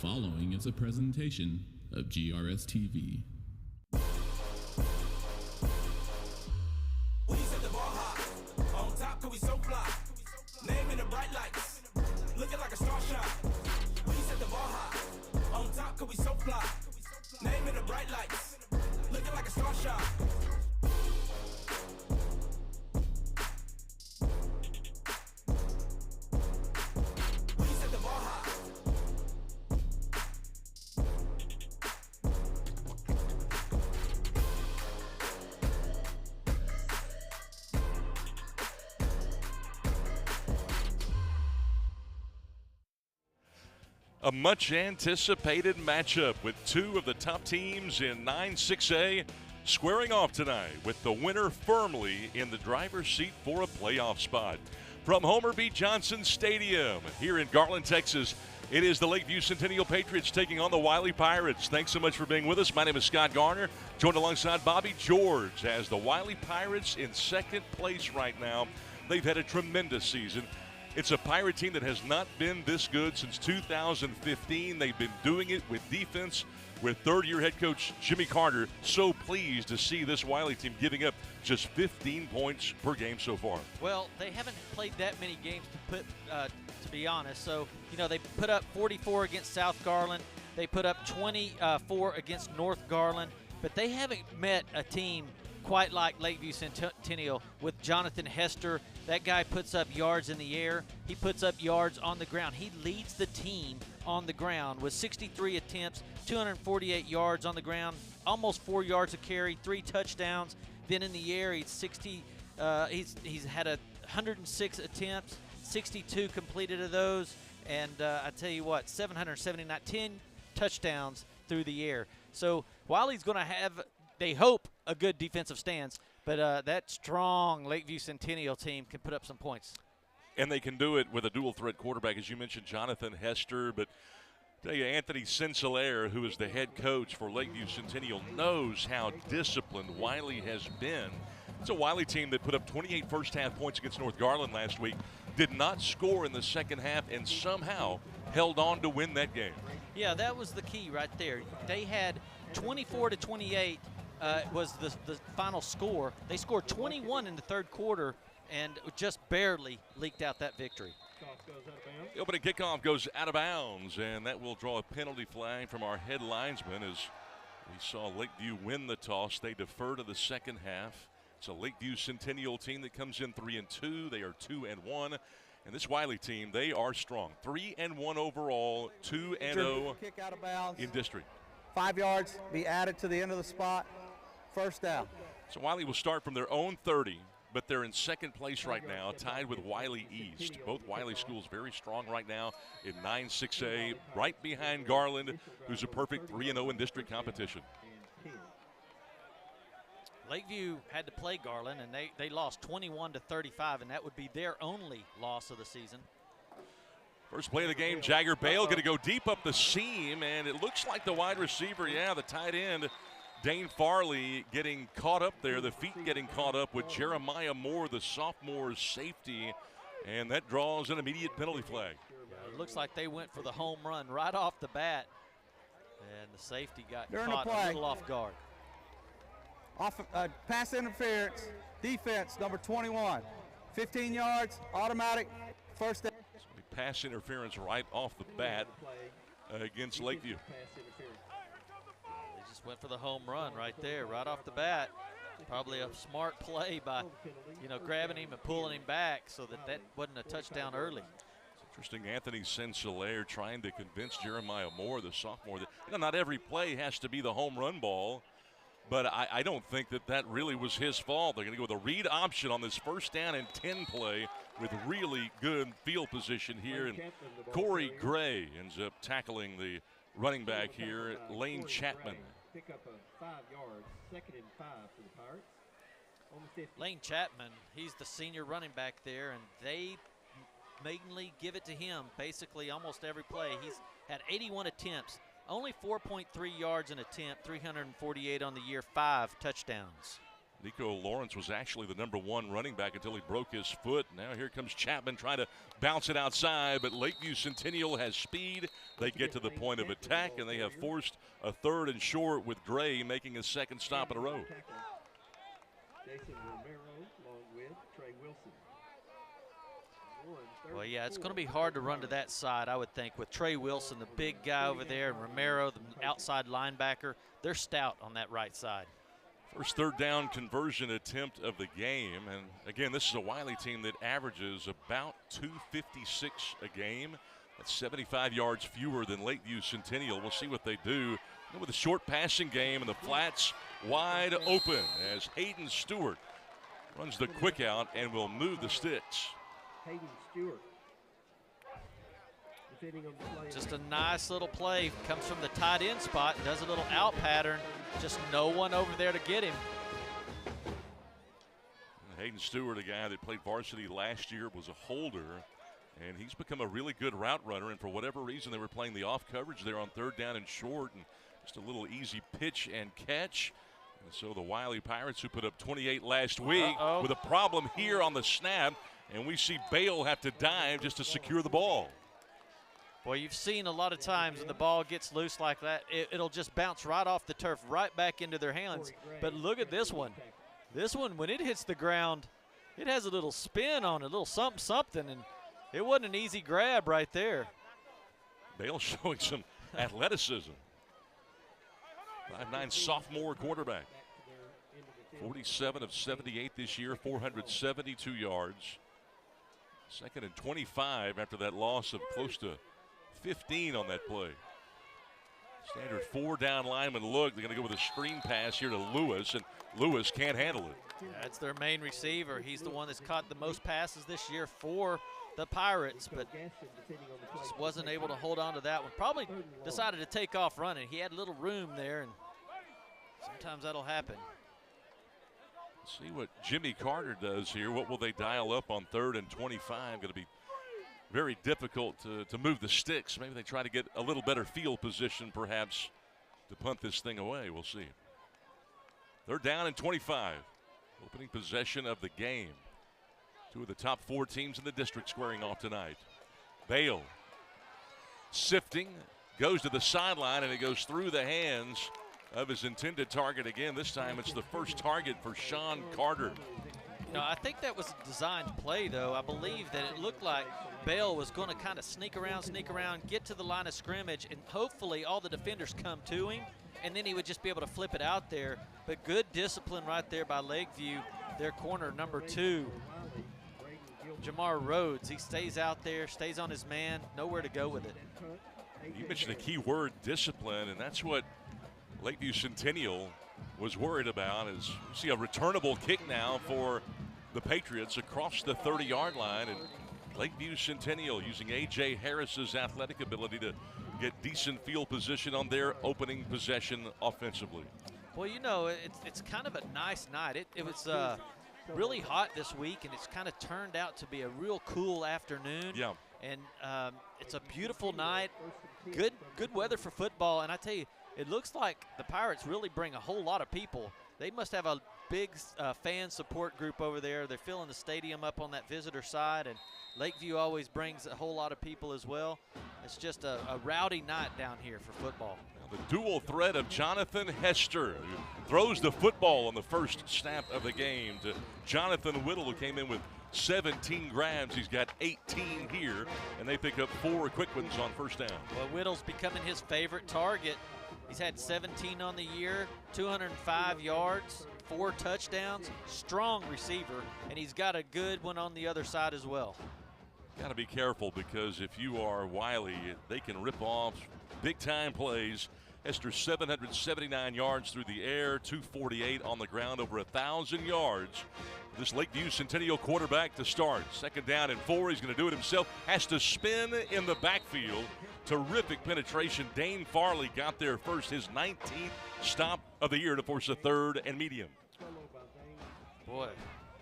following is a presentation of GRS TV. We set the bar high. On top, cause we so fly. Name in the bright lights. Looking like a star shot. We set the bar high. On top, cause we so fly. Name in the bright lights. Looking like a star shot. A much-anticipated matchup with two of the top teams in 9-6A squaring off tonight with the winner firmly in the driver's seat for a playoff spot. From Homer B. Johnson Stadium here in Garland, Texas, it is the Lakeview Centennial Patriots taking on the Wylie Pirates. Thanks so much for being with us. My name is Scott Garner, joined alongside Bobby George as the Wylie Pirates in second place right now. They've had a tremendous season. It's a Pirate team that has not been this good since 2015. They've been doing it with defense, with third-year head coach Jimmy Carter. So pleased to see this Wylie team giving up just 15 points per game so far. Well, they haven't played that many games to be honest. So, you know, they put up 44 against South Garland. They put up 24 against North Garland. But they haven't met a team quite like Lakeview Centennial with Jonathan Hester. That guy puts up yards in the air. He puts up yards on the ground. He leads the team on the ground with 63 attempts, 248 yards on the ground, almost 4 yards a carry, 3 touchdowns. Then in the air, he's had 106 attempts, 62 completed of those, and I tell you what, 779, 10 touchdowns through the air. So Wylie's going to have, they hope, a good defensive stance, but that strong Lakeview Centennial team can put up some points. And they can do it with a dual-threat quarterback, as you mentioned, Jonathan Hester. But I tell you, Anthony Sincelaire, who is the head coach for Lakeview Centennial, knows how disciplined Wylie has been. It's a Wylie team that put up 28 first-half points against North Garland last week, did not score in the second half, and somehow held on to win that game. Yeah, that was the key right there. They had 24-28 was the final score. They scored 21 in the third quarter and just barely leaked out that victory. The opening kickoff goes out of bounds, and that will draw a penalty flag from our head linesman as we saw Lakeview win the toss. They defer to the second half. It's a Lakeview Centennial team that comes in 3-2. They are 2-1. And this Wylie team, they are strong. 3-1 overall, 2-0 kick out of bounds in district. 5 yards, be added to the end of the spot. First down. So Wylie will start from their own 30, but they're in second place right now, tied with Wylie East. Both Wylie schools very strong right now in 9-6A, right behind Garland, who's a perfect 3-0 in district competition. Lakeview had to play Garland, and they lost 21-35, and that would be their only loss of the season. First play of the game, Jagger Bale going to go deep up the seam, and it looks like the wide receiver, the tight end, Dane Farley getting caught up there, the feet getting caught up with Jeremiah Moore, the sophomore safety, and that draws an immediate penalty flag. Yeah, it looks like they went for the home run right off the bat, and the safety got During caught a little off guard. Pass interference, defense, number 21. 15 yards, automatic, first down. So pass interference right off the bat against Lakeview. They just went for the home run right there, right off the bat. Probably a smart play by, grabbing him and pulling him back so that wasn't a touchdown early. It's interesting, Anthony Sincelaire trying to convince Jeremiah Moore, the sophomore, that not every play has to be the home run ball. But I don't think that really was his fault. They're going to go with a read option on this first down and 10 play with really good field position here. And Corey Gray ends up tackling the running back here, Lane Chapman. Pick up a 5 yards, 2nd and 5 for the Pirates. On the 50. Lane Chapman, he's the senior running back there, and they mainly give it to him basically almost every play. He's had 81 attempts. Only 4.3 yards an attempt, 348 on the year, 5 touchdowns. Nico Lawrence was actually the #1 running back until he broke his foot. Now here comes Chapman trying to bounce it outside, but Lakeview Centennial has speed. They get to the point of attack, and they have forced a 3rd and short with Gray making his 2nd stop in a row. Jason Romero along with Trey Wilson. Well, yeah, it's going to be hard to run to that side, I would think, with Trey Wilson, the big guy over there, and Romero, the outside linebacker. They're stout on that right side. First 3rd down conversion attempt of the game. And again, this is a Wylie team that averages about 256 a game. That's 75 yards fewer than Lakeview Centennial. We'll see what they do with a short passing game, and the flats wide open as Hayden Stewart runs the quick out and will move the sticks. Hayden Stewart. Defending on the play. Just a nice little play. Comes from the tight end spot, does a little out pattern. Just no one over there to get him. Hayden Stewart, a guy that played varsity last year, was a holder, and he's become a really good route runner. And for whatever reason, they were playing the off coverage there on 3rd down and short, and just a little easy pitch and catch. And so the Wylie Pirates, who put up 28 last week, with a problem here on the snap, and we see Bale have to dive just to secure the ball. Well, you've seen a lot of times when the ball gets loose like that, it'll just bounce right off the turf, right back into their hands. But look at this one. This one, when it hits the ground, it has a little spin on it, a little something, and it wasn't an easy grab right there. Bale showing some athleticism. 5'9" sophomore quarterback. 47 of 78 this year, 472 yards. 2nd and 25 after that loss of close to 15 on that play. Standard 4-down lineman look. They're going to go with a screen pass here to Lewis, and Lewis can't handle it. That's their main receiver. He's the one that's caught the most passes this year for the Pirates, but just wasn't able to hold on to that one. Probably decided to take off running. He had a little room there, and sometimes that'll happen. See what Jimmy Carter does here. What will they dial up on 3rd and 25? Going to be very difficult to move the sticks. Maybe they try to get a little better field position, perhaps, to punt this thing away. We'll see. 3rd down and 25. Opening possession of the game. 2 of the top 4 teams in the district squaring off tonight. Bale sifting, goes to the sideline, and it goes through the hands of his intended target again. This time it's the first target for Sean Carter. You know, I think that was a designed play, though. I believe that it looked like Bale was going to kind of sneak around, get to the line of scrimmage, and hopefully all the defenders come to him, and then he would just be able to flip it out there. But good discipline right there by Lakeview, their corner number 2. Jamar Rhodes, he stays out there, stays on his man, nowhere to go with it. You mentioned a key word, discipline, and that's what Lakeview Centennial was worried about. As we see a returnable kick now for the Patriots across the 30-yard line, and Lakeview Centennial using A.J. Harris's athletic ability to get decent field position on their opening possession offensively. Well, you know, it's kind of a nice night. It was really hot this week, and it's kind of turned out to be a real cool afternoon. Yeah. And it's a beautiful night, good weather for football, and I tell you, it looks like the Pirates really bring a whole lot of people. They must have a big fan support group over there. They're filling the stadium up on that visitor side, and Lakeview always brings a whole lot of people as well. It's just a rowdy night down here for football. Now the dual threat of Jonathan Hester, who throws the football on the first snap of the game, to Jonathan Whittle, who came in with 17 grabs. He's got 18 here, and they pick up 4 quick ones on first down. Well, Whittle's becoming his favorite target. He's had 17 on the year, 205 yards, 4 touchdowns, strong receiver, and he's got a good one on the other side as well. Got to be careful, because if you are Wiley, they can rip off big-time plays. Hester 779 yards through the air, 248 on the ground, over 1,000 yards. This Lakeview Centennial quarterback to start. 2nd down and 4. He's going to do it himself. Has to spin in the backfield. Terrific penetration. Dane Farley got there first, his 19th stop of the year, to force a 3rd and medium. Boy,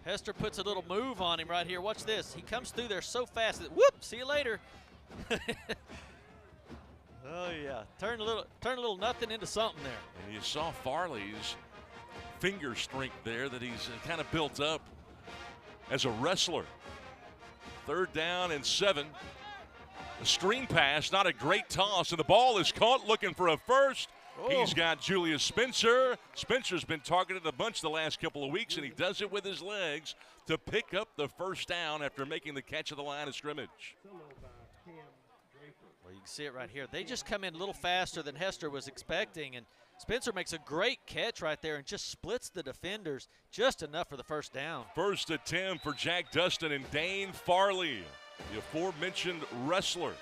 Hester puts a little move on him right here. Watch this. He comes through there so fast that, whoop, see you later. Oh, yeah. Turn a little nothing into something there. And you saw Farley's finger strength there that he's kind of built up as a wrestler. 3rd down and 7. A screen pass, not a great toss, and the ball is caught looking for a first. He's got Julius Spencer. Spencer's been targeted a bunch the last couple of weeks, and he does it with his legs to pick up the first down after making the catch at the line of scrimmage. Well, you can see it right here. They just come in a little faster than Hester was expecting, and Spencer makes a great catch right there and just splits the defenders just enough for the first down. First attempt for Jack Dustin, and Dane Farley, the aforementioned wrestler,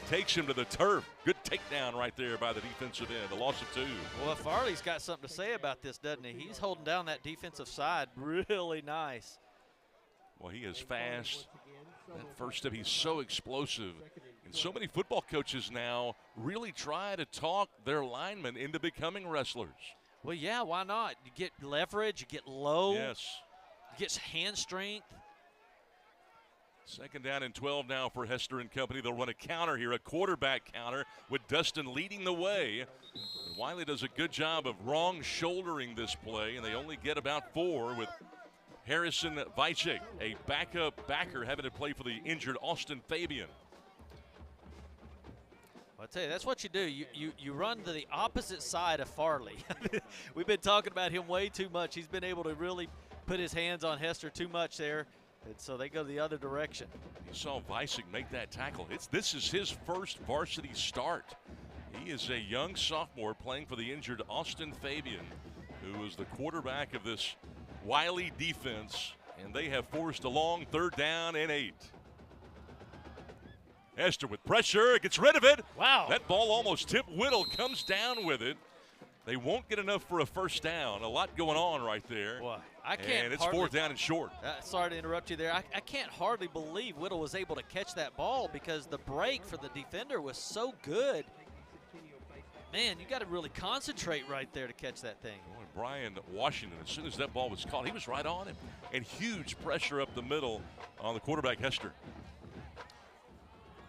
takes him to the turf. Good takedown right there by the defensive end, a loss of 2. Well, Farley's got something to say about this, doesn't he? He's holding down that defensive side really nice. Well, he is fast. That first step, he's so explosive. And so many football coaches now really try to talk their linemen into becoming wrestlers. Well, yeah, why not? You get leverage, you get low. Yes. You get hand strength. 2nd down and 12 now for Hester and company. They'll run a counter here, a quarterback counter with Dustin leading the way. And Wylie does a good job of wrong shouldering this play, and they only get about 4 with Harrison Vicek, a backup backer, having to play for the injured Austin Fabian. I'll tell you, that's what you do. You run to the opposite side of Farley. We've been talking about him way too much. He's been able to really put his hands on Hester too much there, and so they go the other direction. You saw Vicek make that tackle. This is his first varsity start. He is a young sophomore playing for the injured Austin Fabian, who is the quarterback of this Wylie defense, and they have forced a long 3rd down and 8. Hester with pressure, gets rid of it. Wow. That ball almost tipped. Whittle comes down with it. They won't get enough for a first down. A lot going on right there. Boy, I can't. And it's 4th down and short. Sorry to interrupt you there. I can't hardly believe Whittle was able to catch that ball because the break for the defender was so good. Man, you got to really concentrate right there to catch that thing. Boy, Brian Washington, as soon as that ball was caught, he was right on him. And huge pressure up the middle on the quarterback, Hester.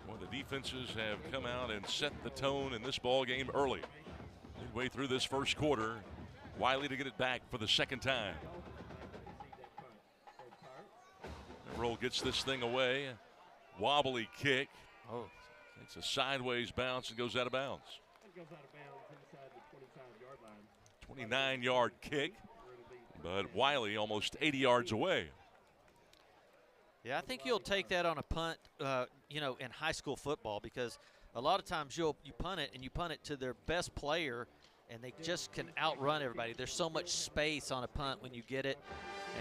Well, the defenses have come out and set the tone in this ball game early. Midway through this first quarter, Wylie to get it back for the 2nd time. Roll gets this thing away. Wobbly kick. Oh, Takes a sideways bounce and goes out of bounds. Goes out of bounds inside the 25-yard line. 29-yard kick, but Wylie almost 80 yards away. yeah, I think you'll take that on a punt, in high school football, because a lot of times you punt it and you punt it to their best player, and they just can outrun everybody. There's so much space on a punt when you get it,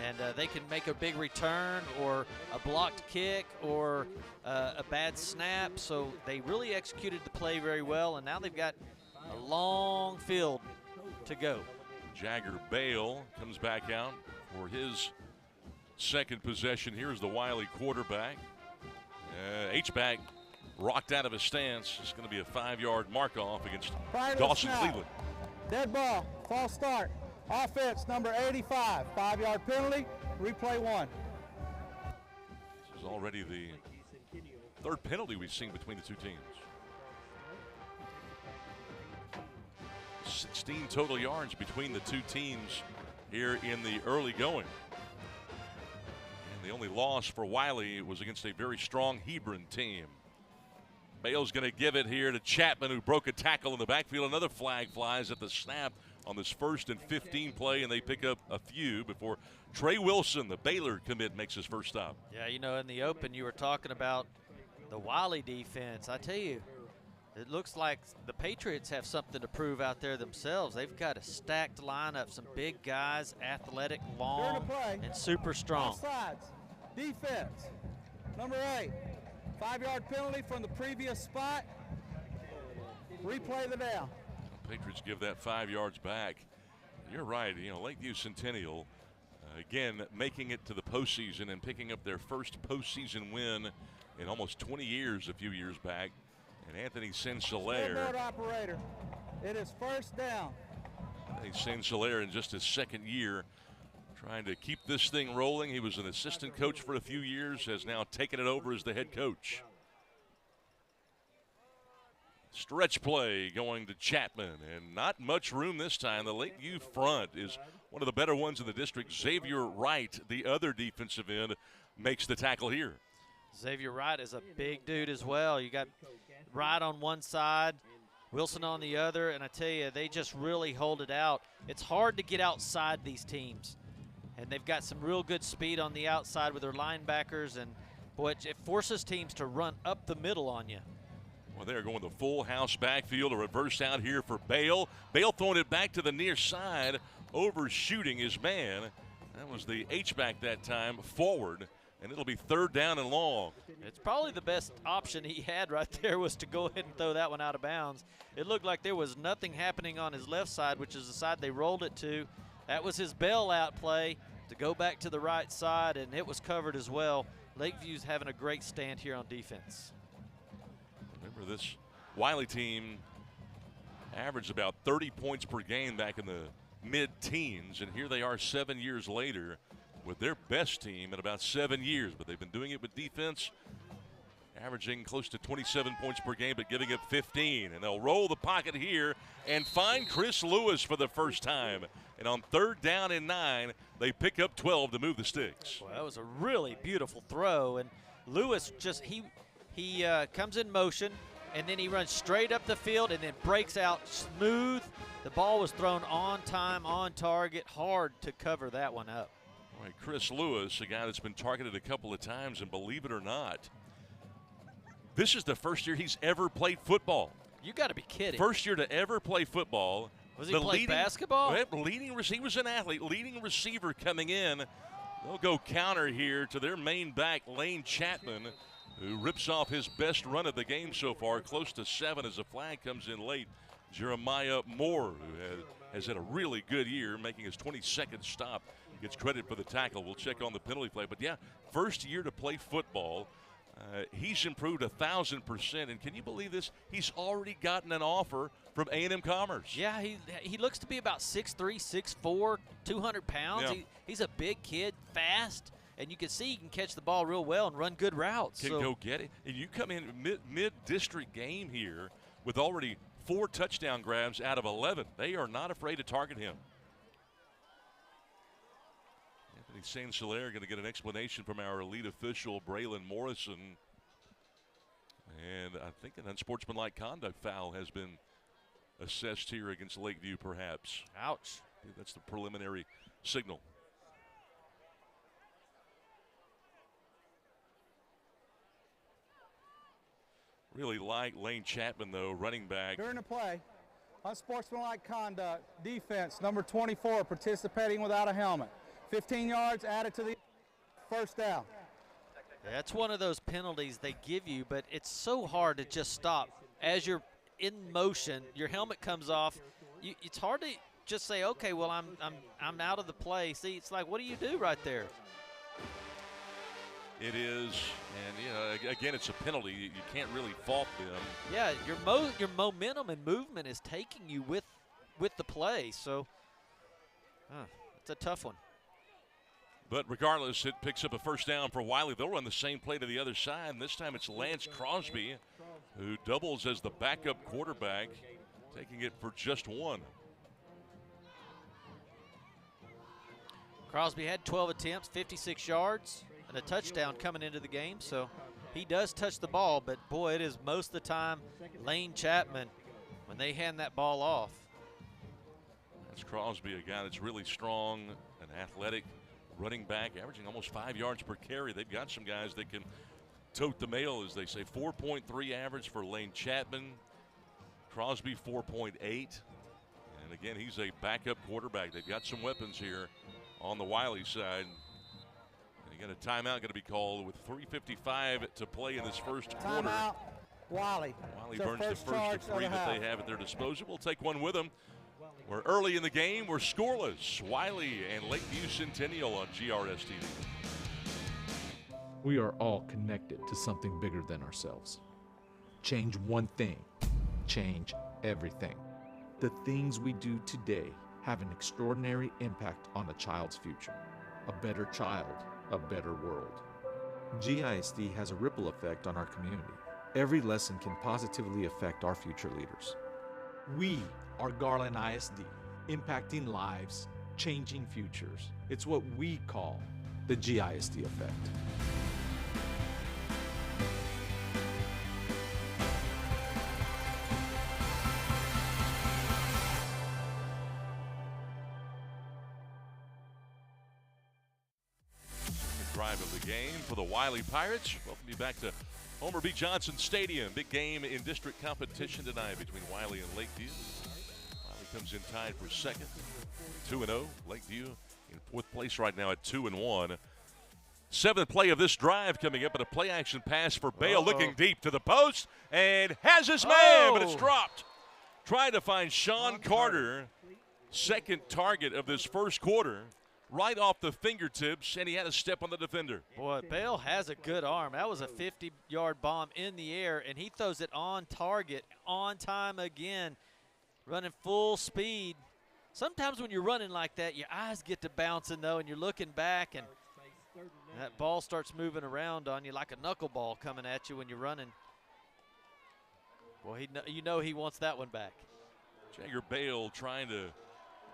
and they can make a big return or a blocked kick or a bad snap. So they really executed the play very well, and now they've got a long field to go. Jagger Bale comes back out for his 2nd possession. Here's the Wylie quarterback. H-back rocked out of his stance. It's going to be a 5-yard mark-off against Dawson Cleveland. Dead ball, false start. Offense number 85, 5-yard penalty, replay 1. This is already the 3rd penalty we've seen between the two teams. 16 total yards between the two teams here in the early going. And the only loss for Wylie was against a very strong Hebron team. Bale's going to give it here to Chapman, who broke a tackle in the backfield. Another flag flies at the snap on this 1st and 15 play, and they pick up a few before Trey Wilson, the Baylor commit, makes his first stop. Yeah, in the open you were talking about the Wylie defense. I tell you, it looks like the Patriots have something to prove out there themselves. They've got a stacked lineup, some big guys, athletic, long, and super strong. Sides, defense, number 8. 5-yard penalty from the previous spot. Replay the down. Patriots give that 5 yards back. You're right. Lakeview Centennial, again, making it to the postseason and picking up their first postseason win in almost 20 years a few years back. And Anthony Sinclair. Scoreboard operator. It is 1st down. Anthony Sinclair in just his 2nd year, trying to keep this thing rolling. He was an assistant coach for a few years, has now taken it over as the head coach. Stretch play going to Chapman, and not much room this time. The Lakeview front is one of the better ones in the district. Xavier Wright, the other defensive end, makes the tackle here. Xavier Wright is a big dude as well. You got Wright on one side, Wilson on the other, and I tell you, they just really hold it out. It's hard to get outside these teams, and they've got some real good speed on the outside with their linebackers, and boy, it forces teams to run up the middle on you. Well, they're going the full house backfield, a reverse out here for Bale. Bale throwing it back to the near side, overshooting his man. That was the H-back that time, forward, and it'll be 3rd down and long. It's probably the best option he had right there was to go ahead and throw that one out of bounds. It looked like there was nothing happening on his left side, which is the side they rolled it to. That was his bailout play to go back to the right side, and it was covered as well. Lakeview's having a great stand here on defense. Remember, this Wylie team averaged about 30 points per game back in the mid-teens, and here they are 7 years later with their best team in about 7 years. But they've been doing it with defense, averaging close to 27 points per game, but giving up 15. And they'll roll the pocket here and find Chris Lewis for the first time. And on 3rd down and 9, they pick up 12 to move the sticks. Well, that was a really beautiful throw, and Lewis just he comes in motion, and then he runs straight up the field and then breaks out smooth. The ball was thrown on time, on target, hard to cover that one up. All right, Chris Lewis, a guy that's been targeted a couple of times, and believe it or not, this is the first year he's ever played football. You got to be kidding. First year to ever play football. Was he playing basketball? He was an athlete, leading receiver coming in. They'll go counter here to their main back, Lane Chapman, who rips off his best run of the game so far, close to 7 as a flag comes in late. Jeremiah Moore, who has had a really good year, making his 22nd stop, gets credit for the tackle. We'll check on the penalty flag. But, yeah, first year to play football. He's improved 1,000%, and can you believe this? He's already gotten an offer from A&M Commerce. Yeah, he looks to be about 6'3", 6'4", 200 pounds. Yeah. He's a big kid, fast, and you can see he can catch the ball real well and run good routes. Can go get it. And you come in mid-district game here with already 4 touchdown grabs out of 11. They are not afraid to target him. Anthony Saint-Hilaire going to get an explanation from our elite official, Braylon Morrison. And I think an unsportsmanlike conduct foul has been assessed here against Lakeview, perhaps. Ouch. That's the preliminary signal. Really like Lane Chapman, though, running back. During the play, unsportsmanlike conduct, defense, number 24, participating without a helmet. 15 yards added to the 1st down. That's one of those penalties they give you, but it's so hard to just stop. As you're in motion, your helmet comes off. It's hard to just say, okay, well, I'm out of the play. See, it's like, what do you do right there? It is, and again, it's a penalty. You can't really fault them. Yeah, your momentum and movement is taking you with the play, so it's a tough one. But regardless, it picks up a 1st down for Wiley. They'll run the same play to the other side, and this time it's Lance Crosby, who doubles as the backup quarterback, taking it for just 1. Crosby had 12 attempts, 56 yards, and a touchdown coming into the game, so he does touch the ball, but boy, it is most of the time Lane Chapman when they hand that ball off. That's Crosby, a guy that's really strong and athletic, running back, averaging almost 5 yards per carry. They've got some guys that can tote the mail, as they say. 4.3 average for Lane Chapman. Crosby 4.8. And again, he's a backup quarterback. They've got some weapons here on the Wiley side. And again, a timeout going to be called with 3:55 to play in this first quarter. Timeout, Wiley. Wiley burns the first of 3 that they have at their disposal. We'll take one with them. We're early in the game. We're scoreless. Wylie and Lakeview Centennial on GRS TV. We are all connected to something bigger than ourselves. Change one thing, change everything. The things we do today have an extraordinary impact on a child's future. A better child, a better world. GISD has a ripple effect on our community. Every lesson can positively affect our future leaders. We are Garland ISD, impacting lives, changing futures. It's what we call the GISD effect. Drive of the game for the Wylie Pirates. Welcome you back to Homer B. Johnson Stadium. Big game in district competition tonight between Wylie and Lakeview. Wylie comes in tied for second, 2-0. Lakeview in fourth place right now at 2-1. Seventh play of this drive coming up, and a play action pass for Bale, looking deep to the post and has his man, but it's dropped. Trying to find Sean Carter, second target of this first quarter. Right off the fingertips, and he had a step on the defender. Boy, Bale has a good arm. That was a 50-yard bomb in the air, and he throws it on target, on time again, running full speed. Sometimes when you're running like that, your eyes get to bouncing, though, and you're looking back, and that ball starts moving around on you like a knuckleball coming at you when you're running. Boy, you know he wants that one back. Jagger Bale trying to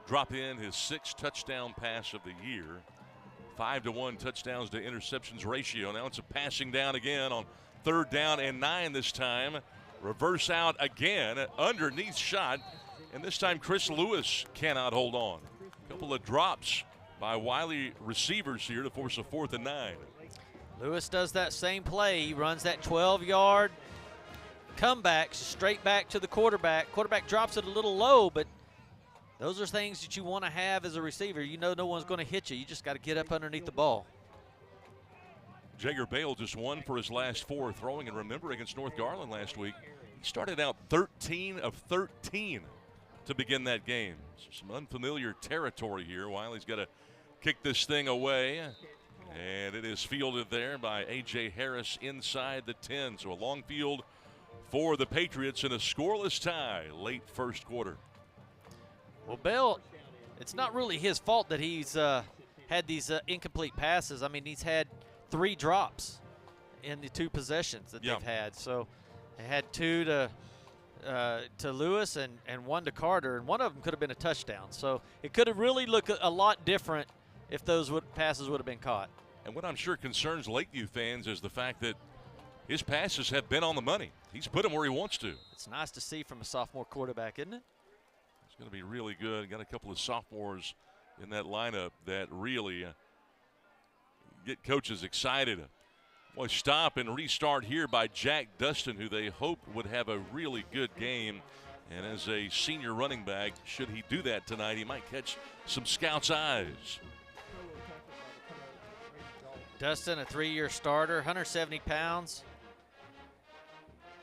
drop in his sixth touchdown pass of the year. 5-1 touchdowns to interceptions ratio. Now it's a passing down again on 3rd down and 9 this time. Reverse out again, underneath shot, and this time Chris Lewis cannot hold on. A couple of drops by Wylie receivers here to force a 4th and 9. Lewis does that same play. He runs that 12-yard comeback straight back to the quarterback. Quarterback drops it a little low, but those are things that you want to have as a receiver. You know no one's going to hit you. You just got to get up underneath the ball. Jagger Bale just 1 for his last 4 throwing, and remember against North Garland last week, he started out 13 of 13 to begin that game. So some unfamiliar territory here. Wylie's got to kick this thing away, and it is fielded there by A.J. Harris inside the 10. So a long field for the Patriots in a scoreless tie late first quarter. Well, Bell, it's not really his fault that he's had these incomplete passes. I mean, he's had 3 drops in the 2 possessions that they've had. So they had 2 to Lewis and 1 to Carter, and one of them could have been a touchdown. So it could have really looked a lot different if those passes would have been caught. And what I'm sure concerns Lakeview fans is the fact that his passes have been on the money. He's put them where he wants to. It's nice to see from a sophomore quarterback, isn't it? It's going to be really good. Got a couple of sophomores in that lineup that really get coaches excited. Boy, stop and restart here by Jack Dustin, who they hoped would have a really good game. And as a senior running back, should he do that tonight, he might catch some scouts' eyes. Dustin, a 3-year starter, 170 pounds.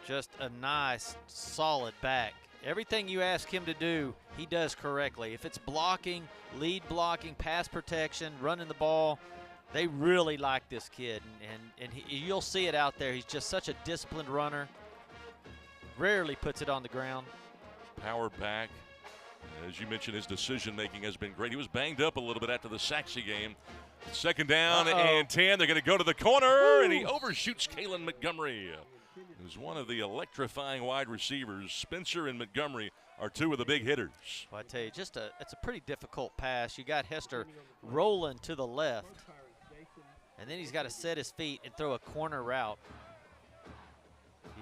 Just a nice, solid back. Everything you ask him to do, he does correctly. If it's blocking, lead blocking, pass protection, running the ball, they really like this kid. And you'll see it out there. He's just such a disciplined runner. Rarely puts it on the ground. Power back. As you mentioned, his decision-making has been great. He was banged up a little bit after the Saxe game. 2nd down and 10. They're going to go to the corner, and he overshoots Kalen Montgomery, who's one of the electrifying wide receivers. Spencer and Montgomery are 2 of the big hitters. Well, I tell you, it's a pretty difficult pass. You got Hester rolling to the left, and then he's got to set his feet and throw a corner route.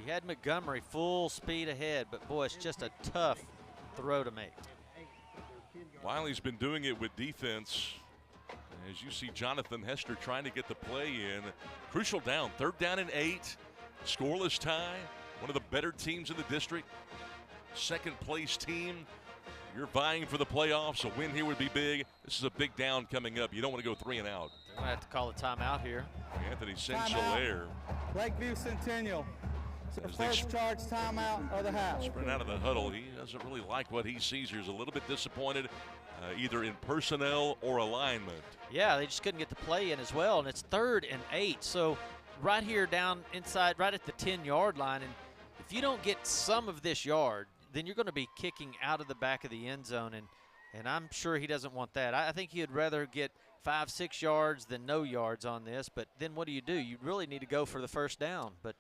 He had Montgomery full speed ahead, but boy, it's just a tough throw to make. Wylie's been doing it with defense. As you see Jonathan Hester trying to get the play in. Crucial down, 3rd down and 8. Scoreless tie, one of the better teams in the district. 2nd place team. You're vying for the playoffs. A win here would be big. This is a big down coming up. You don't want to go 3 and out. They're going to have to call a timeout here. Anthony Saint-Hilaire. Lakeview Centennial. So the first charge timeout of the half. Sprint out of the huddle. He doesn't really like what he sees here. He's a little bit disappointed, either in personnel or alignment. Yeah, they just couldn't get the play in as well, and it's 3rd and 8. So right here down inside, right at the 10-yard line, and if you don't get some of this yard, then you're going to be kicking out of the back of the end zone, and I'm sure he doesn't want that. I think he'd rather get 5-6 yards than no yards on this, but then what do? You really need to go for the 1st down, but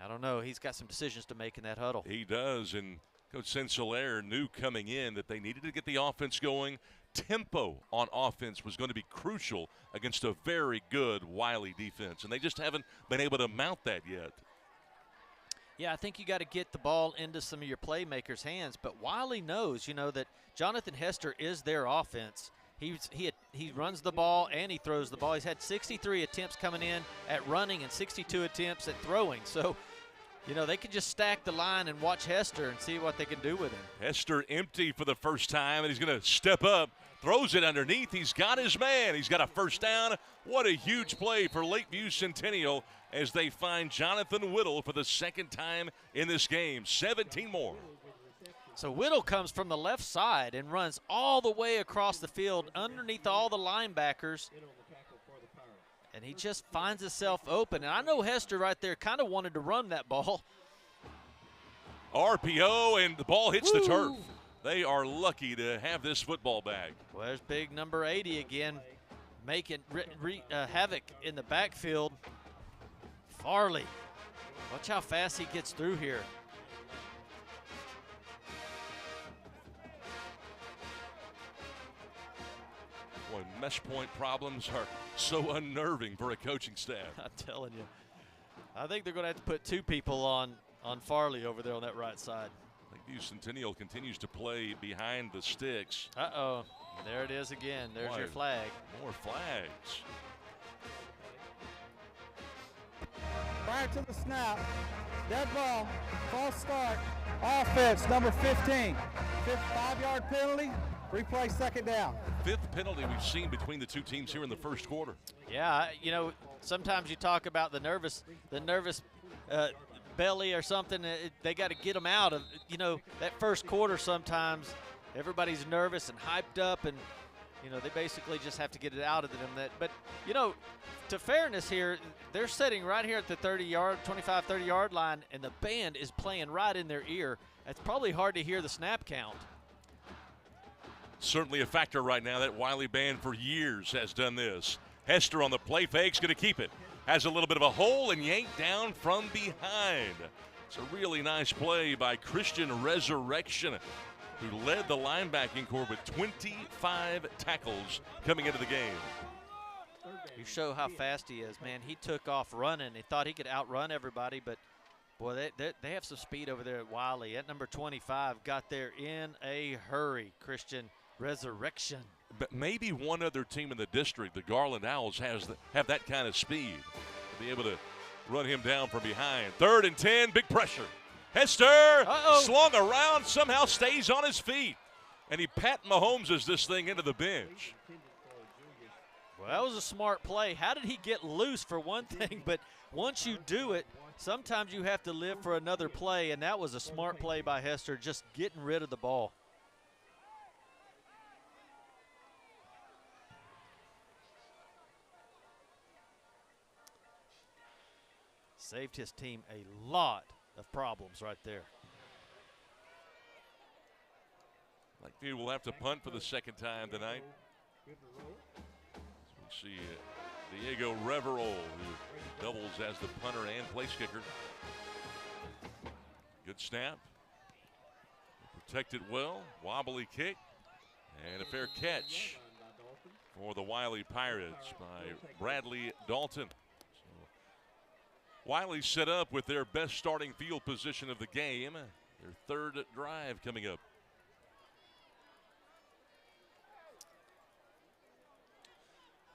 I don't know. He's got some decisions to make in that huddle. He does, and Coach Saint-Hilaire knew coming in that they needed to get the offense going. Tempo on offense was going to be crucial against a very good Wylie defense, and they just haven't been able to mount that yet. Yeah, I think you got to get the ball into some of your playmakers' hands, but Wylie knows, that Jonathan Hester is their offense. He runs the ball and he throws the ball. He's had 63 attempts coming in at running and 62 attempts at throwing. So, they can just stack the line and watch Hester and see what they can do with him. Hester empty for the first time, and he's going to step up, throws it underneath. He's got his man. He's got a first down. What a huge play for Lakeview Centennial as they find Jonathan Whittle for the second time in this game. 17 more. So Whittle comes from the left side and runs all the way across the field underneath all the linebackers. And he just finds himself open. And I know Hester right there kind of wanted to run that ball. RPO, and the ball hits the turf. They are lucky to have this football back. Well, there's big number 80 again, making havoc in the backfield. Farley, watch how fast he gets through here. Boy, mesh point problems are so unnerving for a coaching staff. I'm telling you. I think they're going to have to put two people on Farley over there on that right side. Lakeview Centennial continues to play behind the sticks. Uh-oh. There it is again. There's your flag. More flags. Prior to the snap, dead ball, false start, offense, number 15. 5-yard penalty, replay second down. Fifth penalty we've seen between the two teams here in the first quarter. Yeah, sometimes you talk about the nervous belly or something. They got to get them out of, that first quarter sometimes. Everybody's nervous and hyped up, and, they basically just have to get it out of them. But, to fairness here, they're sitting right here at the 25, 30-yard line, and the band is playing right in their ear. It's probably hard to hear the snap count. Certainly a factor right now. That Wylie band for years has done this. Hester on the play fake's going to keep it. Has a little bit of a hole and yanked down from behind. It's a really nice play by Christian Resurrection, who led the linebacking corps with 25 tackles coming into the game. You show how fast he is, man. He took off running. He thought he could outrun everybody, but, boy, they have some speed over there at Wylie. At number 25, got there in a hurry, Christian Resurrection. But maybe one other team in the district, the Garland Owls, have that kind of speed to be able to run him down from behind. 3rd and 10, big pressure. Hester slung around, somehow stays on his feet. And he Pat Mahomes this thing into the bench. Well, that was a smart play. How did he get loose for one thing? But once you do it, sometimes you have to live for another play, and that was a smart play by Hester, just getting rid of the ball. Saved his team a lot of problems right there. Lakeview will have to punt for the second time tonight. So we see Diego Reverol, who doubles as the punter and place kicker. Good snap. Protected well. Wobbly kick. And a fair catch for the Wylie Pirates by Bradley Dalton. Wylie set up with their best starting field position of the game. Their 3rd drive coming up.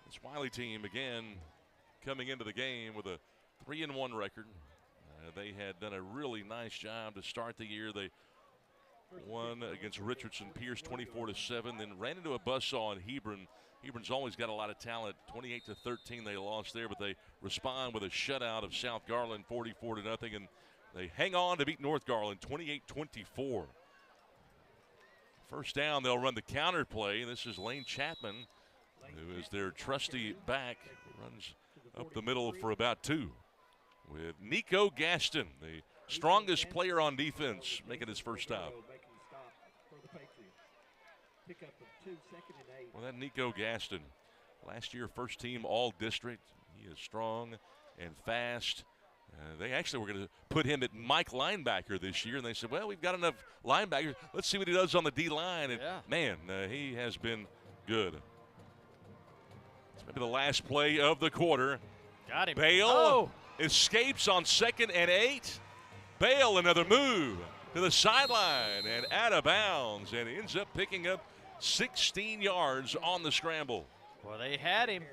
This Wylie team, again, coming into the game with a 3-1 record. They had done a really nice job to start the year. They won against Richardson Pierce 24-7, then ran into a buzzsaw in Hebron. Hebron's always got a lot of talent. 28-13 they lost there, but they respond with a shutout of South Garland 44-0, and they hang on to beat North Garland 28-24. First down, they'll run the counter play. This is Lane Chapman, who is their trusty back, runs up the middle for about 2. With Nico Gaston, the strongest player on defense, making his first stop. Well, that Nico Gaston, last year first team all district. He is strong and fast They actually were going to put him at Mike linebacker this year, and they said, well, we've got enough linebackers. Let's see what he does on the D-line. And, man, he has been good. It's maybe the last play of the quarter. Got him. Bale escapes on 2nd and 8. Bale, another move to the sideline and out of bounds, and ends up picking up 16 yards on the scramble. Well, they had him.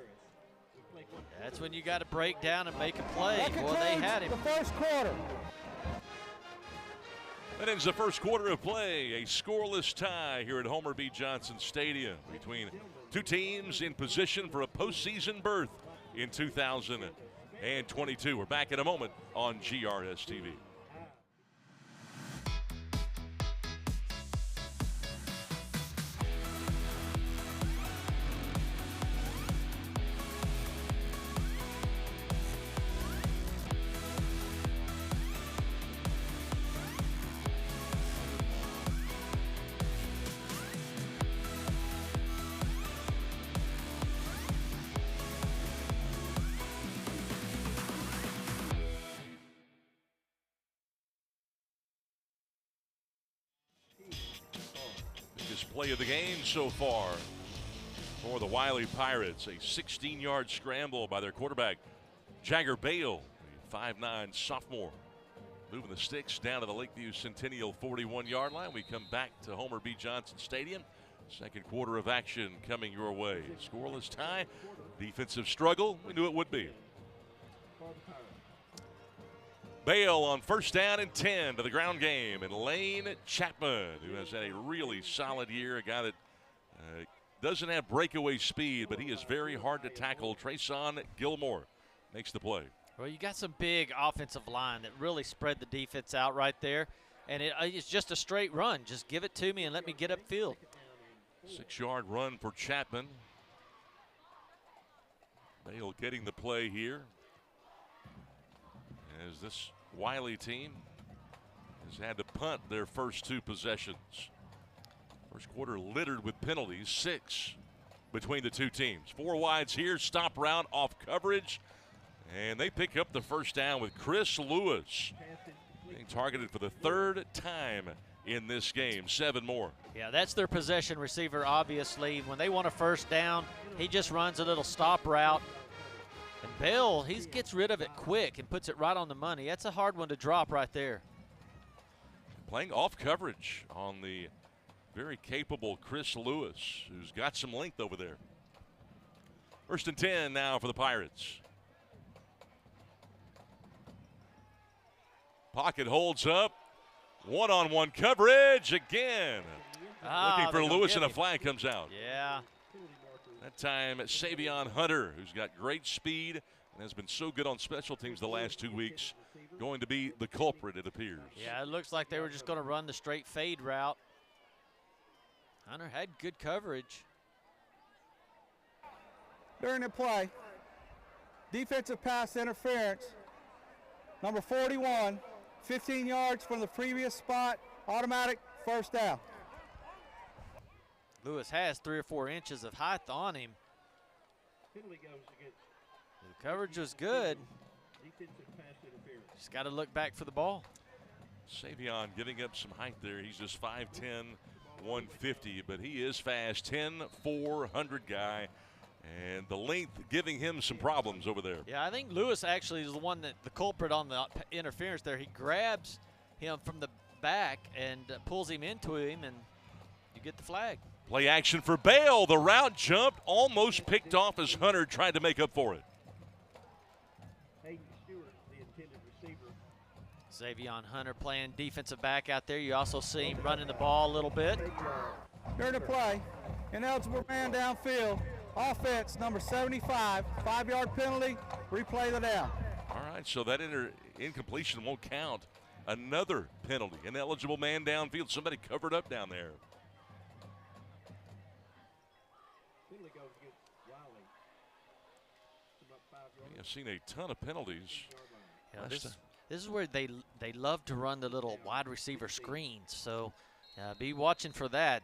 That's when you got to break down and make a play. Well, they had him. The first quarter. That ends the first quarter of play. A scoreless tie here at Homer B. Johnson Stadium between two teams in position for a postseason berth in 2022. We're back in a moment on GRS TV. Play of the game so far for the Wylie Pirates. A 16-yard scramble by their quarterback, Jagger Bale, a 5'9" sophomore. Moving the sticks down to the Lakeview Centennial 41-yard line. We come back to Homer B. Johnson Stadium. Second quarter of action coming your way. Scoreless tie, defensive struggle. We knew it would be. Bale on 1st down and 10 to the ground game, and Lane Chapman, who has had a really solid year, a guy that doesn't have breakaway speed, but he is very hard to tackle. Trayson Gilmore makes the play. Well, you got some big offensive line that really spread the defense out right there, and it's just a straight run. Just give it to me and let me get upfield. 6-yard run for Chapman. Bale getting the play here, as this Wylie team has had to punt their first 2 possessions. First quarter littered with penalties, 6 between the 2 teams. 4 wides here, stop route off coverage, and they pick up the first down with Chris Lewis being targeted for the 3rd time in this game. 7 more. Yeah, that's their possession receiver, obviously. When they want a first down, he just runs a little stop route. And Bale, he gets rid of it quick and puts it right on the money. That's a hard one to drop right there. Playing off coverage on the very capable Chris Lewis, who's got some length over there. 1st and 10 now for the Pirates. Pocket holds up. One-on-one coverage again. Looking for Lewis, and a flag comes out. Yeah. That time, Savion Hunter, who's got great speed and has been so good on special teams the last 2 weeks, going to be the culprit, it appears. Yeah, it looks like they were just going to run the straight fade route. Hunter had good coverage. During the play, defensive pass interference, number 41, 15 yards from the previous spot, automatic first down. Lewis has 3 or 4 inches of height on him. The coverage was good. Just got to look back for the ball. Savion giving up some height there. He's just 5'10", 150, but he is fast, 10'4", 100 guy. And the length giving him some problems over there. Yeah, I think Lewis actually is the one that the culprit on the interference there. He grabs him from the back and pulls him into him, and you get the flag. Play action for Bale. The route jumped, almost picked off as Hunter tried to make up for it. Savion Hunter playing defensive back out there. You also see him running the ball a little bit. During the play, ineligible man downfield. Offense, number 75, 5-yard penalty, replay the down. All right, so that incompletion won't count. Another penalty, ineligible man downfield. Somebody covered up down there. I've seen a ton of penalties. Yeah, this is where they love to run the little wide receiver screens, so be watching for that.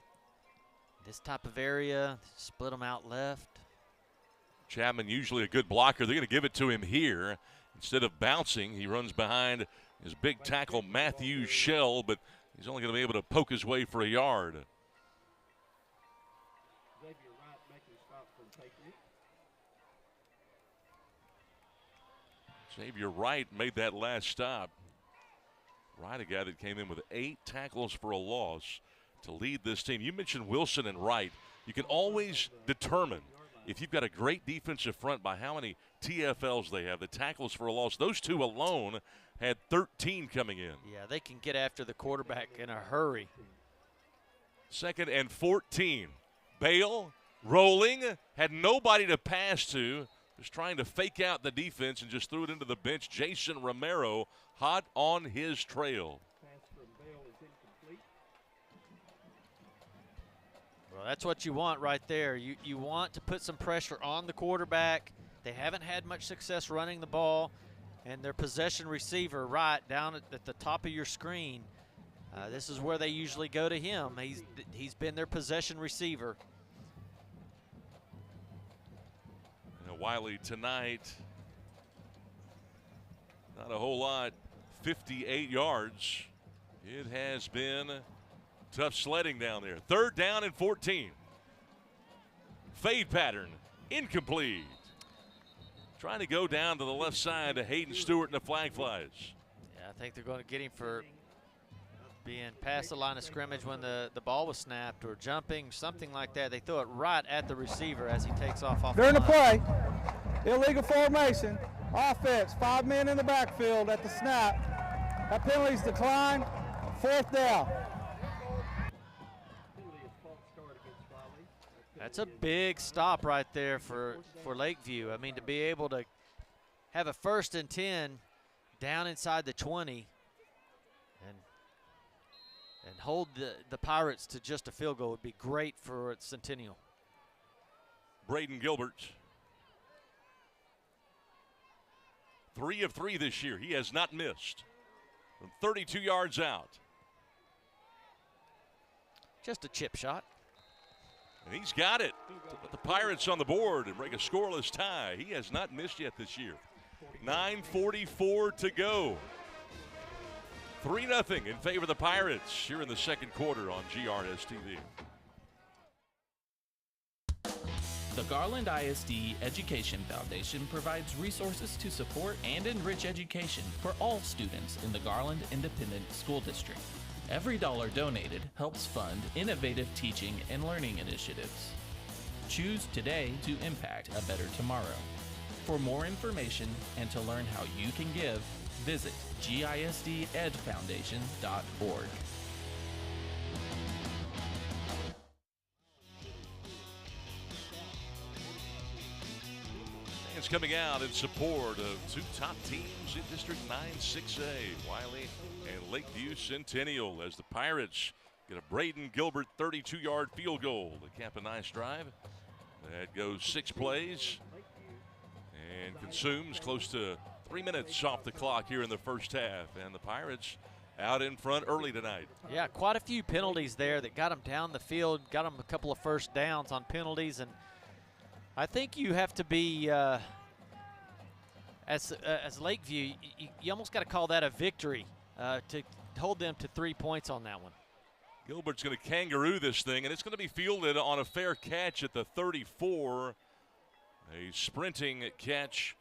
This type of area, split them out left. Chapman usually a good blocker. They're going to give it to him here. Instead of bouncing, he runs behind his big tackle, Matthew Shell, but he's only going to be able to poke his way for a yard. Xavier Wright made that last stop. Wright, a guy that came in with 8 tackles for a loss to lead this team. You mentioned Wilson and Wright. You can always determine if you've got a great defensive front by how many TFLs they have, the tackles for a loss. Those two alone had 13 coming in. Yeah, they can get after the quarterback in a hurry. 2nd and 14. Bale rolling, had nobody to pass to. Just trying to fake out the defense and just threw it into the bench. Jason Romero hot on his trail. Well, that's what you want right there. You want to put some pressure on the quarterback. They haven't had much success running the ball. And their possession receiver right down at the top of your screen. This is where they usually go to him. He's been their possession receiver. Wylie tonight, not a whole lot, 58 yards. It has been tough sledding down there. 3rd down and 14. Fade pattern, incomplete. Trying to go down to the left side to Hayden Stewart, and the flag flies. Yeah, I think they're going to get him for being past the line of scrimmage when the ball was snapped, or jumping, something like that. They throw it right at the receiver as he takes off During the play, illegal formation, offense, 5 men in the backfield at the snap. That penalty's declined, 4th down. That's a big stop right there for Lakeview. I mean, to be able to have a 1st and 10 down inside the 20 and hold the Pirates to just a field goal would be great for Centennial. Braden Gilbert, 3 of 3 this year. He has not missed from 32 yards out. Just a chip shot. And he's got it to put the Pirates on the board and break a scoreless tie. He has not missed yet this year. 9:44 to go. 3-0 in favor of the Pirates here in the 2nd quarter on GRS TV. The Garland ISD Education Foundation provides resources to support and enrich education for all students in the Garland Independent School District. Every dollar donated helps fund innovative teaching and learning initiatives. Choose today to impact a better tomorrow. For more information and to learn how you can give, visit gisdedfoundation.org. Fans coming out in support of 2 top teams in District 9-6A, Wylie and Lakeview Centennial, as the Pirates get a Braden Gilbert 32-yard field goal to cap a nice drive. That goes 6 plays and consumes close to 3 minutes off the clock here in the first half. And the Pirates out in front early tonight. Yeah, quite a few penalties there that got them down the field, got them a couple of first downs on penalties. And I think you have to be, as Lakeview, you almost got to call that a victory to hold them to 3 points on that one. Gilbert's going to kangaroo this thing, and it's going to be fielded on a fair catch at the 34. A sprinting catch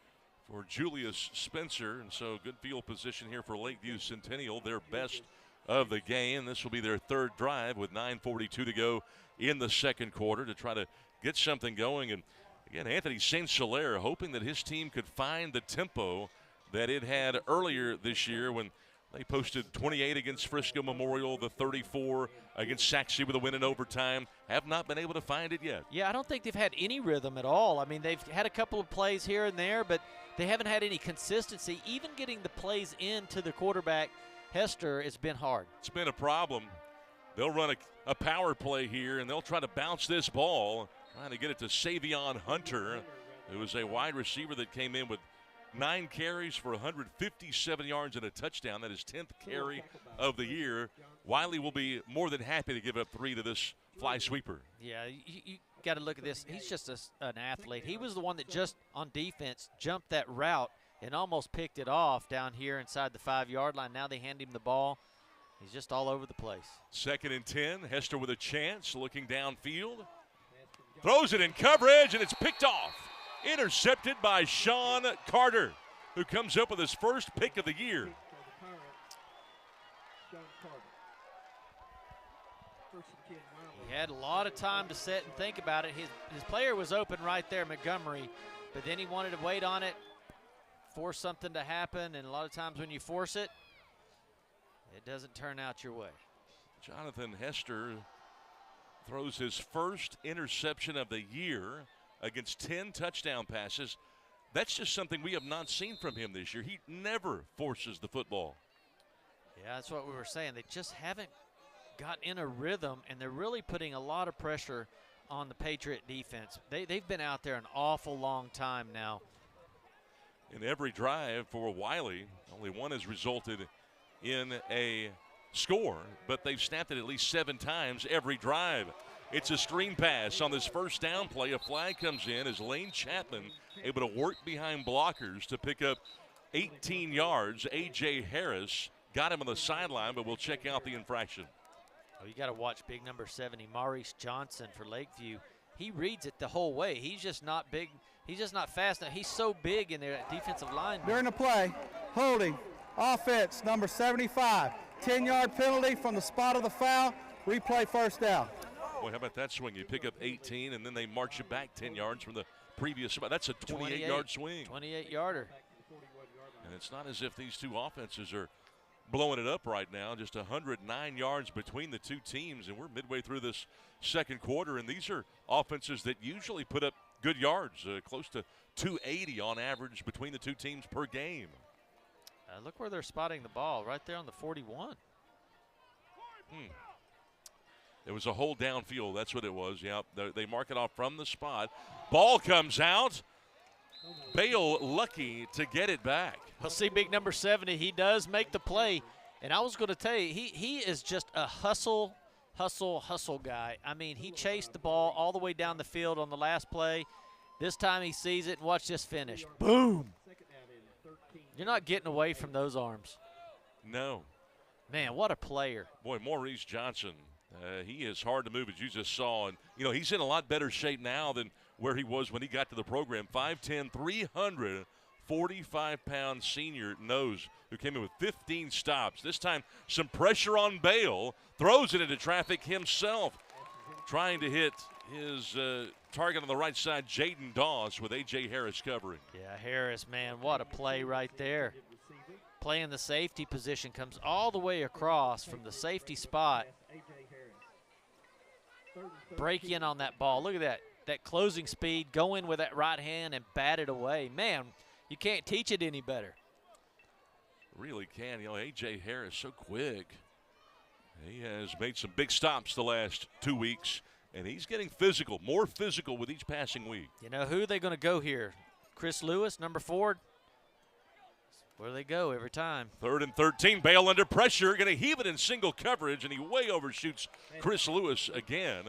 for Julius Spencer, and so good field position here for Lakeview Centennial, their best of the game. This will be their 3rd drive with 9:42 to go in the 2nd quarter to try to get something going. And again, Anthony St. Hilaire hoping that his team could find the tempo that it had earlier this year when they posted 28 against Frisco Memorial, the 34 against Saxe with a win in overtime. Have not been able to find it yet. Yeah, I don't think they've had any rhythm at all. I mean, they've had a couple of plays here and there, but they haven't had any consistency. Even getting the plays into the quarterback, Hester, has been hard. It's been a problem. They'll run a power play here, and they'll try to bounce this ball, trying to get it to Savion Hunter, who was a wide receiver that came in with 9 carries for 157 yards and a touchdown. That is 10th carry of the year. Wylie will be more than happy to give up 3 to this fly sweeper. Yeah, you got to look at this. He's just an athlete. He was the one that just on defense jumped that route and almost picked it off down here inside the 5-yard line. Now they hand him the ball. He's just all over the place. 2nd and 10. Hester with a chance, looking downfield. Throws it in coverage, and it's picked off. Intercepted by Sean Carter, who comes up with his first pick of the year. He had a lot of time to sit and think about it. His player was open right there, Montgomery, but then he wanted to wait on it, force something to happen, and a lot of times when you force it, it doesn't turn out your way. Jonathan Hester throws his first interception of the year against 10 touchdown passes. That's just something we have not seen from him this year. He never forces the football. Yeah, that's what we were saying. They just haven't got in a rhythm, and they're really putting a lot of pressure on the Patriot defense. They've been out there an awful long time now. In every drive for Wylie, only one has resulted in a score, but they've snapped it at least 7 times every drive. It's a screen pass on this first down play. A flag comes in as Lane Chapman able to work behind blockers to pick up 18 yards. A.J. Harris got him on the sideline, but we'll check out the infraction. Oh, you got to watch big number 70, Maurice Johnson for Lakeview. He reads it the whole way. He's just not big. He's just not fast enough. He's so big in there, that defensive line. During the play, holding, offense, number 75. 10-yard penalty from the spot of the foul. Replay first down. Boy, how about that swing? You pick up 18, and then they march you back 10 yards from the previous spot. That's a 28-yard swing. 28-yarder. And it's not as if these two offenses are blowing it up right now. Just 109 yards between the two teams, and we're midway through this second quarter, and these are offenses that usually put up good yards, close to 280 on average between the two teams per game. Look where they're spotting the ball, right there on the 41. It was a hold downfield. That's what it was. Yeah, they mark it off from the spot. Ball comes out. Bale lucky to get it back. Well, see, big number 70, he does make the play. And I was going to tell you, he is just a hustle guy. I mean, he chased the ball all the way down the field on the last play. This time he sees it, and watch this finish. Boom. You're not getting away from those arms. No. Man, what a player. Boy, Maurice Johnson, he is hard to move, as you just saw. And, you know, he's in a lot better shape now than where he was when he got to the program. 5'10", 345-pound senior nose who came in with 15 stops. This time, some pressure on Bale. Throws it into traffic himself, trying to hit his target on the right side, Jaden Dawes, with A.J. Harris covering. Yeah, Harris, man, what a play right there. Playing the safety position, comes all the way across from the safety spot. Break in on that ball. Look at that closing speed, go in with that right hand and bat it away. Man, you can't teach it any better. Really can. You know, A.J. Harris so quick. He has made some big stops the last 2 weeks, and he's getting physical, more physical with each passing week. You know who they're going to go here? Chris Lewis, number 4. Where they go every time. 3rd and 13. Bale under pressure, going to heave it in single coverage, and he way overshoots Chris Lewis again,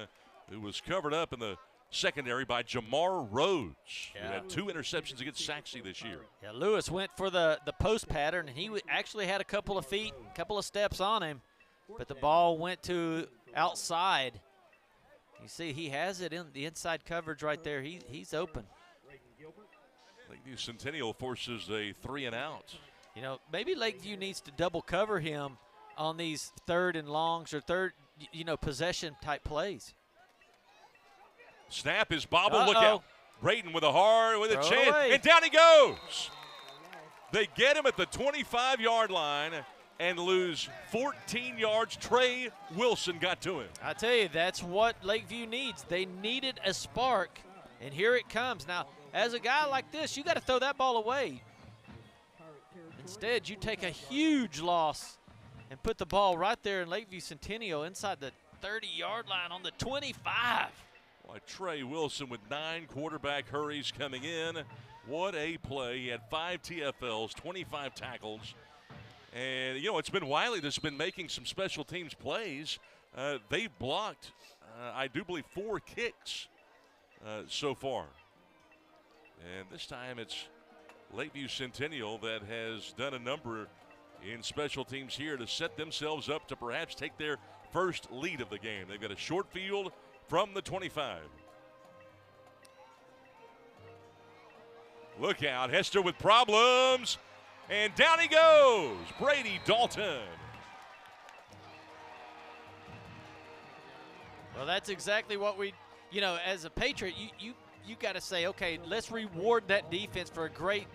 who was covered up in the secondary by Jamar Rhodes, who had 2 interceptions against Saxe this year. Yeah, Lewis went for the post pattern, and he actually had a couple of feet, a couple of steps on him, but the ball went to outside. You see, he has it in the inside coverage right there. He's open. Lakeview Centennial forces a 3-and-out. You know, maybe Lakeview needs to double cover him on these 3rd and longs or possession type plays. Snap is bobbled. Look out. Brayton with a chance. Away. And down he goes. They get him at the 25-yard line and lose 14 yards. Trey Wilson got to him. I tell you, that's what Lakeview needs. They needed a spark, and here it comes. Now, as a guy like this, you got to throw that ball away. Instead, you take a huge loss and put the ball right there in Lakeview Centennial inside the 30-yard line on the 25. Well, Trey Wilson with 9 quarterback hurries coming in. What a play. He had 5 TFLs, 25 tackles. And, you know, it's been Wylie that's been making some special teams plays. They've blocked, I do believe, 4 kicks so far. And this time it's Lakeview Centennial that has done a number in special teams here to set themselves up to perhaps take their first lead of the game. They've got a short field from the 25. Look out, Hester with problems, and down he goes, Brady Dalton. Well, that's exactly what we, as a Patriot, you got to say, okay, let's reward that defense for a great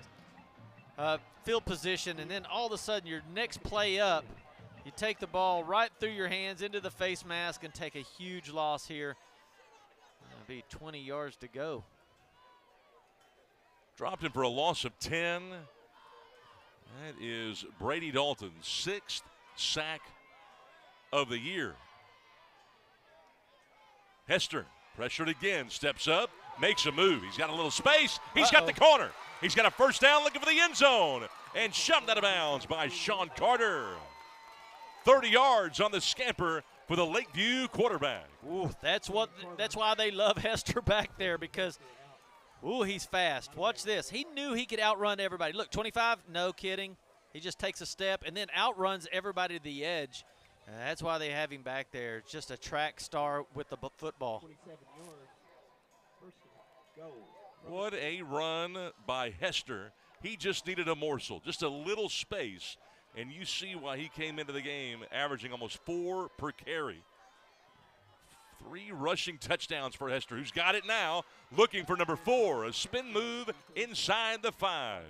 field position, and then all of a sudden your next play up, you take the ball right through your hands into the face mask and take a huge loss here. It'll be 20 yards to go. Dropped him for a loss of 10. That is Brady Dalton's 6th sack of the year. Hester, pressured again, steps up, makes a move. He's got a little space. He's got the corner. He's got a first down looking for the end zone. And shoved out of bounds by Sean Carter. 30 yards on the scamper for the Lakeview quarterback. Ooh, that's why they love Hester back there, because he's fast. Watch this. He knew he could outrun everybody. Look, 25, no kidding. He just takes a step and then outruns everybody to the edge. That's why they have him back there. Just a track star with the football. 27 yards. First and goal. What a run by Hester. He just needed a morsel, just a little space, and you see why he came into the game averaging almost 4 per carry. 3 rushing touchdowns for Hester, who's got it now, looking for number 4, a spin move inside the 5.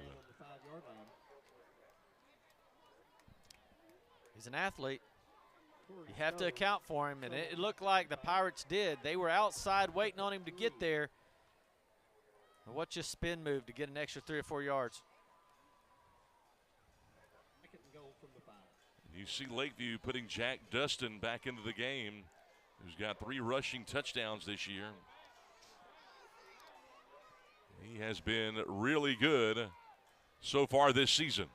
He's an athlete. You have to account for him, and it looked like the Pirates did. They were outside waiting on him to get there. But what's your spin move to get an extra 3 or 4 yards? You see Lakeview putting Jack Dustin back into the game, who's got 3 rushing touchdowns this year. He has been really good so far this season.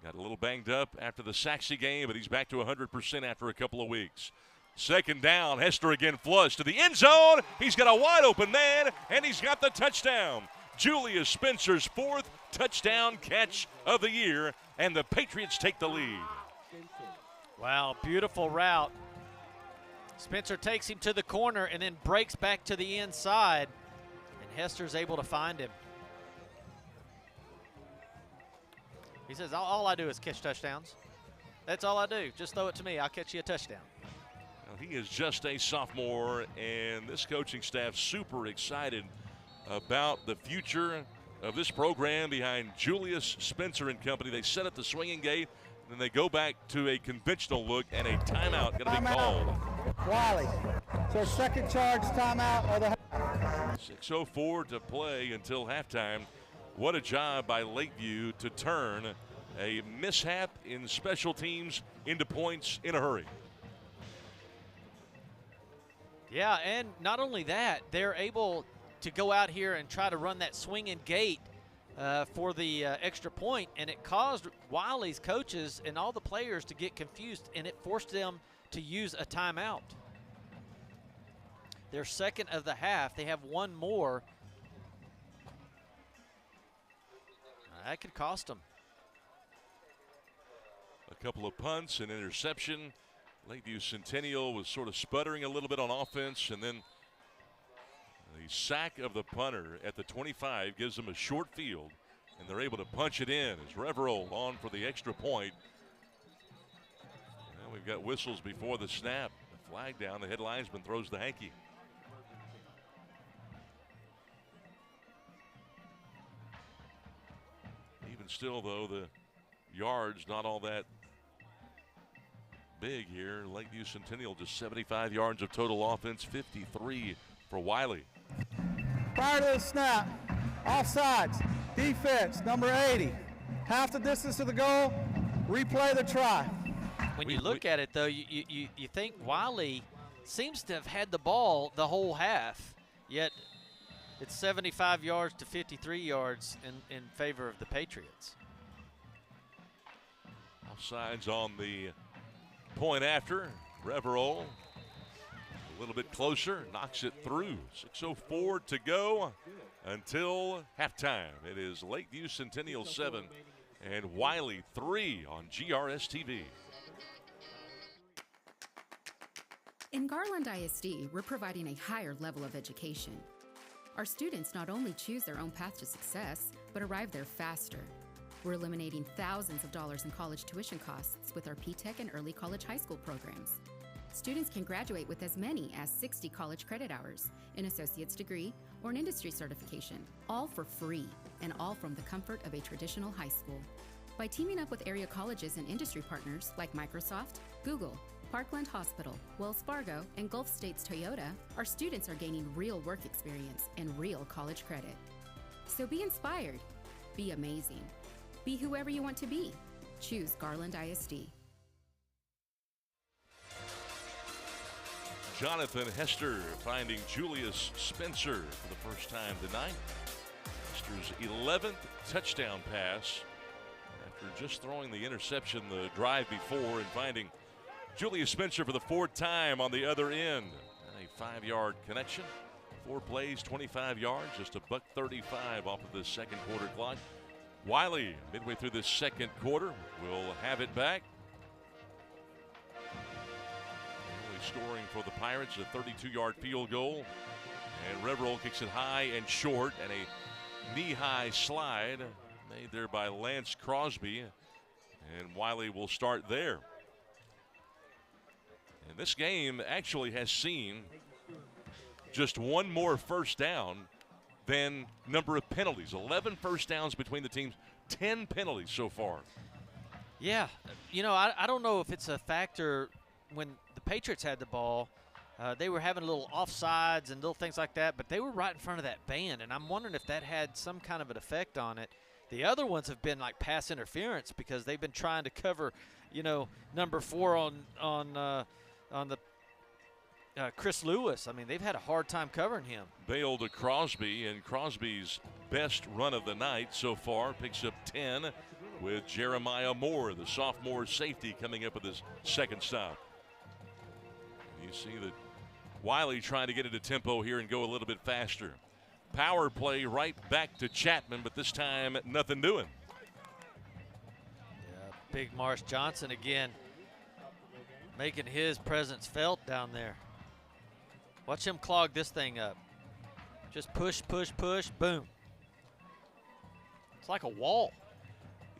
Got a little banged up after the Saxe game, but he's back to 100% after a couple of weeks. Second down, Hester again flush to the end zone. He's got a wide open man, and he's got the touchdown. Julius Spencer's 4th touchdown catch of the year, and the Patriots take the lead. Wow, beautiful route. Spencer takes him to the corner and then breaks back to the inside, and Hester's able to find him. He says, all I do is catch touchdowns. That's all I do. Just throw it to me. I'll catch you a touchdown. Well, he is just a sophomore, and this coaching staff super excited about the future of this program behind Julius Spencer and company. They set up the swinging gate, and then they go back to a conventional look, and a timeout going to be called. Wiley. So second charge timeout of the 6:04 to play until halftime. What a job by Lakeview to turn a mishap in special teams into points in a hurry. Yeah, and not only that, they're able to go out here and try to run that swinging gate for the extra point, and it caused Wiley's coaches and all the players to get confused, and it forced them to use a timeout. Their second of the half. They have one more. That could cost them. A couple of punts, an interception. Lakeview Centennial was sort of sputtering a little bit on offense, and then the sack of the punter at the 25 gives them a short field, and they're able to punch it in as Reverol on for the extra point. Well, we've got whistles before the snap. The flag down, the head linesman throws the hanky. Even still, though, the yards not all that big here. Lakeview Centennial just 75 yards of total offense, 53 for Wylie. prior to the snap, offsides, defense, number 80. Half the distance to the goal, replay the try. When you look at it, though, you think Wylie seems to have had the ball the whole half, yet it's 75 yards to 53 yards in favor of the Patriots. Offsides on the point after. Reverol a little bit closer, knocks it through. 6:04 to go. until halftime. It is Lakeview Centennial 7 and Wylie 3 on GRS TV. In Garland ISD, we're providing a higher level of education. Our students not only choose their own path to success, but arrive there faster. We're eliminating thousands of dollars in college tuition costs with our P-Tech and early college high school programs. Students can graduate with as many as 60 college credit hours, an associate's degree, or an industry certification, all for free, and all from the comfort of a traditional high school. By teaming up with area colleges and industry partners like Microsoft, Google, Parkland Hospital, Wells Fargo, and Gulf States Toyota, our students are gaining real work experience and real college credit. So be inspired, be amazing, be whoever you want to be. Choose Garland ISD. Jonathan Hester finding Julius Spencer for the first time tonight. Hester's 11th touchdown pass after just throwing the interception the drive before and finding Julius Spencer for the 4th time on the other end. And a 5-yard connection. 4 plays, 25 yards, just $1.35 off of the second quarter clock. Wylie, midway through this second quarter, will have it back. Early scoring for the Pirates, a 32-yard field goal. And Reverell kicks it high and short, and a knee-high slide made there by Lance Crosby. And Wylie will start there. And this game actually has seen just one more first down than number of penalties. 11 first downs between the teams, 10 penalties so far. Yeah, you know, I don't know if it's a factor when the Patriots had the ball. They were having little offsides and little things like that, but they were right in front of that band, and I'm wondering if that had some kind of an effect on it. The other ones have been like pass interference because they've been trying to cover, you know, number 4 on the Chris Lewis. I mean, they've had a hard time covering him. Bail to Crosby, and Crosby's best run of the night so far picks up 10 with Jeremiah Moore, the sophomore safety, coming up with his second stop. And you see that Wylie trying to get into tempo here and go a little bit faster. Power play right back to Chapman, but this time nothing doing. Yeah, big Marsh Johnson again, making his presence felt down there. Watch him clog this thing up. Just push, push, push, boom. It's like a wall.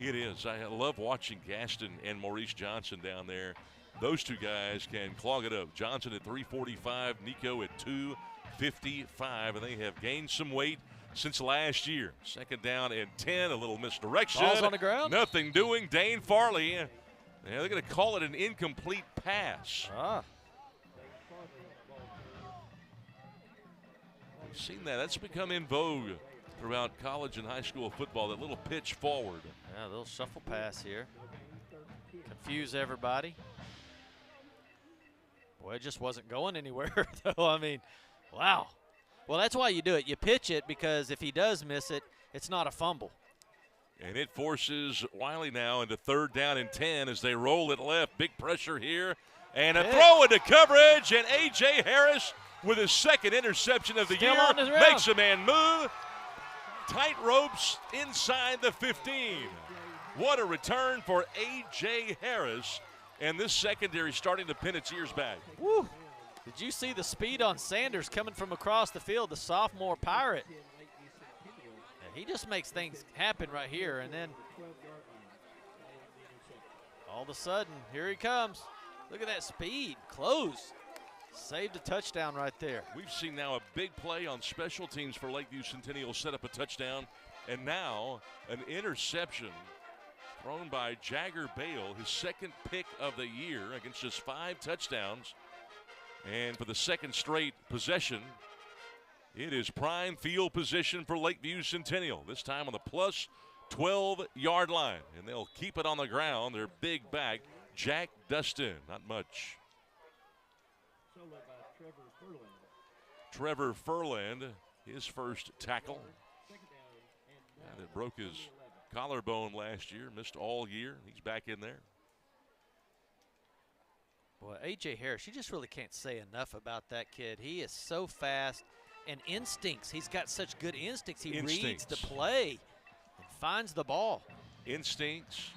It is. I love watching Gaston and Maurice Johnson down there. Those two guys can clog it up. Johnson at 345, Nico at 255, and they have gained some weight since last year. Second down and 10, a little misdirection. Ball's on the ground. Nothing doing. Dane Farley. Yeah, they're going to call it an incomplete pass. You've seen that. That's become in vogue throughout college and high school football, that little pitch forward. Yeah, a little shuffle pass here. Confuse everybody. Boy, it just wasn't going anywhere, though. I mean, wow. Well, that's why you do it. You pitch it because if he does miss it, it's not a fumble. And it forces Wylie now into 3rd down and 10 as they roll it left. Big pressure here. And a throw into coverage, and A.J. Harris with his second interception of the year makes a man move. Tight ropes inside the 15. What a return for A.J. Harris. And this secondary starting to pin its ears back. Woo. Did you see the speed on Sanders coming from across the field, the sophomore Pirate? Yeah, he just makes things happen right here, and then all of a sudden, here he comes. Look at that speed, close. Saved a touchdown right there. We've seen now a big play on special teams for Lakeview Centennial set up a touchdown, and now an interception thrown by Jagger Bale, his second pick of the year against just 5 touchdowns. And for the second straight possession, it is prime field position for Lakeview Centennial, this time on the plus 12-yard line. And they'll keep it on the ground. Their big back, Jack Dustin, not much. Trevor Furland, his first tackle. That broke his collarbone last year, missed all year. He's back in there. Boy, A.J. Harris, you just really can't say enough about that kid. He is so fast. and instincts. He's got such good instincts. He reads the play and finds the ball. Instincts,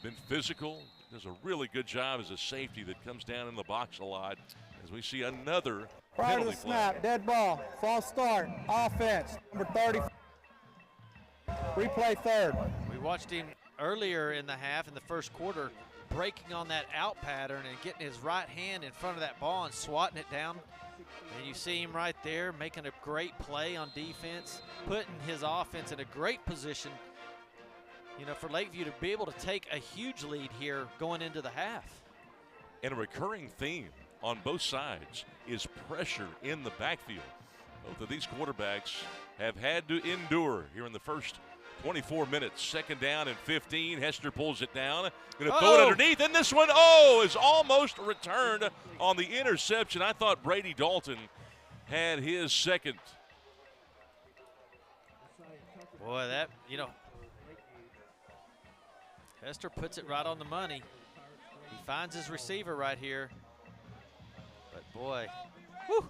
been physical, does a really good job as a safety that comes down in the box a lot as we see another Prior to penalty the snap, flag. dead ball, false start, offense, number 30. Replay third. We watched him earlier in the half, in the first quarter, breaking on that out pattern and getting his right hand in front of that ball and swatting it down. And you see him right there making a great play on defense, putting his offense in a great position, you know, for Lakeview to be able to take a huge lead here going into the half. And a recurring theme on both sides is pressure in the backfield. Both of these quarterbacks have had to endure here in the first 24 minutes. Second down and 15. Hester pulls it down. Going to throw it underneath. And this one, is almost returned on the interception. I thought Brady Dalton had his second. Boy, that, you know, Hester puts it right on the money. He finds his receiver right here. But boy, whew.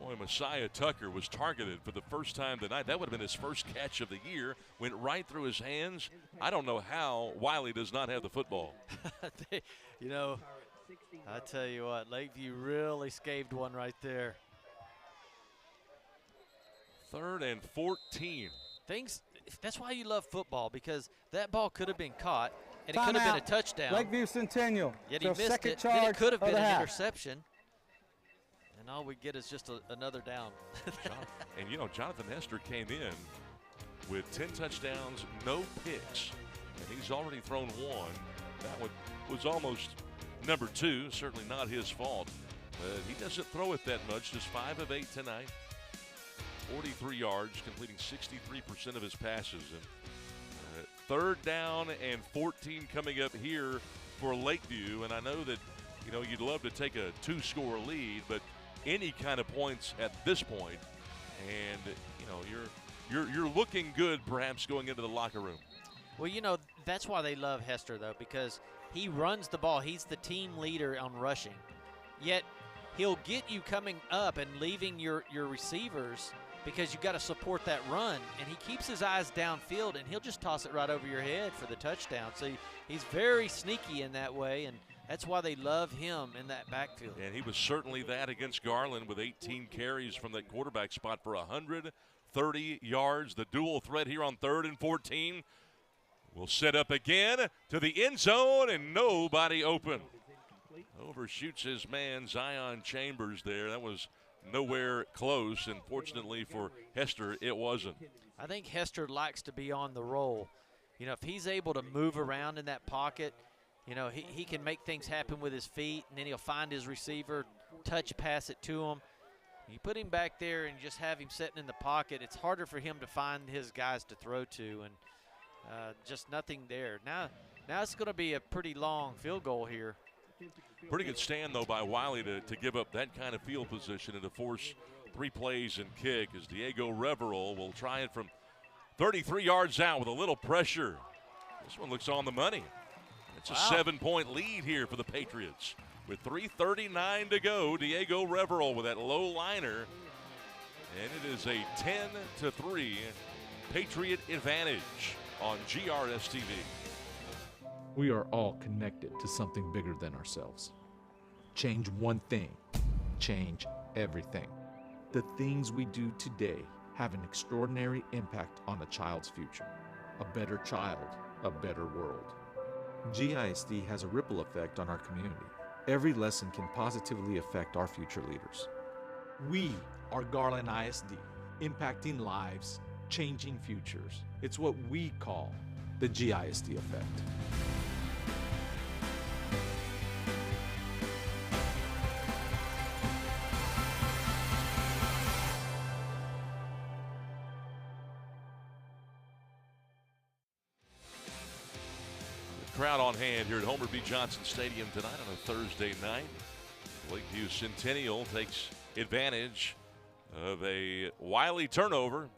Boy, Messiah Tucker was targeted for the first time tonight. That would have been his first catch of the year. Went right through his hands. I don't know how Wylie does not have the football. You know, I tell you what, Lakeview really scaved one right there. 3rd and 14. That's why you love football, because that ball could have been caught, and it Time could have out. been a touchdown. Lakeview Centennial. Yet he So missed second it. Then it charge could have of been the an half. interception. And all we get is just another down. And, you know, Jonathan Hester came in with 10 touchdowns, no picks, and he's already thrown one. That one was almost number 2, certainly not his fault. But he doesn't throw it that much, just 5 of 8 tonight. 43 yards, completing 63% of his passes. And 3rd down and 14 coming up here for Lakeview. And I know that, you know, you'd love to take a 2-score lead, but any kind of points at this point, and you know you're looking good perhaps going into the locker room. Well, you know, that's why they love Hester, though, because he runs the ball. He's the team leader on rushing. Yet he'll get you coming up and leaving your receivers, because you've got to support that run, and he keeps his eyes downfield, and he'll just toss it right over your head for the touchdown. So he's very sneaky in that way, and that's why they love him in that backfield. And he was certainly that against Garland with 18 carries from that quarterback spot for 130 yards. The dual threat here on 3rd and 14 will set up again to the end zone, and nobody open. Overshoots his man, Zion Chambers there. That was nowhere close, and fortunately for Hester, it wasn't. I think Hester likes to be on the roll. You know, if he's able to move around in that pocket, you know, he can make things happen with his feet, and then he'll find his receiver, touch pass it to him. You put him back there and just have him sitting in the pocket, it's harder for him to find his guys to throw to, and just nothing there. Now it's going to be a pretty long field goal here. Pretty good stand, though, by Wylie to give up that kind of field position and to force 3 plays and kick, as Diego Reverol will try it from 33 yards out with a little pressure. This one looks on the money. It's a 7-point lead here for the Patriots. With 3:39 to go, Diego Reverol with that low liner. And it is a 10-3 Patriot advantage on GRS TV. We are all connected to something bigger than ourselves. Change one thing, change everything. The things we do today have an extraordinary impact on a child's future. A better child, a better world. GISD has a ripple effect on our community. Every lesson can positively affect our future leaders. We are Garland ISD, impacting lives, changing futures. It's what we call the GISD effect. Crowd on hand here at Homer B. Johnson Stadium tonight on a Thursday night. Lakeview Centennial takes advantage of a Wylie turnover.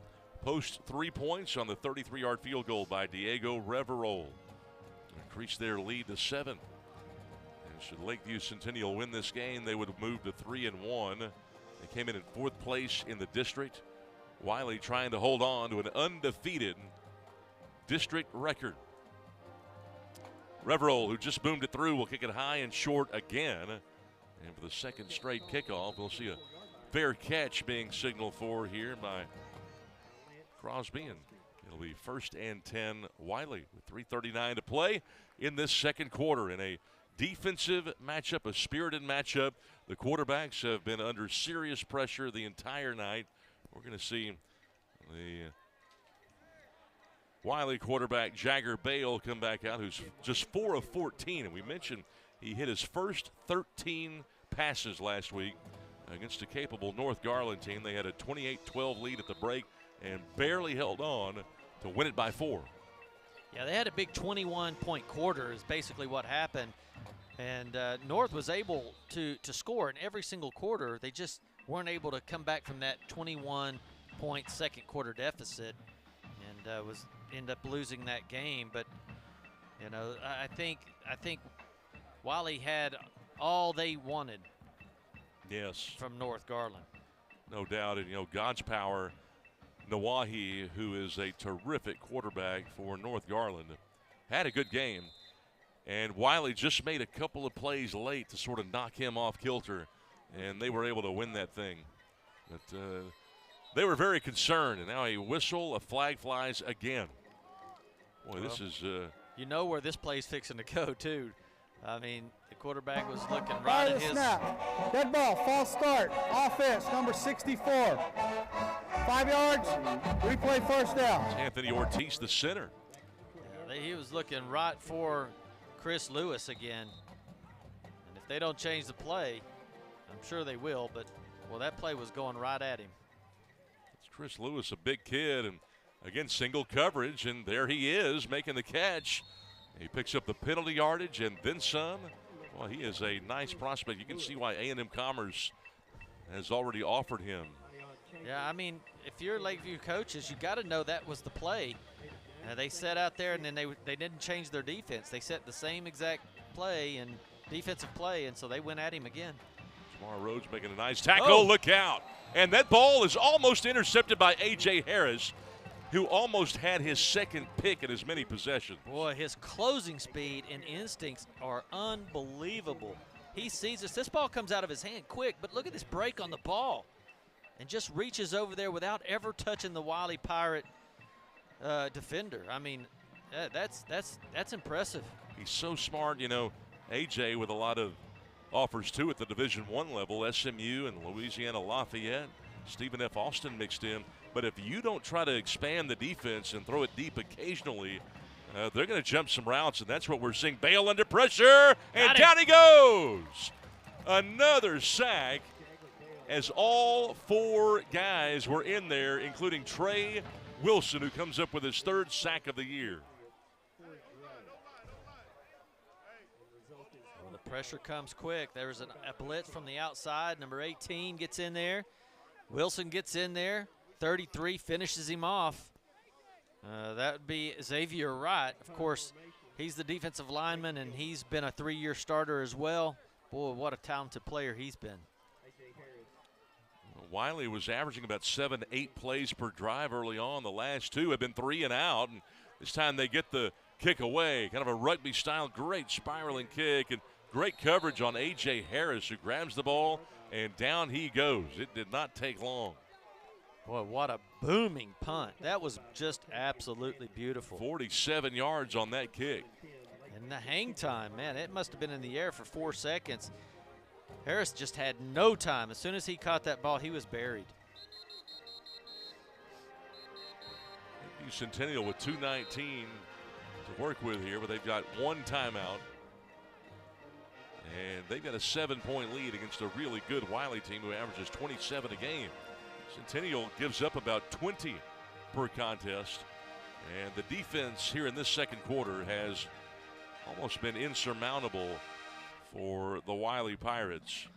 Post 3 points on the 33-yard field goal by Diego Reverol. Increase their lead to 7. And should Lakeview Centennial win this game, they would have moved to 3-1. They came in 4th place in the district. Wylie trying to hold on to an undefeated district record. Reverol, who just boomed it through, will kick it high and short again. And for the second straight kickoff, we'll see a fair catch being signaled for here by Crosby. And it'll be 1st and 10 Wylie with 3:39 to play in this second quarter in a defensive matchup, a spirited matchup. The quarterbacks have been under serious pressure the entire night. We're going to see the Wylie quarterback Jagger Bale come back out, who's just 4 of 14. And we mentioned he hit his first 13 passes last week against a capable North Garland team. They had a 28-12 lead at the break and barely held on to win it by 4. Yeah, they had a big 21-point quarter is basically what happened. And North was able to score in every single quarter. They just weren't able to come back from that 21-point second quarter deficit and end up losing that game. But, you know, I think Wylie had all they wanted. Yes. From North Garland. No doubt. And, you know, God's Power, Nawahi, who is a terrific quarterback for North Garland, had a good game. And Wylie just made a couple of plays late to sort of knock him off kilter, and they were able to win that thing. But they were very concerned, and now a whistle, a flag flies again. Boy, this is you know where this play's fixing to go, too. I mean, the quarterback was looking right at his snap. Dead ball, false start. Offense, number 64. 5 yards, replay 1st down. It's Anthony Ortiz, the center. Yeah, he was looking right for Chris Lewis again. And if they don't change the play, I'm sure they will, but, well, that play was going right at him. It's Chris Lewis, a big kid, and, again, single coverage, and there he is making the catch. He picks up the penalty yardage and then some. Well, he is a nice prospect. You can see why A&M Commerce has already offered him. Yeah, I mean, if you're Lakeview coaches, you got to know that was the play. They sat out there, and then they didn't change their defense. They set the same exact play and defensive play, and so they went at him again. Jamar Rhodes making a nice tackle. Look out. And that ball is almost intercepted by A.J. Harris, who almost had his second pick in as many possessions. Boy, his closing speed and instincts are unbelievable. He sees this. This ball comes out of his hand quick, but look at this break on the ball. And just reaches over there without ever touching the Wylie Pirate defender. I mean, that's impressive. He's so smart, you know. A.J. with a lot of offers, too, at the Division I level. SMU and Louisiana Lafayette. Stephen F. Austin mixed in. But if you don't try to expand the defense and throw it deep occasionally, they're going to jump some routes, and that's what we're seeing. Bale under pressure, and down he goes. Another sack as all 4 guys were in there, including Trey Wilson, who comes up with his 3rd sack of the year. Well, the pressure comes quick. There's a blitz from the outside. Number 18 gets in there. Wilson gets in there. 33 finishes him off. That would be Xavier Wright. Of course, he's the defensive lineman, and he's been a 3-year starter as well. Boy, what a talented player he's been. Wylie was averaging about 7-8 plays per drive early on. The last 2 have been 3 and out, and this time they get the kick away. Kind of a rugby-style, great spiraling kick, and great coverage on A.J. Harris, who grabs the ball, and down he goes. It did not take long. Boy, what a booming punt. That was just absolutely beautiful. 47 yards on that kick. And the hang time, man, it must have been in the air for 4 seconds. Harris just had no time. As soon as he caught that ball, he was buried. Lakeview Centennial with 2:19 to work with here, but they've got 1 timeout. And they've got a 7-point lead against a really good Wylie team who averages 27 a game. Centennial gives up about 20 per contest. And the defense here in this second quarter has almost been insurmountable for the Wylie Pirates.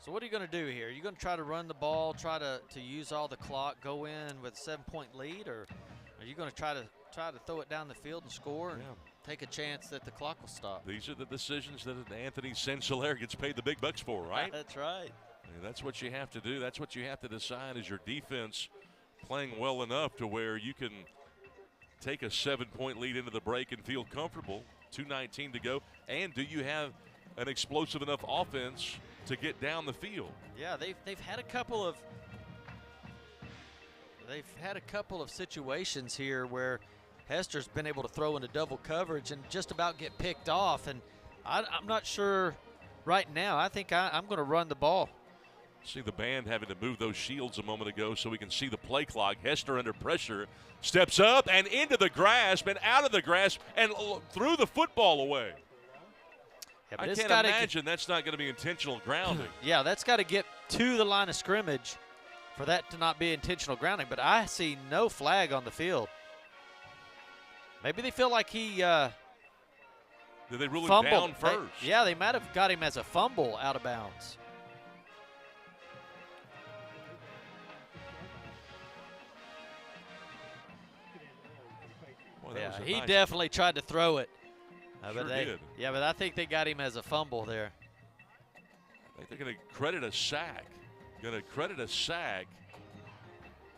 So what are you going to do here? Are you going to try to run the ball, try to use all the clock, go in with a 7-point lead, or are you going to try to throw it down the field and score and take a chance that the clock will stop? These are the decisions that Anthony Saint-Hilaire gets paid the big bucks for, right? That's right. And that's what you have to do. That's what you have to decide, is your defense playing well enough to where you can take a 7-point lead into the break and feel comfortable. 2:19 to go. And do you have an explosive enough offense to get down the field? Yeah, they've had a couple of situations here where Hester's been able to throw into double coverage and just about get picked off. And I'm not sure right now. I think I'm going to run the ball. See the band having to move those shields a moment ago so we can see the play clock. Hester under pressure, steps up and into the grasp and out of the grasp and threw the football away. Yeah, I can't imagine that's not going to be intentional grounding. Yeah, that's got to get to the line of scrimmage for that to not be intentional grounding. But I see no flag on the field. Maybe they feel like he Did they rule him fumbled. down first? Yeah, they might have got him as a fumble out of bounds. Boy, Yeah, was a he nice definitely tried to throw it. Sure did. Yeah, but I think they got him as a fumble there. I think they're going to credit a sack. Going to credit a sack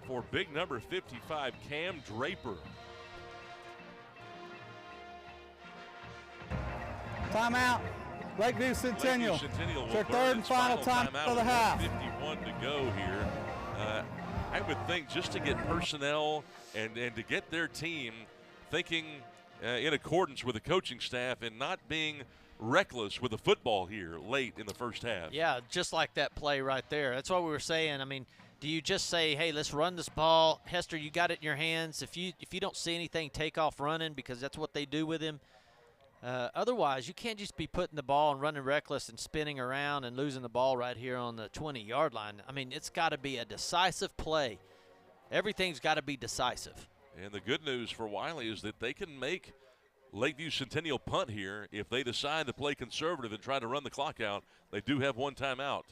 for big number 55, Cam Draper. Timeout. Lakeview Centennial. Lakeview Centennial It's will their burn third and its final time timeout of the with half. 51 to go here. I would think just to get personnel and to get their team thinking in accordance with the coaching staff and not being reckless with the football here late in the first half. Yeah, just like that play right there. That's what we were saying. I mean, do you just say, hey, let's run this ball? Hester, you got it in your hands. If you don't see anything, take off running, because that's what they do with him. Otherwise, you can't just be putting the ball and running reckless and spinning around and losing the ball right here on the 20-yard line. I mean, it's got to be a decisive play. Everything's got to be decisive. And the good news for Wylie is that they can make Lakeview Centennial punt here if they decide to play conservative and try to run the clock out. They do have one timeout.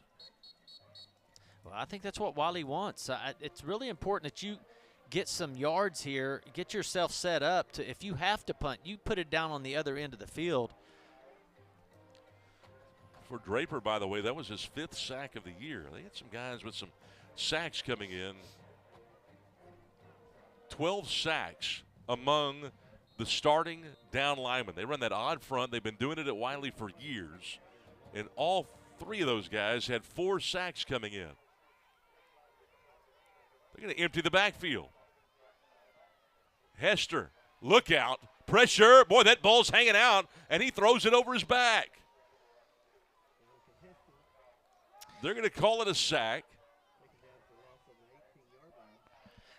Well, I think that's what Wylie wants. It's really important that you get some yards here, get yourself set up to, if you have to punt, you put it down on the other end of the field. For Draper, by the way, that was his 5th sack of the year. They had some guys with some sacks coming in. 12 sacks among the starting down linemen. They run that odd front. They've been doing it at Wylie for years. And all 3 of those guys had 4 sacks coming in. They're going to empty the backfield. Hester, look out, pressure. Boy, that ball's hanging out, and he throws it over his back. They're going to call it a sack.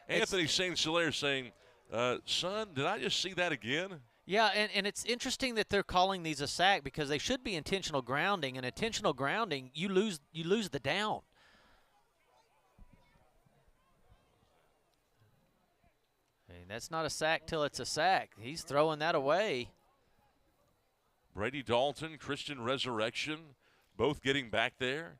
Anthony St. Hilaire saying, son, did I just see that again? Yeah, and it's interesting that they're calling these a sack, because they should be intentional grounding. And intentional grounding, you lose the down. And that's not a sack till it's a sack. He's throwing that away. Brady Dalton, Christian Resurrection, both getting back there.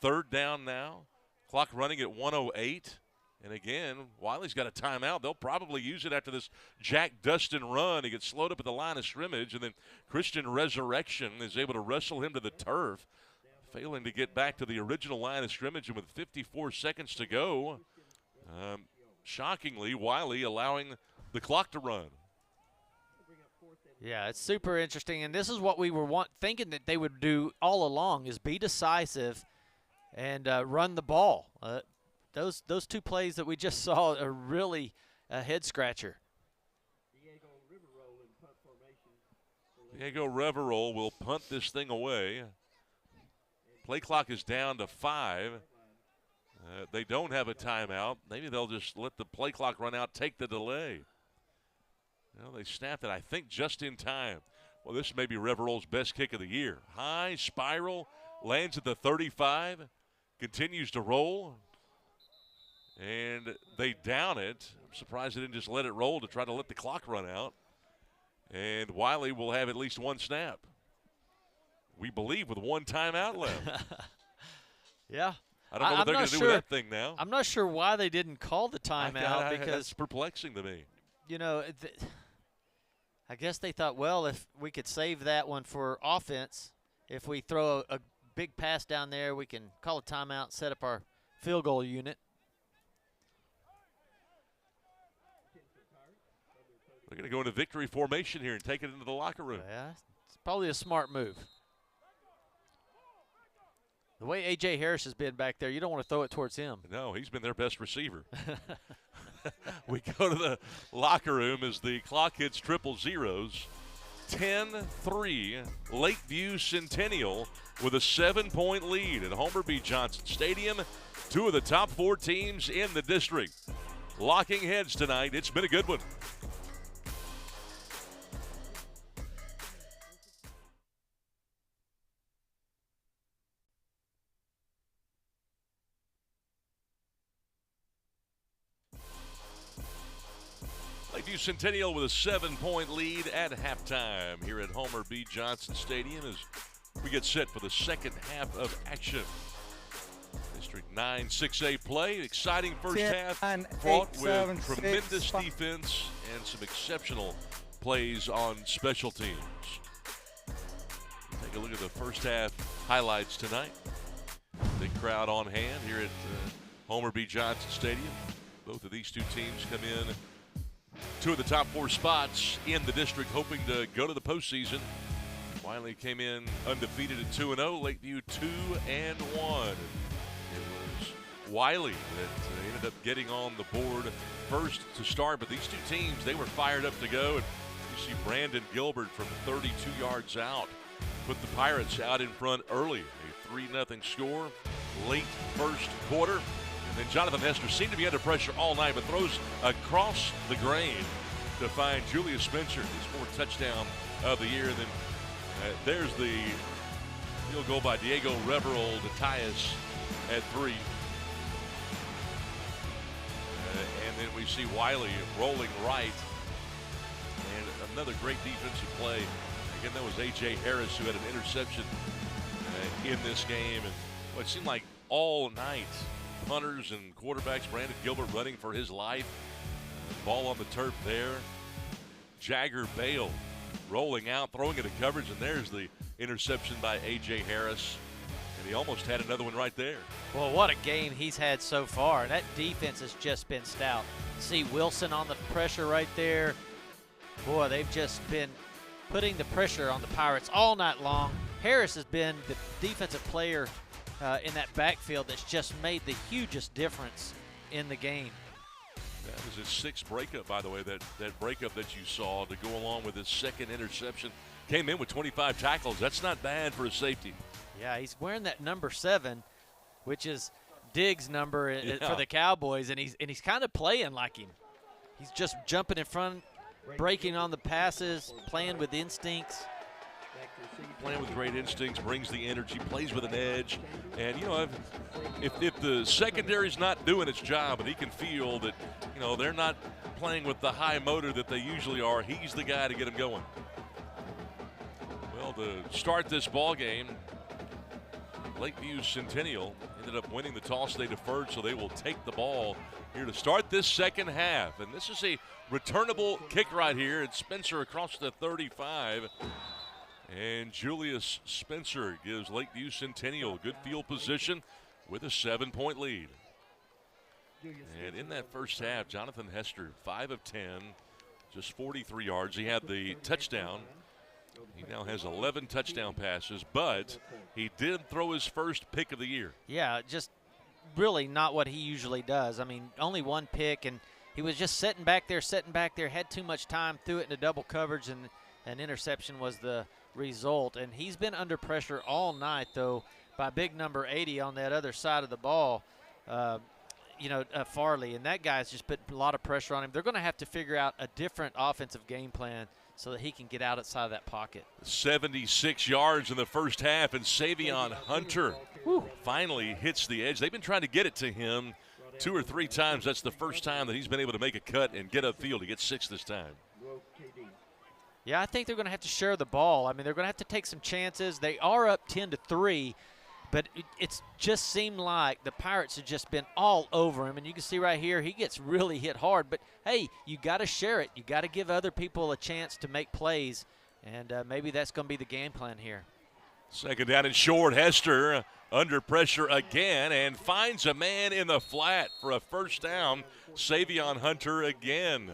3rd down now. Clock running at 1:08. And again, Wylie's got a timeout. They'll probably use it after this Jack Dustin run. He gets slowed up at the line of scrimmage, and then Christian Resurrection is able to wrestle him to the turf, failing to get back to the original line of scrimmage. And with 54 seconds to go, shockingly, Wylie allowing the clock to run. Yeah, it's super interesting, and this is what we were thinking that they would do all along, is be decisive and run the ball. Those 2 plays that we just saw are really a head-scratcher. Diego Reverol will punt this thing away. Play clock is down to 5. They don't have a timeout. Maybe they'll just let the play clock run out, take the delay. Well, they snapped it, I think, just in time. Well, this may be Reverol's best kick of the year. High spiral, lands at the 35, continues to roll, and they down it. I'm surprised they didn't just let it roll to try to let the clock run out. And Wylie will have at least 1 snap, we believe, with 1 timeout left. Yeah. I don't know what they're going to do with that thing now. I'm not sure why they didn't call the timeout, because that's perplexing to me. You know, I guess they thought, well, if we could save that one for offense, if we throw a big pass down there, we can call a timeout, set up our field goal unit. They're going to go into victory formation here and take it into the locker room. Yeah, it's probably a smart move. The way A.J. Harris has been back there, you don't want to throw it towards him. No, he's been their best receiver. We go to the locker room as the clock hits triple zeros. 10-3, Lakeview Centennial with a 7-point lead at Homer B. Johnson Stadium. Two of the top 4 teams in the district locking heads tonight. It's been a good one. Lakeview Centennial with a 7-point lead at halftime here at Homer B. Johnson Stadium as we get set for the second half of action. District 9 6A play. Exciting first half. Fought with tremendous defense and some exceptional plays on special teams. Take a look at the first half highlights tonight. Big crowd on hand here at Homer B. Johnson Stadium. Both of these two teams come in two of the top 4 spots in the district, hoping to go to the postseason. Wylie came in undefeated at 2-0. Lakeview 2-1. It was Wylie that ended up getting on the board first to start. But these two teams, they were fired up to go. And you see Brandon Gilbert from 32 yards out put the Pirates out in front early. A 3-0 score late first quarter. And then Jonathan Hester seemed to be under pressure all night, but throws across the grain to find Julius Spencer, his 4th touchdown of the year. And then there's the field goal by Diego Reverol to tie us at 3. And then we see Wylie rolling right. And another great defensive play. Again, that was A.J. Harris who had an interception in this game. And it seemed like all night, punters and quarterbacks, Brandon Gilbert running for his life. Ball on the turf there. Jagger Bale rolling out, throwing into coverage, and there's the interception by A.J. Harris. And he almost had another one right there. Well, what a game he's had so far. That defense has just been stout. See Wilson on the pressure right there. Boy, they've just been putting the pressure on the Pirates all night long. Harris has been the defensive player in that backfield that's just made the hugest difference in the game. That was his 6th breakup, by the way, that breakup that you saw to go along with his 2nd interception. Came in with 25 tackles. That's not bad for a safety. Yeah, he's wearing that number 7, which is Diggs' number for the Cowboys, and he's kind of playing like him. He's just jumping in front, breaking on the passes, playing with instincts. Playing with great instincts, brings the energy, plays with an edge. And, you know, if the secondary's not doing its job and he can feel that, you know, they're not playing with the high motor that they usually are, he's the guy to get them going. Well, to start this ball game, Lakeview Centennial ended up winning the toss. They deferred, so they will take the ball here to start this second half. And this is a returnable kick right here. It's Spencer across the 35. And Julius Spencer gives Lakeview Centennial good field position with a 7-point lead. And in that first half, Jonathan Hester, 5 of 10, just 43 yards. He had the touchdown. He now has 11 touchdown passes, but he did throw his first pick of the year. Yeah, just really not what he usually does. I mean, only 1 pick, and he was just sitting back there, had too much time, threw it into double coverage, and an interception was the result. And he's been under pressure all night, though, by big number 80 on that other side of the ball, Farley. And that guy's just put a lot of pressure on him. They're going to have to figure out a different offensive game plan so that he can get out outside of that pocket. 76 yards in the first half, and Savion Hunter finally hits the edge. They've been trying to get it to him 2 or 3 times. That's the first time that he's been able to make a cut and get upfield. He gets 6 this time. Yeah, I think they're going to have to share the ball. I mean, they're going to have to take some chances. They are up 10-3, but it's just seemed like the Pirates have just been all over him. And you can see right here, he gets really hit hard. But, hey, you got to share it. You got to give other people a chance to make plays, and maybe that's going to be the game plan here. Second down and short. Hester under pressure again and finds a man in the flat for a first down. Savion Hunter again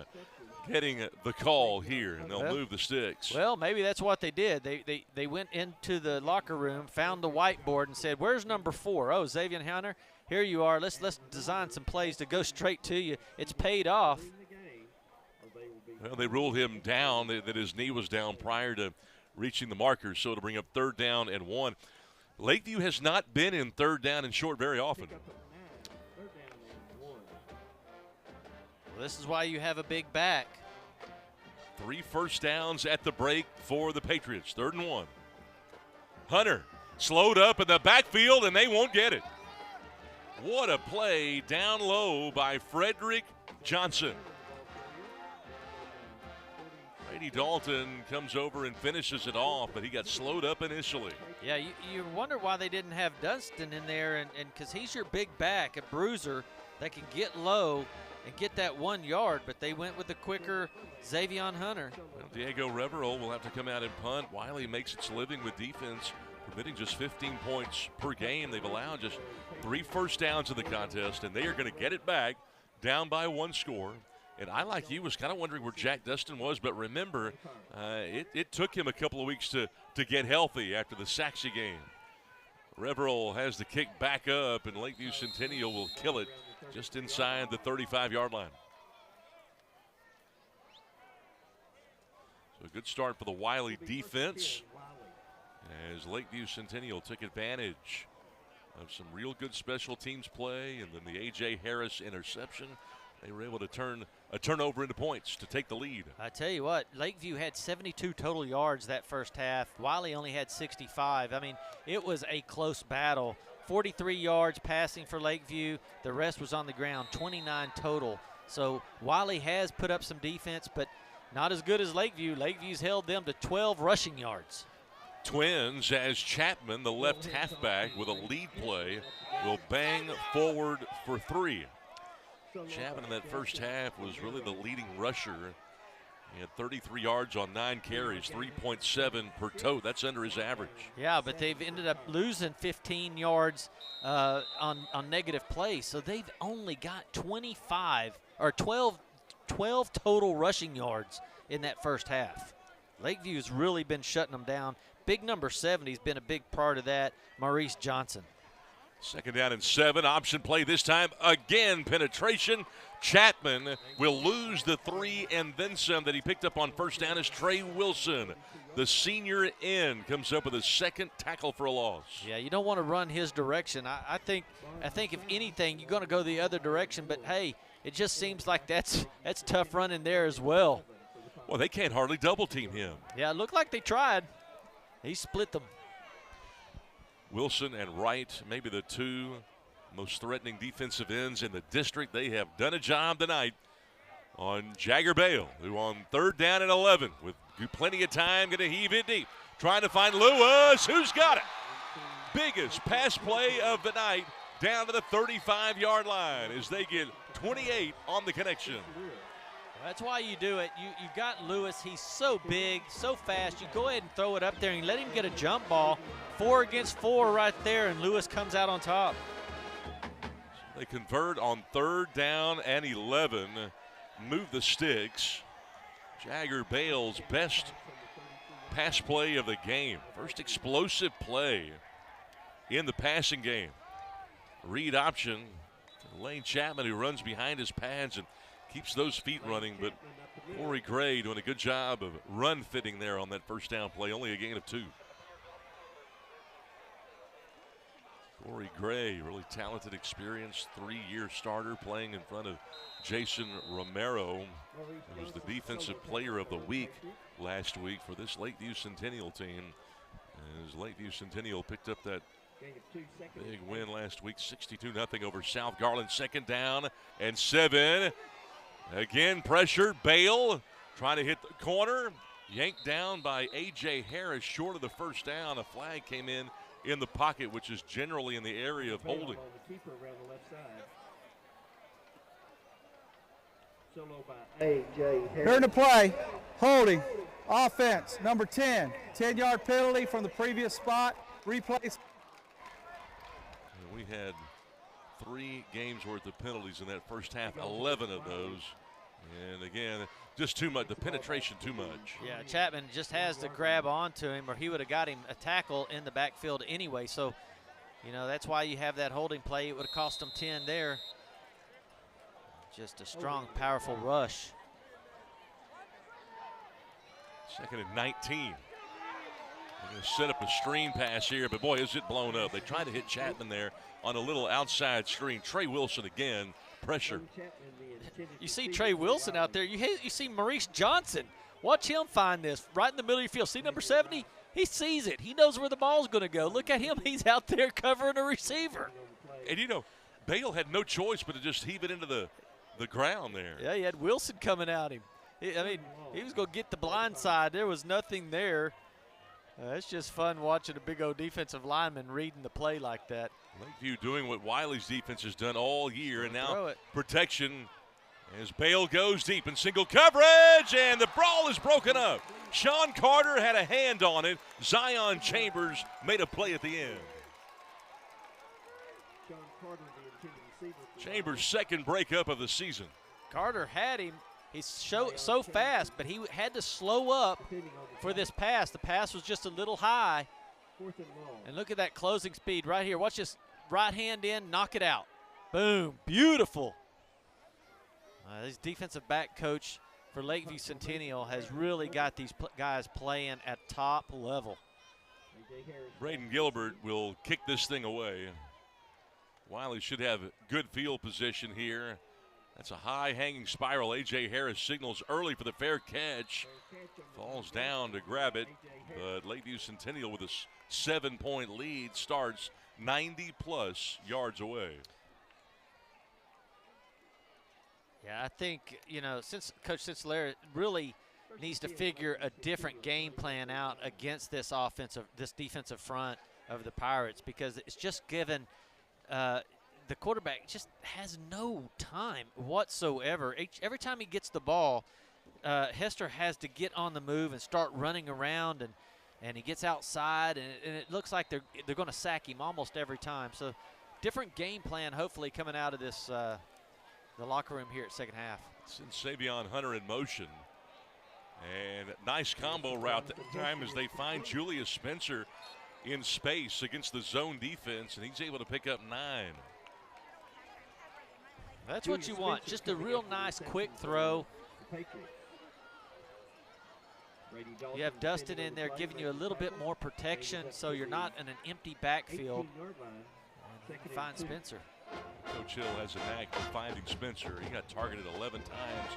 getting the call here, and they'll move the sticks. Well, maybe that's what they did. They went into the locker room, found the whiteboard, and said, "Where's number 4? Oh, Xavier Hunter, here you are. Let's design some plays to go straight to you." It's paid off. Well, they ruled him down, that his knee was down prior to reaching the markers, so to bring up 3rd down and 1. Lakeview has not been in 3rd down and short very often. Well, this is why you have a big back. 3 first downs at the break for the Patriots. 3rd and 1. Hunter slowed up in the backfield, and they won't get it. What a play down low by Frederick Johnson. Brady Dalton comes over and finishes it off, but he got slowed up initially. Yeah, you wonder why they didn't have Dunston in there, and because he's your big back, a bruiser that can get low and get that 1 yard, but they went with the quicker Xavier Hunter. Well, Diego Reverol will have to come out and punt. Wylie makes its living with defense, permitting just 15 points per game. They've allowed just 3 first downs in the contest, and they are going to get it back down by 1 score. And I, like you, was kind of wondering where Jack Dustin was, but remember, it took him a couple of weeks to get healthy after the Saxy game. Reverol has the kick back up, and Lakeview Centennial will kill it just inside the 35-yard line. So a good start for the Wylie defense as Lakeview Centennial took advantage of some real good special teams play, and then the A.J. Harris interception. They were able to turn a turnover into points to take the lead. I tell you what, Lakeview had 72 total yards that first half. Wylie only had 65. I mean, it was a close battle. 43 yards passing for Lakeview. The rest was on the ground, 29 total. So Wylie has put up some defense, but not as good as Lakeview. Lakeview's held them to 12 rushing yards. Twins, as Chapman, the left halfback with a lead play, will bang forward for 3. Chapman in that first half was really the leading rusher. He had 33 yards on 9 carries, 3.7 per tote. That's under his average. Yeah, but they've ended up losing 15 yards on negative plays. So they've only got 12 total rushing yards in that first half. Lakeview's really been shutting them down. Big number 70 has been a big part of that, Maurice Johnson. 2nd down and 7, option play this time. Again, penetration. Chapman will lose the 3 and then some that he picked up on first down as Trey Wilson, the senior end, comes up with a 2nd tackle for a loss. Yeah, you don't want to run his direction. I think if anything, you're going to go the other direction. But, hey, it just seems like that's tough running there as well. Well, they can't hardly double team him. Yeah, it looked like they tried. He split them. Wilson and Wright, maybe the 2 most threatening defensive ends in the district. They have done a job tonight on Jagger Bale, who on 3rd down and 11 with plenty of time going to heave it deep. Trying to find Lewis, who's got it. Biggest pass play of the night down to the 35-yard line as they get 28 on the connection. That's why you do it. You've got Lewis. He's so big, so fast. You go ahead and throw it up there and let him get a jump ball. 4 against 4 right there, and Lewis comes out on top. They convert on 3rd down and 11. Move the sticks. Jagger Bale's best pass play of the game. First explosive play in the passing game. Read option to Lane Chapman, who runs behind his pads and keeps those feet running, but Corey Gray doing a good job of run fitting there on that first down play, only a gain of 2. Corey Gray, really talented, experienced 3-year starter playing in front of Jason Romero, who was the defensive player of the week last week for this Lakeview Centennial team. As Lakeview Centennial picked up that big win last week, 62-0 over South Garland. 2nd down and 7. Again, pressured. Bale trying to hit the corner. Yanked down by A.J. Harris short of the first down. A flag came in the pocket, which is generally in the area of holding. Here in the play, holding, offense, number 10, 10-yard penalty from the previous spot. replays. We had 3 games worth of penalties in that first half, 11 of those. And again, just too much, the penetration too much. Yeah, Chapman just has to grab onto him or he would have got him a tackle in the backfield anyway. So, you know, that's why you have that holding play. It would have cost them 10 there. Just a strong, powerful rush. 2nd and 19. They're going to set up a screen pass here, but boy, is it blown up. They tried to hit Chapman there on a little outside screen. Trey Wilson again, pressure. You see Trey Wilson out there. You see Maurice Johnson. Watch him find this right in the middle of your field. See number 70? He sees it. He knows where the ball's going to go. Look at him. He's out there covering a receiver. And, you know, Bale had no choice but to just heave it into the ground there. Yeah, he had Wilson coming at him. I mean, he was going to get the blind side. There was nothing there. It's just fun watching a big old defensive lineman reading the play like that. Lakeview doing what Wiley's defense has done all year, and now protection as Bale goes deep in single coverage, and the brawl is broken up. Sean Carter had a hand on it. Zion Chambers made a play at the end. Chambers' second breakup of the season. Carter had him. He's so fast, but he had to slow up for this pass. The pass was just a little high. And look at that closing speed right here. Watch this right hand in, knock it out. Boom, beautiful. This defensive back coach for Lakeview Centennial has really got these guys playing at top level. Braden Gilbert will kick this thing away. Wiley should have good field position here. That's a high hanging spiral. A.J. Harris signals early for the fair catch. Falls down to grab it. But Lakeview Centennial with a 7-point lead starts 90-plus yards away. Yeah, I think, you know, since Coach Cincinnati really needs to figure a different game plan out against this defensive front of the Pirates, because it's just given the quarterback just has no time whatsoever. Every time he gets the ball, Hester has to get on the move and start running around, and he gets outside, and it looks like they're going to sack him almost every time. So different game plan hopefully coming out of this the locker room here at second half. Send Savion Hunter in motion. And nice combo route that time as they find Julius Spencer in space against the zone defense, and he's able to pick up 9. That's what you want, just a real nice quick throw. You have Dustin in there giving you a little bit more protection so you're not in an empty backfield. And you find Spencer. Coach Hill has a knack for finding Spencer. He got targeted 11 times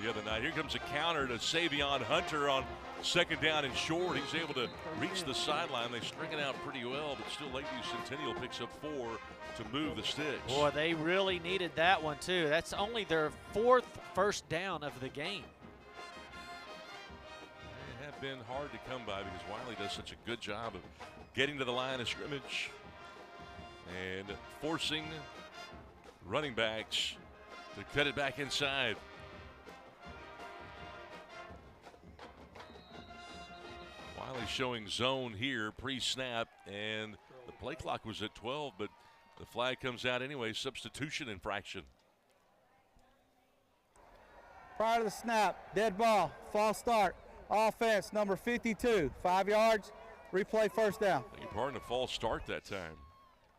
the other night. Here comes a counter to Savion Hunter on second down and short. He's able to reach the sideline. They string it out pretty well, but still Lakeview Centennial picks up 4 to move the sticks. Boy, they really needed that one too. That's only their 4th first down of the game. They have been hard to come by because Wiley does such a good job of getting to the line of scrimmage and forcing running backs to cut it back inside. Wiley showing zone here pre-snap, and the play clock was at 12, but the flag comes out anyway. Substitution infraction. Prior to the snap, dead ball, false start, offense, number 52, 5 yards, replay first down. You're pardon a false start that time.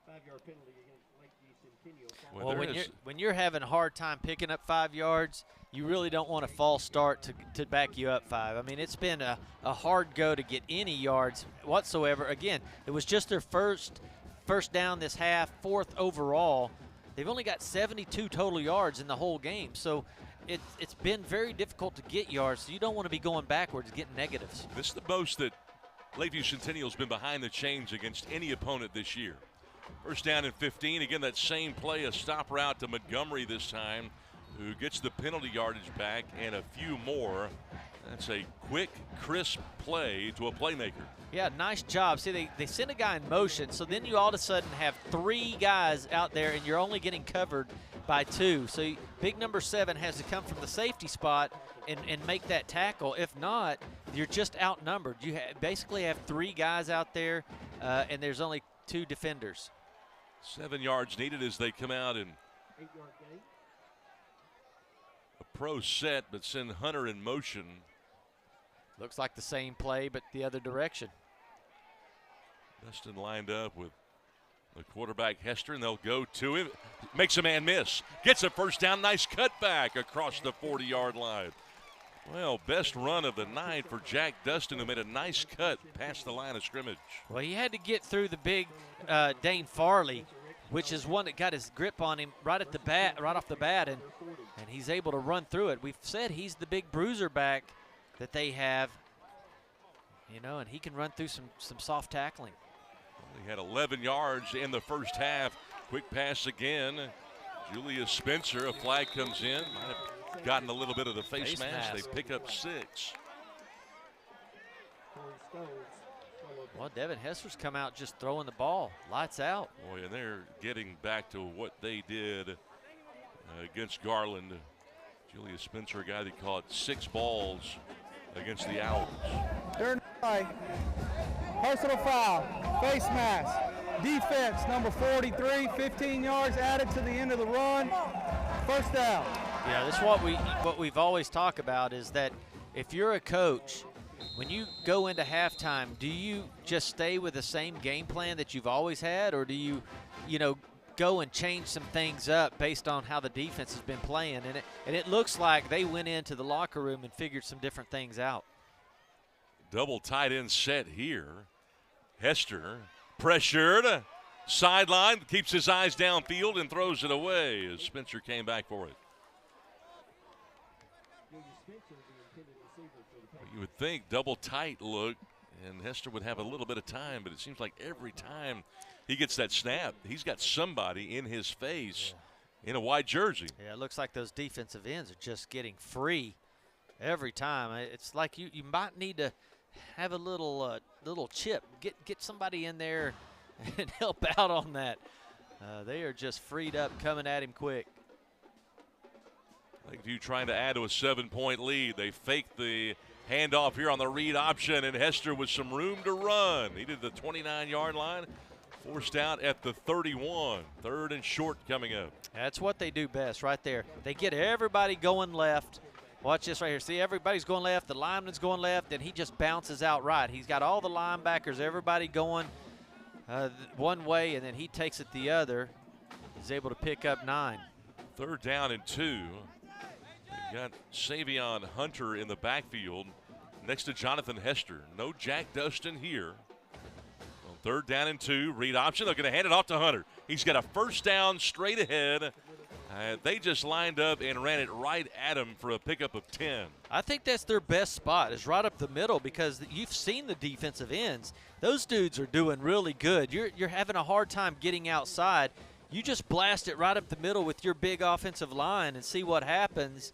5-yard penalty against Lakeview Centennial. Well, when you're having a hard time picking up 5 yards, you really don't want a false start to back you up 5. I mean, it's been a hard go to get any yards whatsoever. Again, it was just their first down this half, 4th overall. They've only got 72 total yards in the whole game. So it's been very difficult to get yards. So you don't want to be going backwards, getting negatives. This is the most that Lakeview Centennial's been behind the chains against any opponent this year. First down and 15. Again, that same play, a stop route to Montgomery this time, who gets the penalty yardage back and a few more. That's a quick, crisp play to a playmaker. Yeah, nice job. See, they send a guy in motion, so then you all of a sudden have 3 guys out there, and you're only getting covered by 2. So big number 7 has to come from the safety spot and make that tackle. If not, you're just outnumbered. You basically have 3 guys out there, and there's only 2 defenders. 7 yards needed as they come out and a pro set, but send Hunter in motion. Looks like the same play, but the other direction. Dustin lined up with the quarterback Hester, and they'll go to him. Makes a man miss. Gets a first down. Nice cutback across the 40-yard line. Well, best run of the night for Jack Dustin, who made a nice cut past the line of scrimmage. Well, he had to get through the big Dane Farley, which is one that got his grip on him right off the bat, and he's able to run through it. We've said he's the big bruiser back that they have, you know, and he can run through some soft tackling. He had 11 yards in the first half. Quick pass again. Julius Spencer, a flag comes in. Might have gotten a little bit of the face mask. They pick up 6. Well, Devin Hester's come out just throwing the ball. Lights out. Boy, and they're getting back to what they did against Garland. Julius Spencer, a guy that caught 6 balls against the Owls. Third play. Personal foul. Face mask. Defense, number 43, 15 yards added to the end of the run. First down. Yeah, this is what we've always talked about is that if you're a coach, when you go into halftime, do you just stay with the same game plan that you've always had, or do you go and change some things up based on how the defense has been playing? And it looks like they went into the locker room and figured some different things out. Double tight end set here. Hester pressured, sideline, keeps his eyes downfield and throws it away as Spencer came back for it. You would think double tight look, and Hester would have a little bit of time, but it seems like every time he gets that snap, he's got somebody in his face in a white jersey. Yeah, it looks like those defensive ends are just getting free every time. It's like you might need to have a little chip. Get somebody in there and help out on that. They are just freed up, coming at him quick. Lakeview trying to add to a 7-point lead. They fake the handoff here on the read option, and Hester with some room to run. He did the 29-yard line, forced out at the 31. 3rd and short coming up. That's what they do best right there. They get everybody going left. Watch this right here. See, everybody's going left. The lineman's going left, and he just bounces out right. He's got all the linebackers, everybody going one way, and then he takes it the other. He's able to pick up 9. 3rd down and 2. They've got Savion Hunter in the backfield next to Jonathan Hester. No Jack Dustin here. On 3rd down and 2, read option. They're going to hand it off to Hunter. He's got a first down straight ahead. They just lined up and ran it right at him for a pickup of 10. I think that's their best spot, is right up the middle, because you've seen the defensive ends. Those dudes are doing really good. You're having a hard time getting outside. You just blast it right up the middle with your big offensive line and see what happens.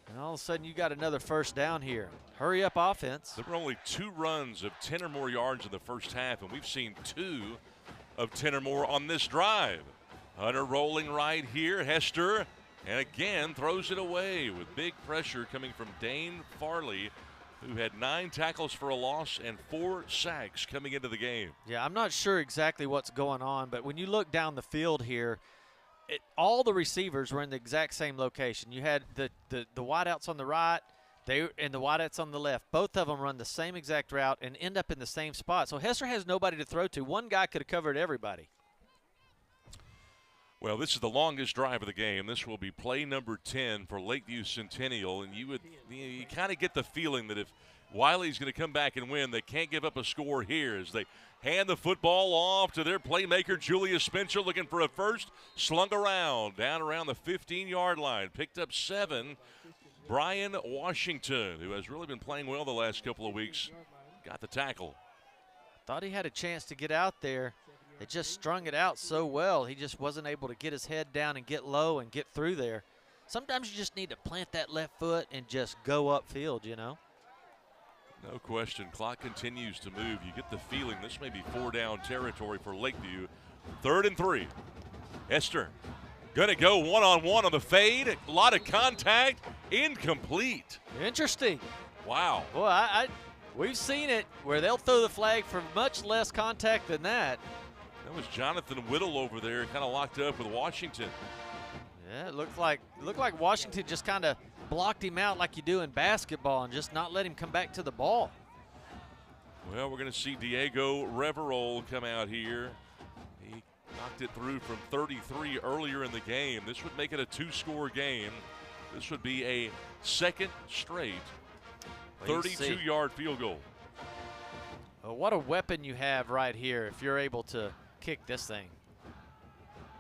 And all of a sudden you got another first down here. Hurry up offense. There were only 2 runs of 10 or more yards in the first half, and we've seen 2 of 10 or more on this drive. Hunter rolling right here. Hester, and again throws it away with big pressure coming from Dane Farley, who had 9 tackles for a loss and 4 sacks coming into the game. Yeah, I'm not sure exactly what's going on, but when you look down the field here, all the receivers were in the exact same location. You had the wideouts on the right, and the wideouts on the left. Both of them run the same exact route and end up in the same spot. So Hester has nobody to throw to. One guy could have covered everybody. Well, this is the longest drive of the game. This will be play number 10 for Lakeview Centennial, and you kind of get the feeling that if Wiley's going to come back and win, they can't give up a score here as they hand the football off to their playmaker, Julius Spencer, looking for a first, slung around, down around the 15-yard line, picked up 7. Brian Washington, who has really been playing well the last couple of weeks, got the tackle. Thought he had a chance to get out there. They just strung it out so well. He just wasn't able to get his head down and get low and get through there. Sometimes you just need to plant that left foot and just go upfield, you know. No question. Clock continues to move. You get the feeling this may be 4-down territory for Lakeview. 3rd and 3. Hester going to go one-on-one on the fade. A lot of contact. Incomplete. Interesting. Wow. Boy, we've seen it where they'll throw the flag for much less contact than that. That was Jonathan Whittle over there, kind of locked up with Washington. Yeah, it looked like Washington just kind of blocked him out like you do in basketball and just not let him come back to the ball. Well, we're going to see Diego Reverol come out here. He knocked it through from 33 earlier in the game. This would make it a 2-score game. This would be a second straight 32-yard field goal. Well, what a weapon you have right here if you're able to kick this thing.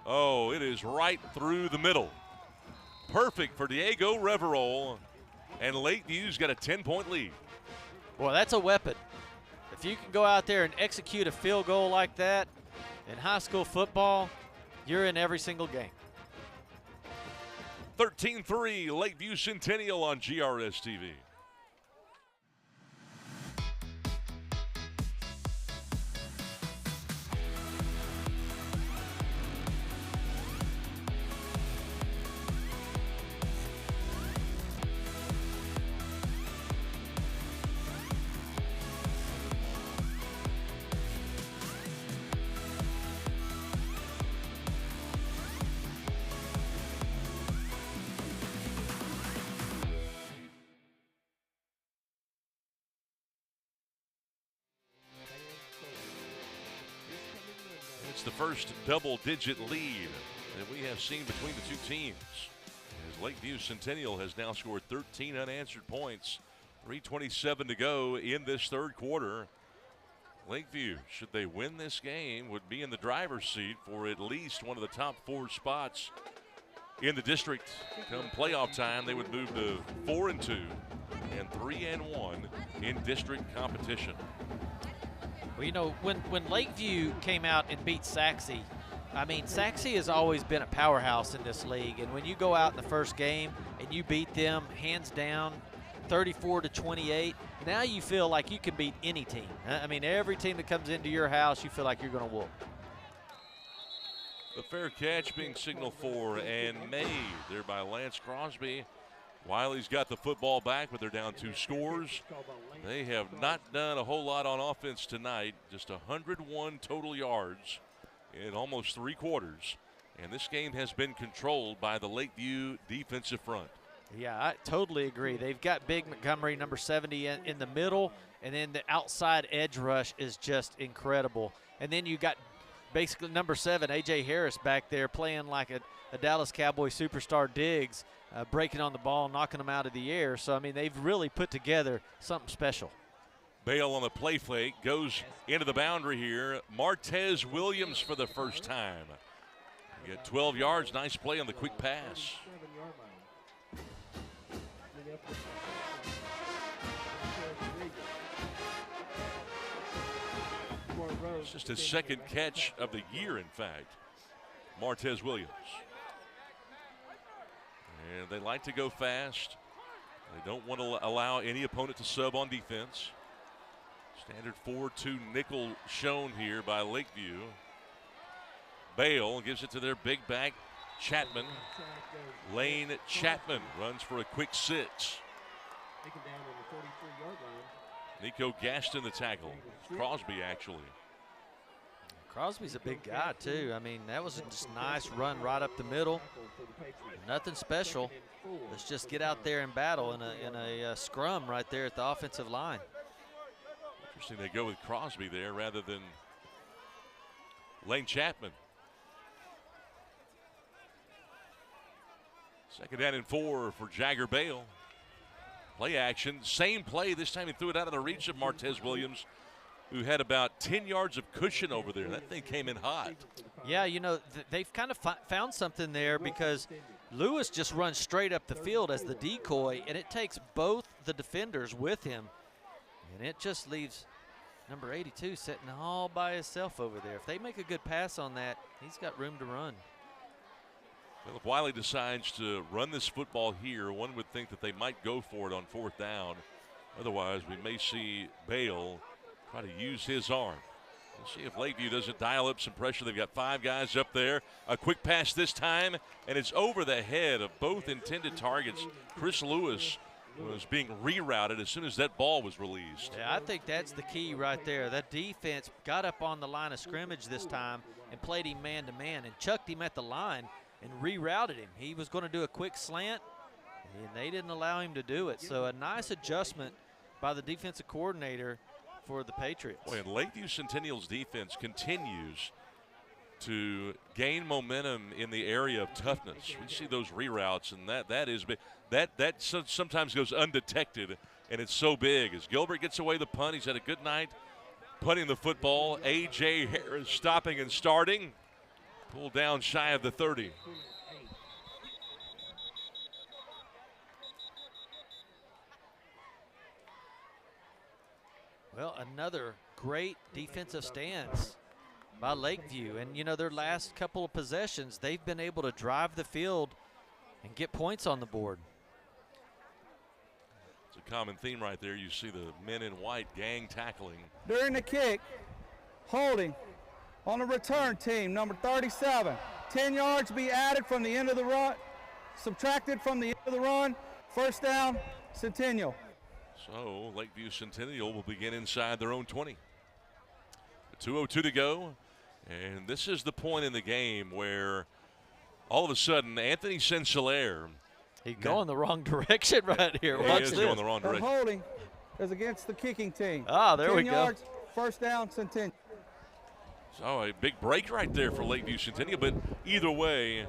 Oh, it is right through the middle. Perfect for Diego Reverol, and Lakeview's got a 10-point lead. Boy, that's a weapon. If you can go out there and execute a field goal like that in high school football, you're in every single game. 13-3, Lakeview Centennial on GRS TV. It's the first double-digit lead that we have seen between the two teams, as Lakeview Centennial has now scored 13 unanswered points, 3:27 to go in this third quarter. Lakeview, should they win this game, would be in the driver's seat for at least one of the top 4 spots in the district. Come playoff time, they would move to 4-2 and 3-1 in district competition. Well, you know, when Lakeview came out and beat Saxe, I mean, Saxe has always been a powerhouse in this league. And when you go out in the first game and you beat them hands down 34-28, now you feel like you can beat any team. I mean, every team that comes into your house, you feel like you're going to whoop. The fair catch being signaled for and made there by Lance Crosby. Wiley's got the football back, but they're down 2 scores. They have not done a whole lot on offense tonight, just 101 total yards in almost 3 quarters. And this game has been controlled by the Lakeview defensive front. Yeah, I totally agree. They've got Big Montgomery, number 70, in the middle, and then the outside edge rush is just incredible. And then you got basically number 7, A.J. Harris, back there playing like a Dallas Cowboy superstar Diggs, breaking on the ball, knocking them out of the air. So, I mean, they've really put together something special. Bale on the play fake goes into the boundary here. Martez Williams for the first time. You get 12 yards. Nice play on the quick pass. It's just his second catch of the year, in fact. Martez Williams. And they like to go fast. They don't want to allow any opponent to sub on defense. Standard 4-2 nickel shown here by Lakeview. Bale gives it to their big back, Chapman. Lane Chapman runs for a quick 6. Nico Gaston the tackle. Crosby, actually. Crosby's a big guy, too. I mean, that was a just nice run right up the middle. Nothing special. Let's just get out there and battle in a scrum right there at the offensive line. Interesting they go with Crosby there rather than Lane Chapman. 2nd down and 4 for Jagger Bale. Play action. Same play. This time he threw it out of the reach of Martez Williams, who had about 10 yards of cushion over there. That thing came in hot. Yeah, you know, they've kind of found something there because Lewis just runs straight up the field as the decoy, and it takes both the defenders with him. And it just leaves number 82 sitting all by himself over there. If they make a good pass on that, he's got room to run. Well, if Wylie decides to run this football here, one would think that they might go for it on 4th down. Otherwise, we may see Bale try to use his arm. We'll see if Lakeview doesn't dial up some pressure. They've got 5 guys up there. A quick pass this time, and it's over the head of both intended targets. Chris Lewis was being rerouted as soon as that ball was released. Yeah, I think that's the key right there. That defense got up on the line of scrimmage this time and played him man-to-man and chucked him at the line and rerouted him. He was going to do a quick slant, and they didn't allow him to do it. So a nice adjustment by the defensive coordinator for the Patriots. Boy, and Lakeview Centennial's defense continues to gain momentum in the area of toughness. We see those reroutes, and that is big. That sometimes goes undetected, and it's so big. As Gilbert gets away the punt, he's had a good night punting the football. A.J. Harris stopping and starting. Pulled down shy of the 30. Well, another great defensive stance by Lakeview. And, you know, their last couple of possessions, they've been able to drive the field and get points on the board. It's a common theme right there. You see the men in white gang tackling. During the kick, holding on the return team, number 37. 10 yards be added from the end of the run, subtracted from the end of the run. First down, Centennial. So Lakeview Centennial will begin inside their own 20. 2:02 to go, and this is the point in the game where all of a sudden Anthony Sensilaire. He's going the wrong direction right here. He Watch is this. going the wrong direction. Holding is against the kicking team. Ah, there we 10 go. yards, first down, Centennial. So a big break right there for Lakeview Centennial, but either way,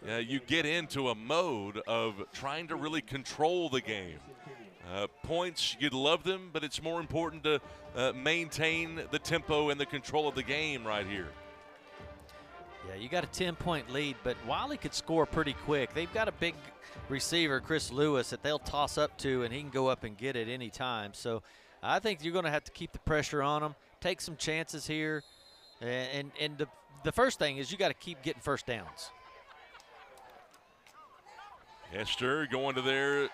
you get into a mode of trying to really control the game. Points, you'd love them, but it's more important to maintain the tempo and the control of the game right here. Yeah, you got a 10-point lead, but Wylie could score pretty quick. They've got a big receiver, Chris Lewis, that they'll toss up to, and he can go up and get it any time. So I think you're going to have to keep the pressure on them, take some chances here, and the first thing is you got to keep getting first downs. Hester going to their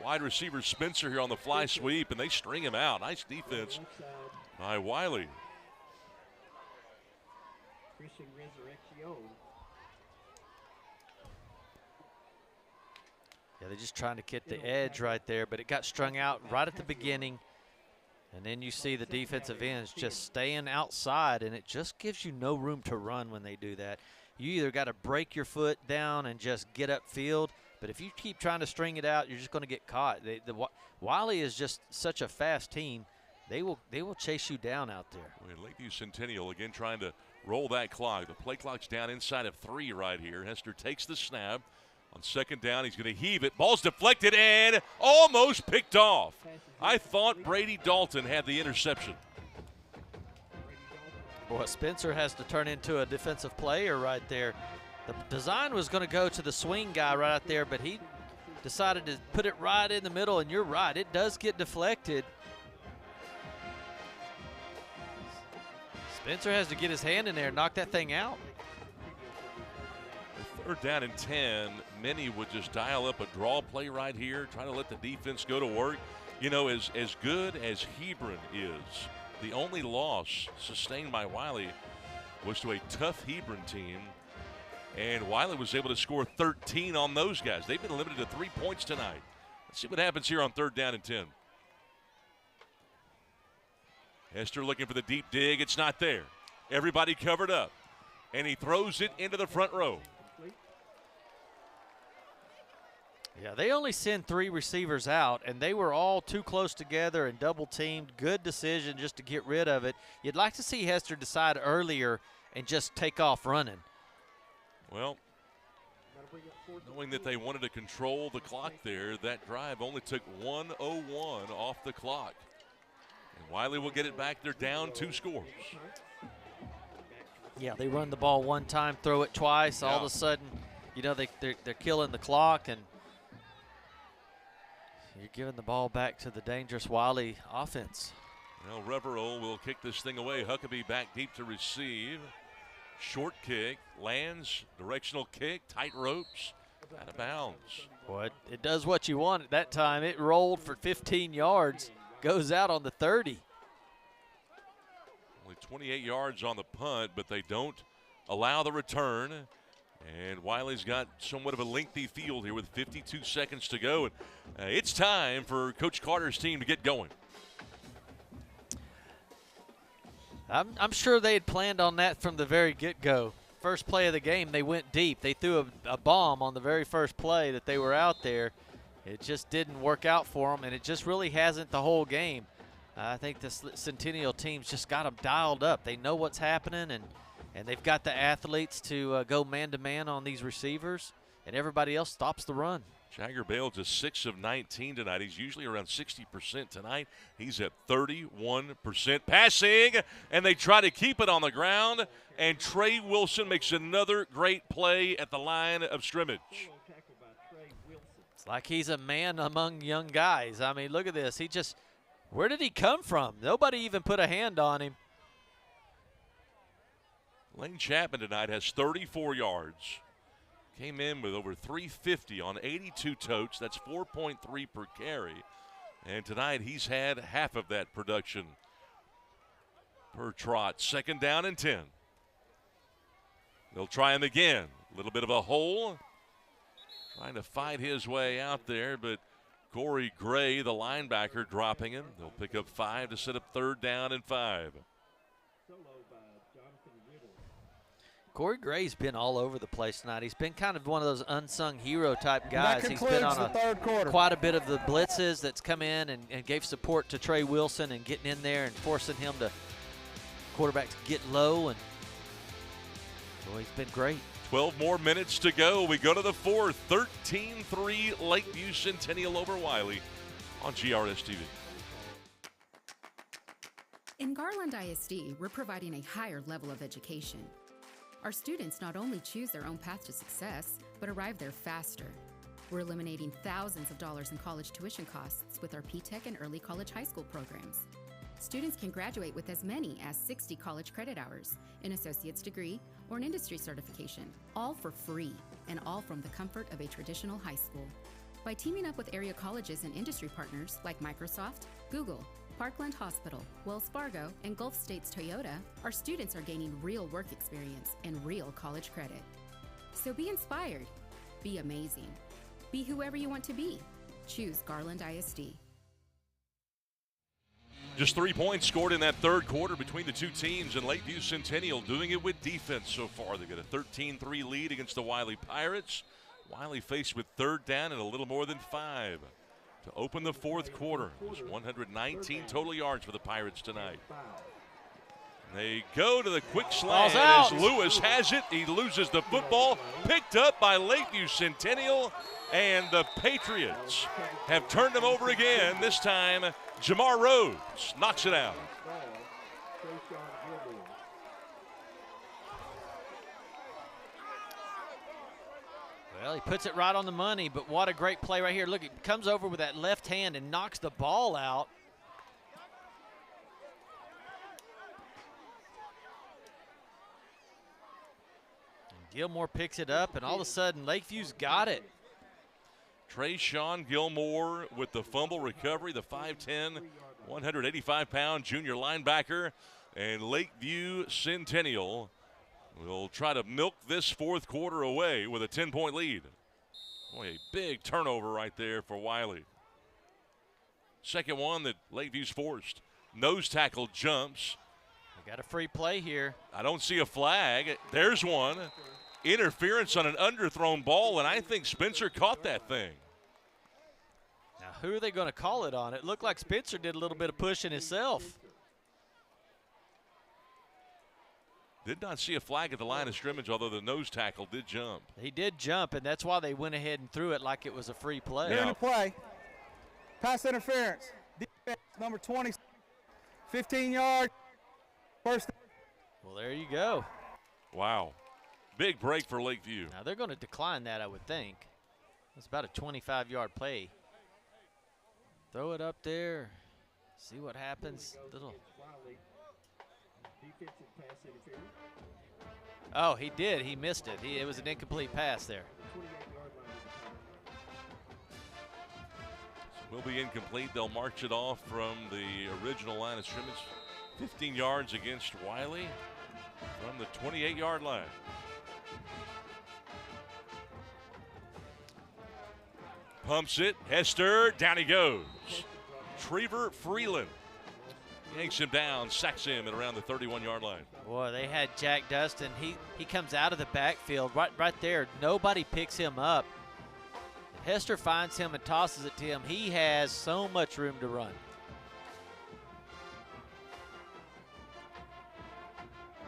wide receiver Spencer here on the fly sweep, and they string him out. Nice defense by Wylie. Christian Resurrection. Yeah, they're just trying to get the edge right there, but it got strung out right at the beginning. And then you see the defensive ends just staying outside, and it just gives you no room to run when they do that. You either got to break your foot down and just get upfield, but if you keep trying to string it out, you're just going to get caught. Wylie is just such a fast team. They will chase you down out there. Well, Lakeview Centennial again trying to roll that clock. The play clock's down inside of 3 right here. Hester takes the snap. On second down, he's going to heave it. Ball's deflected and almost picked off. I thought Brady Dalton had the interception. Boy, Spencer has to turn into a defensive player right there. The design was going to go to the swing guy right out there, but he decided to put it right in the middle, and you're right. It does get deflected. Spencer has to get his hand in there and knock that thing out. Third down and 10. Many would just dial up a draw play right here, try to let the defense go to work. You know, as good as Hebron is, the only loss sustained by Wylie was to a tough Hebron team, and Wylie was able to score 13 on those guys. They've been limited to 3 points tonight. Let's see what happens here on third down and 10. Hester looking for the deep dig. It's not there. Everybody covered up, and he throws it into the front row. Yeah, they only send 3 receivers out, and they were all too close together and double-teamed. Good decision just to get rid of it. You'd like to see Hester decide earlier and just take off running. Well, knowing that they wanted to control the clock there, that drive only took 1:01 off the clock. And Wylie will get it back. They're down 2 scores. Yeah, they run the ball one time, throw it twice. All of a sudden, you know, they're killing the clock, and you're giving the ball back to the dangerous Wylie offense. Well, Reverol will kick this thing away. Huckabee back deep to receive. Short kick, lands, directional kick, tight ropes, out of bounds. Boy, it does what you want at that time. It rolled for 15 yards, goes out on the 30. Only 28 yards on the punt, but they don't allow the return. And Wiley's got somewhat of a lengthy field here with 52 seconds to go. And it's time for Coach Carter's team to get going. I'm sure they had planned on that from the very get-go. First play of the game, they went deep. They threw a bomb on the very first play that they were out there. It just didn't work out for them, and it just really hasn't the whole game. I think the Centennial team's just got them dialed up. They know what's happening, and they've got the athletes to go man-to-man on these receivers, and everybody else stops the run. Jagger Bale just 6 of 19 tonight. He's usually around 60% tonight. He's at 31% passing, and they try to keep it on the ground, and Trey Wilson makes another great play at the line of scrimmage. It's like he's a man among young guys. I mean, look at this. Where did he come from? Nobody even put a hand on him. Lane Chapman tonight has 34 yards. Came in with over 350 on 82 totes. That's 4.3 per carry. And tonight he's had half of that production per trot. Second down and 10. They'll try him again. A little bit of a hole. Trying to fight his way out there, but Corey Gray, the linebacker, dropping him. They'll pick up 5 to set up third down and 5. Corey Gray's been all over the place tonight. He's been kind of one of those unsung hero type guys. He's been on quite a bit of the blitzes that's come in and gave support to Trey Wilson and getting in there and forcing him to quarterback to get low. And boy, he's been great. 12 more minutes to go. We go to the fourth. 13-3 Lakeview Centennial over Wylie on GRS TV. In Garland ISD, we're providing a higher level of education. Our students not only choose their own path to success, but arrive there faster. We're eliminating thousands of dollars in college tuition costs with our P-Tech and early college high school programs. Students can graduate with as many as 60 college credit hours, an associate's degree, or an industry certification, all for free, and all from the comfort of a traditional high school. By teaming up with area colleges and industry partners like Microsoft, Google, Parkland Hospital, Wells Fargo, and Gulf States Toyota, our students are gaining real work experience and real college credit. So be inspired, be amazing, be whoever you want to be. Choose Garland ISD. Just 3 points scored in that third quarter between the two teams, and Lakeview Centennial doing it with defense so far. They get a 13-3 lead against the Wylie Pirates. Wylie faced with third down and a little more than 5 to open the fourth quarter. It was 119 total yards for the Pirates tonight. They go to the quick slant as Lewis has it. He loses the football, picked up by Lakeview Centennial, and the Patriots have turned him over again. This time, Jamar Rhodes knocks it out. Well, he puts it right on the money, but what a great play right here. Look, he comes over with that left hand and knocks the ball out. And Gilmore picks it up, and all of a sudden, Lakeview's got it. Trayshawn Gilmore with the fumble recovery, the 5'10", 185-pound junior linebacker, and Lakeview Centennial will try to milk this fourth quarter away with a 10-point lead. Boy, a big turnover right there for Wylie. Second one that Lakeview's forced. Nose tackle jumps. We got a free play here. I don't see a flag. There's one. Interference on an underthrown ball, and I think Spencer caught that thing. Now, who are they going to call it on? It looked like Spencer did a little bit of pushing himself. Did not see a flag at the line of scrimmage, although the nose tackle did jump. He did jump, and that's why they went ahead and threw it like it was a free play. Here in the play. Pass interference. Defense, number 20, 15 yards. First. Well, there you go. Wow. Big break for Lakeview. Now, they're going to decline that, I would think. It's about a 25-yard play. Throw it up there. See what happens. Little. Oh, he did. He missed it. It was an incomplete pass there. Will be incomplete. They'll march it off from the original line of scrimmage. 15 yards against Wylie from the 28-yard line. Pumps it. Hester. Down he goes. Trevor Freeland yanks him down, sacks him at around the 31-yard line. Boy, they had Jack Dustin. He comes out of the backfield right there. Nobody picks him up. Hester finds him and tosses it to him. He has so much room to run.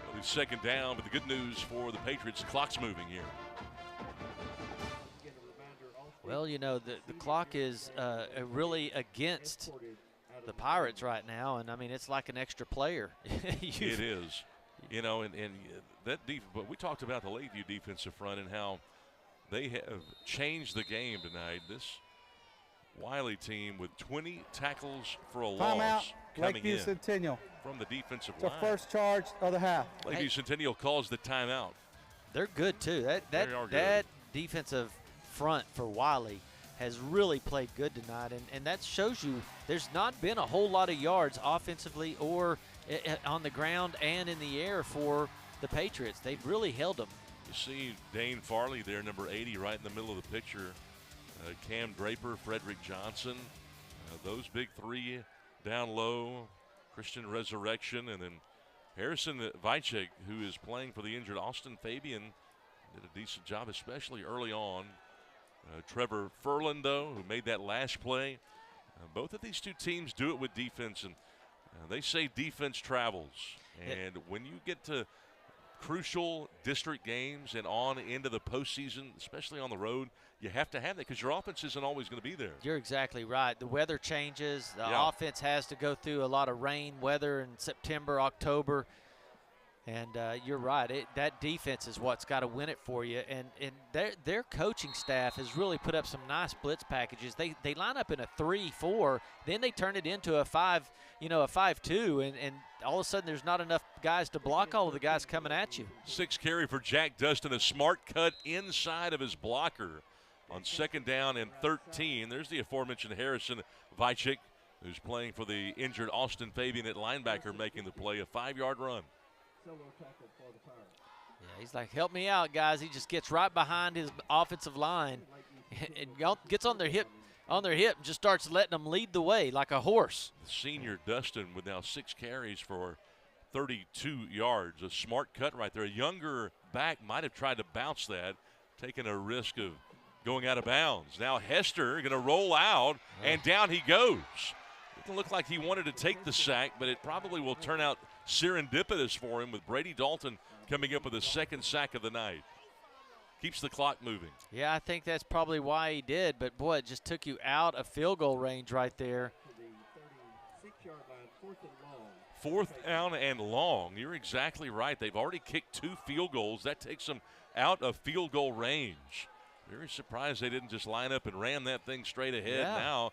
Well, it's second down, but the good news for the Patriots, the clock's moving here. Well, you know, the clock is really against the Pirates right now, and I mean, it's like an extra player. It is. You know, and that but we talked about the Lakeview defensive front and how they have changed the game tonight. This Wylie team with 20 tackles for a loss coming Lakeview in Centennial. from the defensive The line. first charge of the half. Lakeview Centennial calls the timeout. They're good too. They are good. That defensive front for Wylie has really played good tonight, and that shows you there's not been a whole lot of yards offensively or on the ground and in the air for the Patriots. They've really held them. You see Dane Farley there, number 80, right in the middle of the picture. Cam Draper, Frederick Johnson, those big three down low. Christian Resurrection, and then Harrison Wychek, who is playing for the injured Austin Fabian, did a decent job, especially early on. Trevor Furlan, though, who made that last play. Both of these two teams do it with defense, and they say defense travels. And when you get to crucial district games and on into the postseason, especially on the road, you have to have that because your offense isn't always going to be there. You're exactly right. The weather changes. The offense has to go through a lot of rain, weather in September, October. And you're right. That defense is what's got to win it for you. And their coaching staff has really put up some nice blitz packages. They line up in a 3-4, then they turn it into a 5-2, and all of a sudden there's not enough guys to block all of the guys coming at you. 6 carry for Jack Dustin, a smart cut inside of his blocker on second down and 13. There's the aforementioned Harrison Wychek, who's playing for the injured Austin Fabian at linebacker, making the play, a 5-yard run. Yeah, he's like, help me out, guys. He just gets right behind his offensive line and gets on their hip and just starts letting them lead the way like a horse. Senior Dustin with now 6 carries for 32 yards. A smart cut right there. A younger back might have tried to bounce that, taking a risk of going out of bounds. Now Hester going to roll out, and down he goes. It didn't look like he wanted to take the sack, but it probably will turn out serendipitous for him with Brady Dalton coming up with a second sack of the night. Keeps the clock moving. Yeah, I think that's probably why he did, but boy, it just took you out of field goal range right there. 4th down and long. You're exactly right. They've already kicked 2 field goals. That takes them out of field goal range. Very surprised they didn't just line up and ram that thing straight ahead. Yeah. Now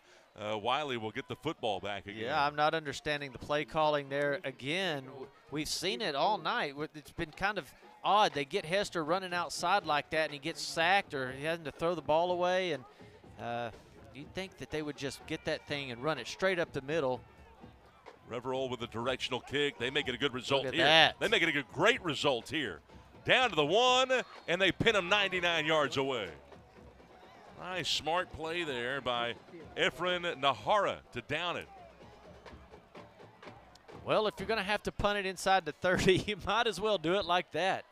Wylie will get the football back again. Yeah, I'm not understanding the play calling there again. We've seen it all night. It's been kind of odd. They get Hester running outside like that, and he gets sacked or he has to throw the ball away. And you'd think that they would just get that thing and run it straight up the middle. Reverol with a directional kick. They make it a good result Look at here. that. They make it a great result here. Down to the 1, and they pin him 99 yards away. Nice, smart play there by Efren Nahara to down it. Well, if you're going to have to punt it inside the 30, you might as well do it like that.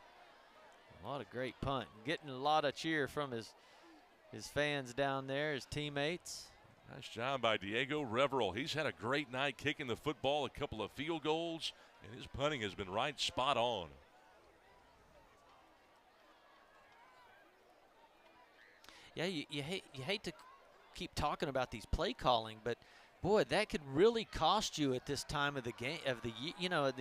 A lot of great punt. Getting a lot of cheer from his fans down there, his teammates. Nice job by Diego Reverol. He's had a great night kicking the football, a couple of field goals, and his punting has been right spot on. Yeah, you hate to keep talking about these play calling, but boy, that could really cost you at this time of the game.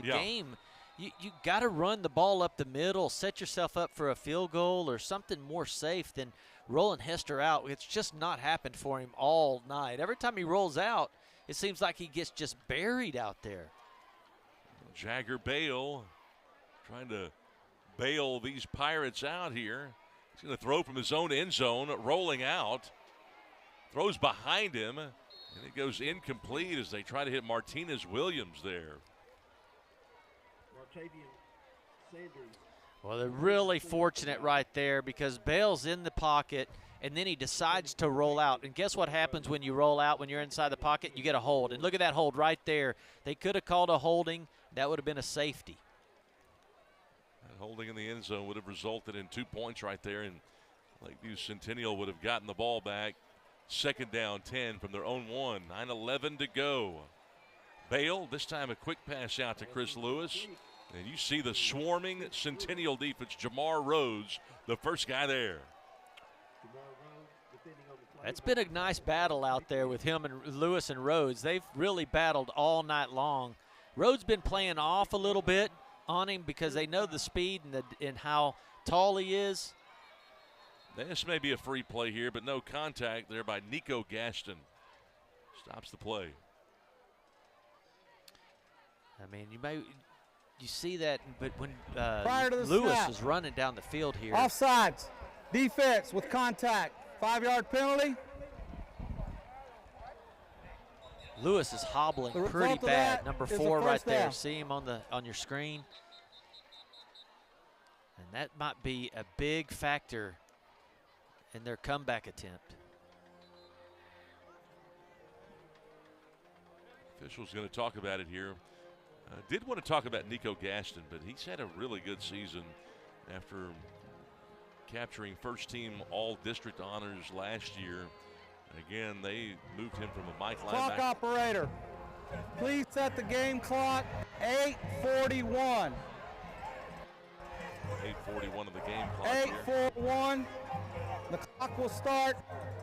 Game, you got to run the ball up the middle, set yourself up for a field goal or something more safe than rolling Hester out. It's just not happened for him all night. Every time he rolls out, it seems like he gets just buried out there. Jagger Bale trying to bail these Pirates out here. He's going to throw from his own end zone, rolling out. Throws behind him, and it goes incomplete as they try to hit Martinez Williams there. Well, they're really fortunate right there because Bale's in the pocket, and then he decides to roll out. And guess what happens when you roll out, when you're inside the pocket? You get a hold. And look at that hold right there. They could have called a holding. That would have been a safety. That holding in the end zone would have resulted in 2 points right there, and Lakeview Centennial would have gotten the ball back. Second down, 10 from their own 1. 9:11 to go. Bale, this time a quick pass out to Chris Lewis. And you see the swarming Centennial defense. Jamar Rhodes, the first guy there. It's been a nice battle out there with him and Lewis and Rhodes. They've really battled all night long. Rhodes been playing off a little bit on him because they know the speed and how tall he is. This may be a free play here, but no contact there by Nico Gaston. Stops the play. I mean, you see that, but when Lewis snap, was running down the field here. Offsides. Defense with contact. 5-yard penalty. Lewis is hobbling pretty bad. Number 4 right there. See him on your screen. And that might be a big factor in their comeback attempt. Official's going to talk about it here. Did want to talk about Nico Gaston, but he's had a really good season after capturing first-team all-district honors last year. Again, they moved him from a Mike linebacker. Clock operator, please set the game clock. 8:41. 8:41 of the game clock. 8:41. The clock will start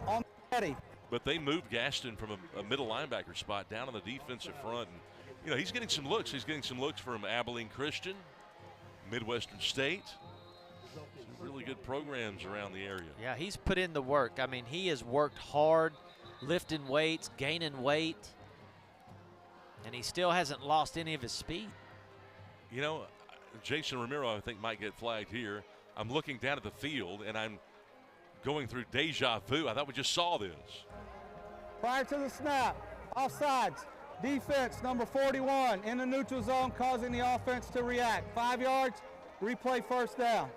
on ready. But they moved Gaston from a middle linebacker spot down on the defensive front. And, you know, he's getting some looks. He's getting some looks from Abilene Christian, Midwestern State. Some really good programs around the area. Yeah, he's put in the work. I mean, he has worked hard, lifting weights, gaining weight, and he still hasn't lost any of his speed. You know, Jason Ramiro, I think, might get flagged here. I'm looking down at the field, and I'm going through deja vu. I thought we just saw this. Prior to the snap, offsides. Defense, number 41, in the neutral zone, causing the offense to react. 5 yards, replay first down.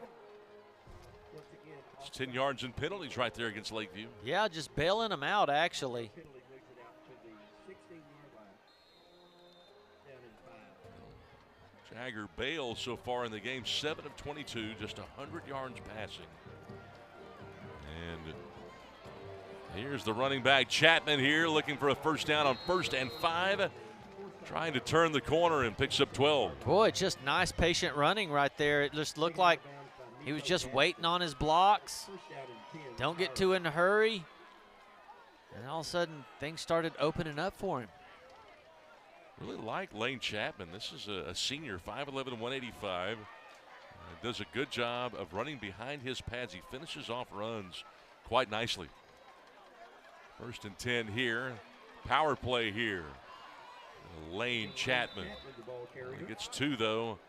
It's 10 yards and penalties right there against Lakeview. Yeah, just bailing them out, actually. Jagger Bale so far in the game, 7 of 22, just 100 yards passing. And here's the running back, Chapman here, looking for a first down on 1st and 5. Trying to turn the corner and picks up 12. Boy, just nice patient running right there. It just looked like he was just waiting on his blocks. Don't get too in a hurry. And all of a sudden, things started opening up for him. Really like Lane Chapman. This is a senior, 5'11", 185. Does a good job of running behind his pads. He finishes off runs quite nicely. 1st and 10 here. Power play here. Lane Chapman. He gets 2, though.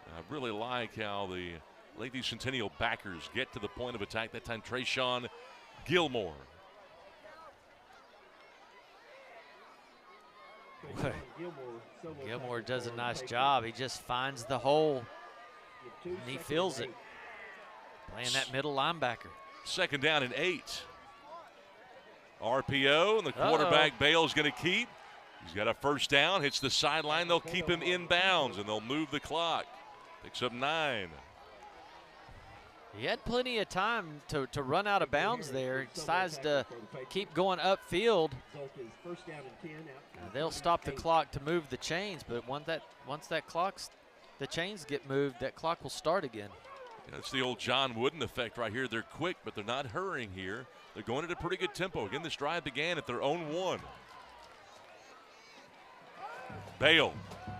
I really like how the Lakeview Centennial backers get to the point of attack. That time, Trayshawn Gilmore. Gilmore does a nice job. He just finds the hole, and he fills it, playing that middle linebacker. 2nd down and 8. RPO, and the quarterback Bale's going to keep. He's got a first down, hits the sideline. They'll keep him inbounds, and they'll move the clock. Picks up 9. He had plenty of time to run out of bounds there. He decides to keep going upfield. They'll stop the clock to move the chains, but once the chains get moved, that clock will start again. That's the old John Wooden effect right here. They're quick, but they're not hurrying here. They're going at a pretty good tempo. Again, this drive began at their own 1. Bale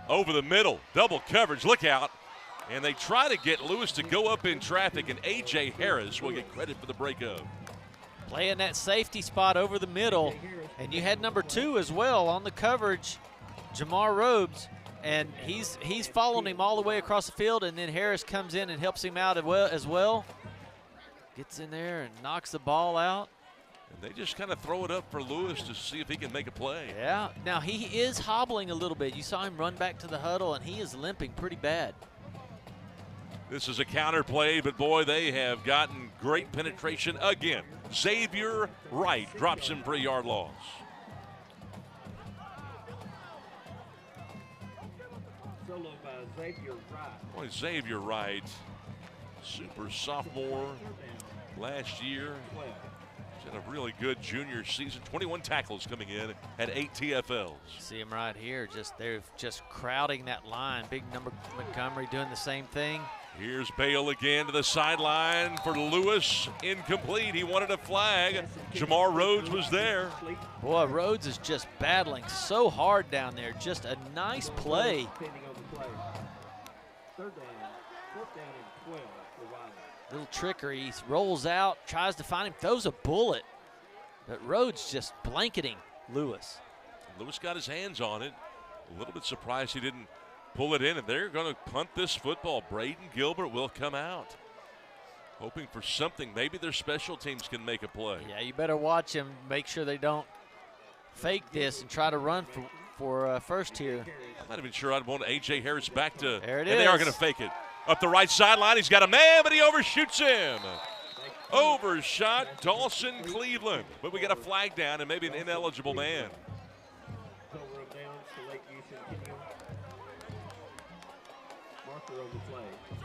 over the middle, double coverage, look out. And they try to get Lewis to go up in traffic, and A.J. Harris will get credit for the breakup. Playing that safety spot over the middle, and you had number 2 as well on the coverage, Jamar Rhodes, and he's following him all the way across the field, and then Harris comes in and helps him out as well. Gets in there and knocks the ball out. And they just kind of throw it up for Lewis to see if he can make a play. Yeah, now he is hobbling a little bit. You saw him run back to the huddle, and he is limping pretty bad. This is a counter play, but boy, they have gotten great penetration again. Xavier Wright drops him for a yard loss. Solo by Xavier Wright. Boy, Xavier Wright, super sophomore last year. He's had a really good junior season. 21 tackles coming in, had 8 TFLs. See him right here. They're just crowding that line. Big number Montgomery doing the same thing. Here's Bale again to the sideline for Lewis. Incomplete. He wanted a flag. Jamar Rhodes was there. Boy, Rhodes is just battling so hard down there. Just a nice play. Third down, fourth down and 12 for Wylie. Little trickery. He rolls out, tries to find him, throws a bullet. But Rhodes just blanketing Lewis. Lewis got his hands on it. A little bit surprised he didn't pull it in, and they're going to punt this football. Braden Gilbert will come out, hoping for something. Maybe their special teams can make a play. Yeah, you better watch him. Make sure they don't fake this and try to run for first here. I'm not even sure I'd want A.J. Harris back to. There it and is. they are going to fake it. Up the right sideline, he's got a man, but he overshoots him. Overshot Dawson Cleveland. But we got a flag down and maybe an ineligible man.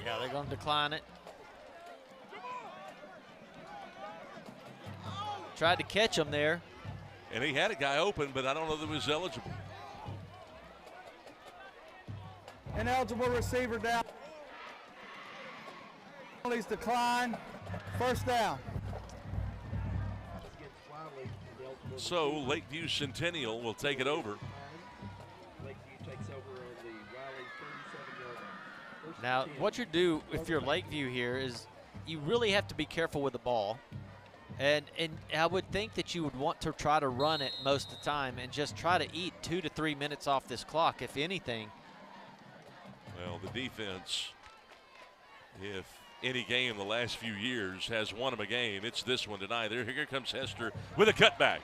Yeah, they're going to decline it. Tried to catch him there. And he had a guy open, but I don't know that he was eligible. Ineligible receiver down. Penalties decline. First down. So Lakeview Centennial will take it over. Lakeview takes over on the Wylie 37-yard line. Now, what you do if you're Lakeview here is you really have to be careful with the ball. And I would think that you would want to try to run it most of the time and just try to eat 2 to 3 minutes off this clock, if anything. Well, the defense, if any game in the last few years has won them a game, it's this one tonight. Here comes Hester with a cutback.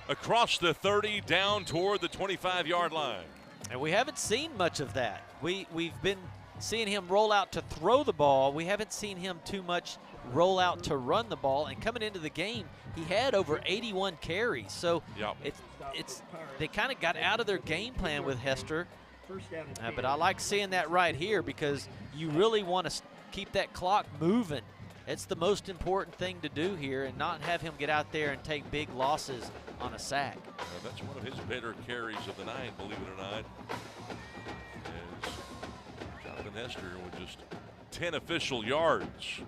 Across the 30, down toward the 25-yard line. And we haven't seen much of that. We've been seeing him roll out to throw the ball. We haven't seen him too much roll out to run the ball. And coming into the game, he had over 81 carries. So yep. They kind of got out of their game plan with Hester. But I like seeing that right here because you really want to keep that clock moving. It's the most important thing to do here and not have him get out there and take big losses on a sack. That's one of his better carries of the night, believe it or not. As Jonathan Hester with just 10 official yards.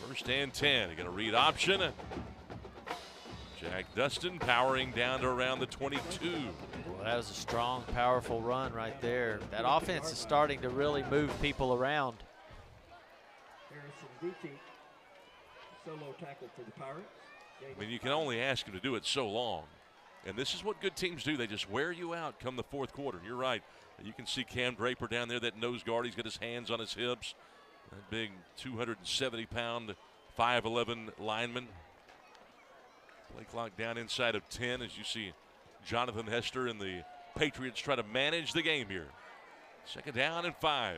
First and 10. They're going to read option. Jack Dustin powering down to around the 22. Well, that was a strong, powerful run right there. That offense is starting to really move people around. Harrison Ducey, solo tackle for the Pirates. I mean, you can only ask him to do it so long. And this is what good teams do. They just wear you out come the fourth quarter. You're right. You can see Cam Draper down there, that nose guard. He's got his hands on his hips. That big 270-pound, 5'11" lineman. Play clock down inside of 10 as you see Jonathan Hester and the Patriots try to manage the game here. Second down and 5.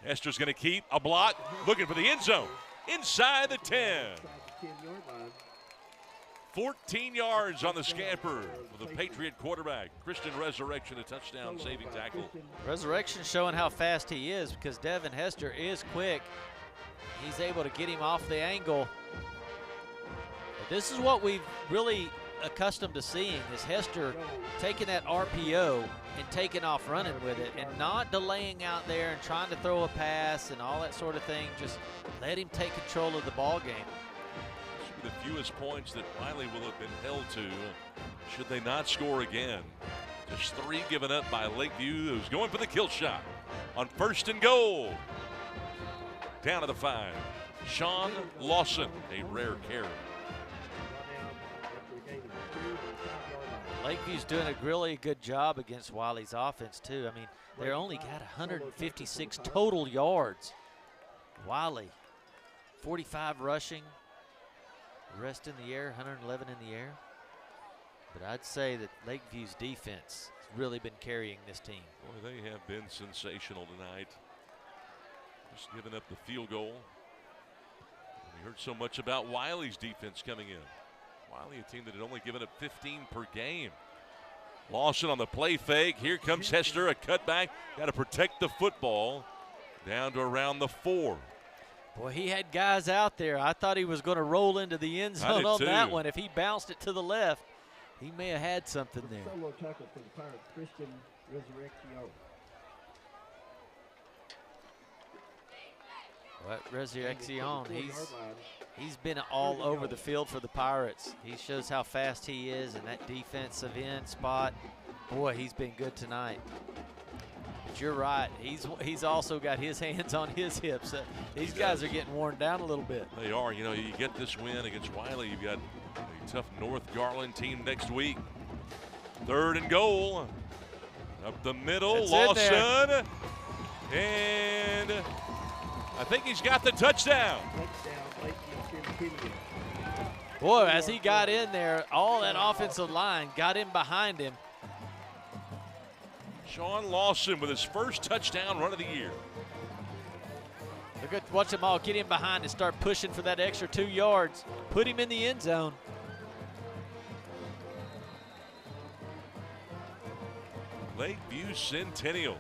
Hester's going to keep a block, looking for the end zone. Inside the 10. 14 yards on the scamper for the Patriot quarterback. Christian Resurrection, a touchdown saving tackle. Resurrection showing how fast he is because Devin Hester is quick. He's able to get him off the angle. But this is what we've really accustomed to seeing is Hester taking that RPO and taking off running with it and not delaying out there and trying to throw a pass and all that sort of thing. Just let him take control of the ball game. The fewest points that Wylie will have been held to should they not score again. Just 3 given up by Lakeview, who's going for the kill shot on first and goal. Down to the 5. Sean Lawson, a rare carry. Lakeview's doing a really good job against Wylie's offense too. I mean, they only got 156 total yards. Wylie, 45 rushing. The rest in the air, 111 in the air. But I'd say that Lakeview's defense has really been carrying this team. Boy, they have been sensational tonight. Just giving up the field goal. We heard so much about Wiley's defense coming in. Wylie, a team that had only given up 15 per game. Lawson on the play fake. Here comes Hester, a cutback. Got to protect the football. Down to around the 4. Boy, he had guys out there. I thought he was going to roll into the end zone on that one. If he bounced it to the left, he may have had something there. Solo tackle for the Pirates, Christian Resurrection. What Resurrection? He's been all over the field for the Pirates. He shows how fast he is in that defensive end spot. Boy, he's been good tonight. But you're right. He's also got his hands on his hips. These guys are getting worn down a little bit. They are. You know, you get this win against Wylie. You've got a tough North Garland team next week. 3rd and goal. Up the middle, It's Lawson. And I think he's got the touchdown. Boy, as he got in there, all that offensive line got in behind him. Sean Lawson with his first touchdown run of the year. They're good to watch them all get in behind and start pushing for that extra 2 yards. Put him in the end zone. Lakeview Centennial.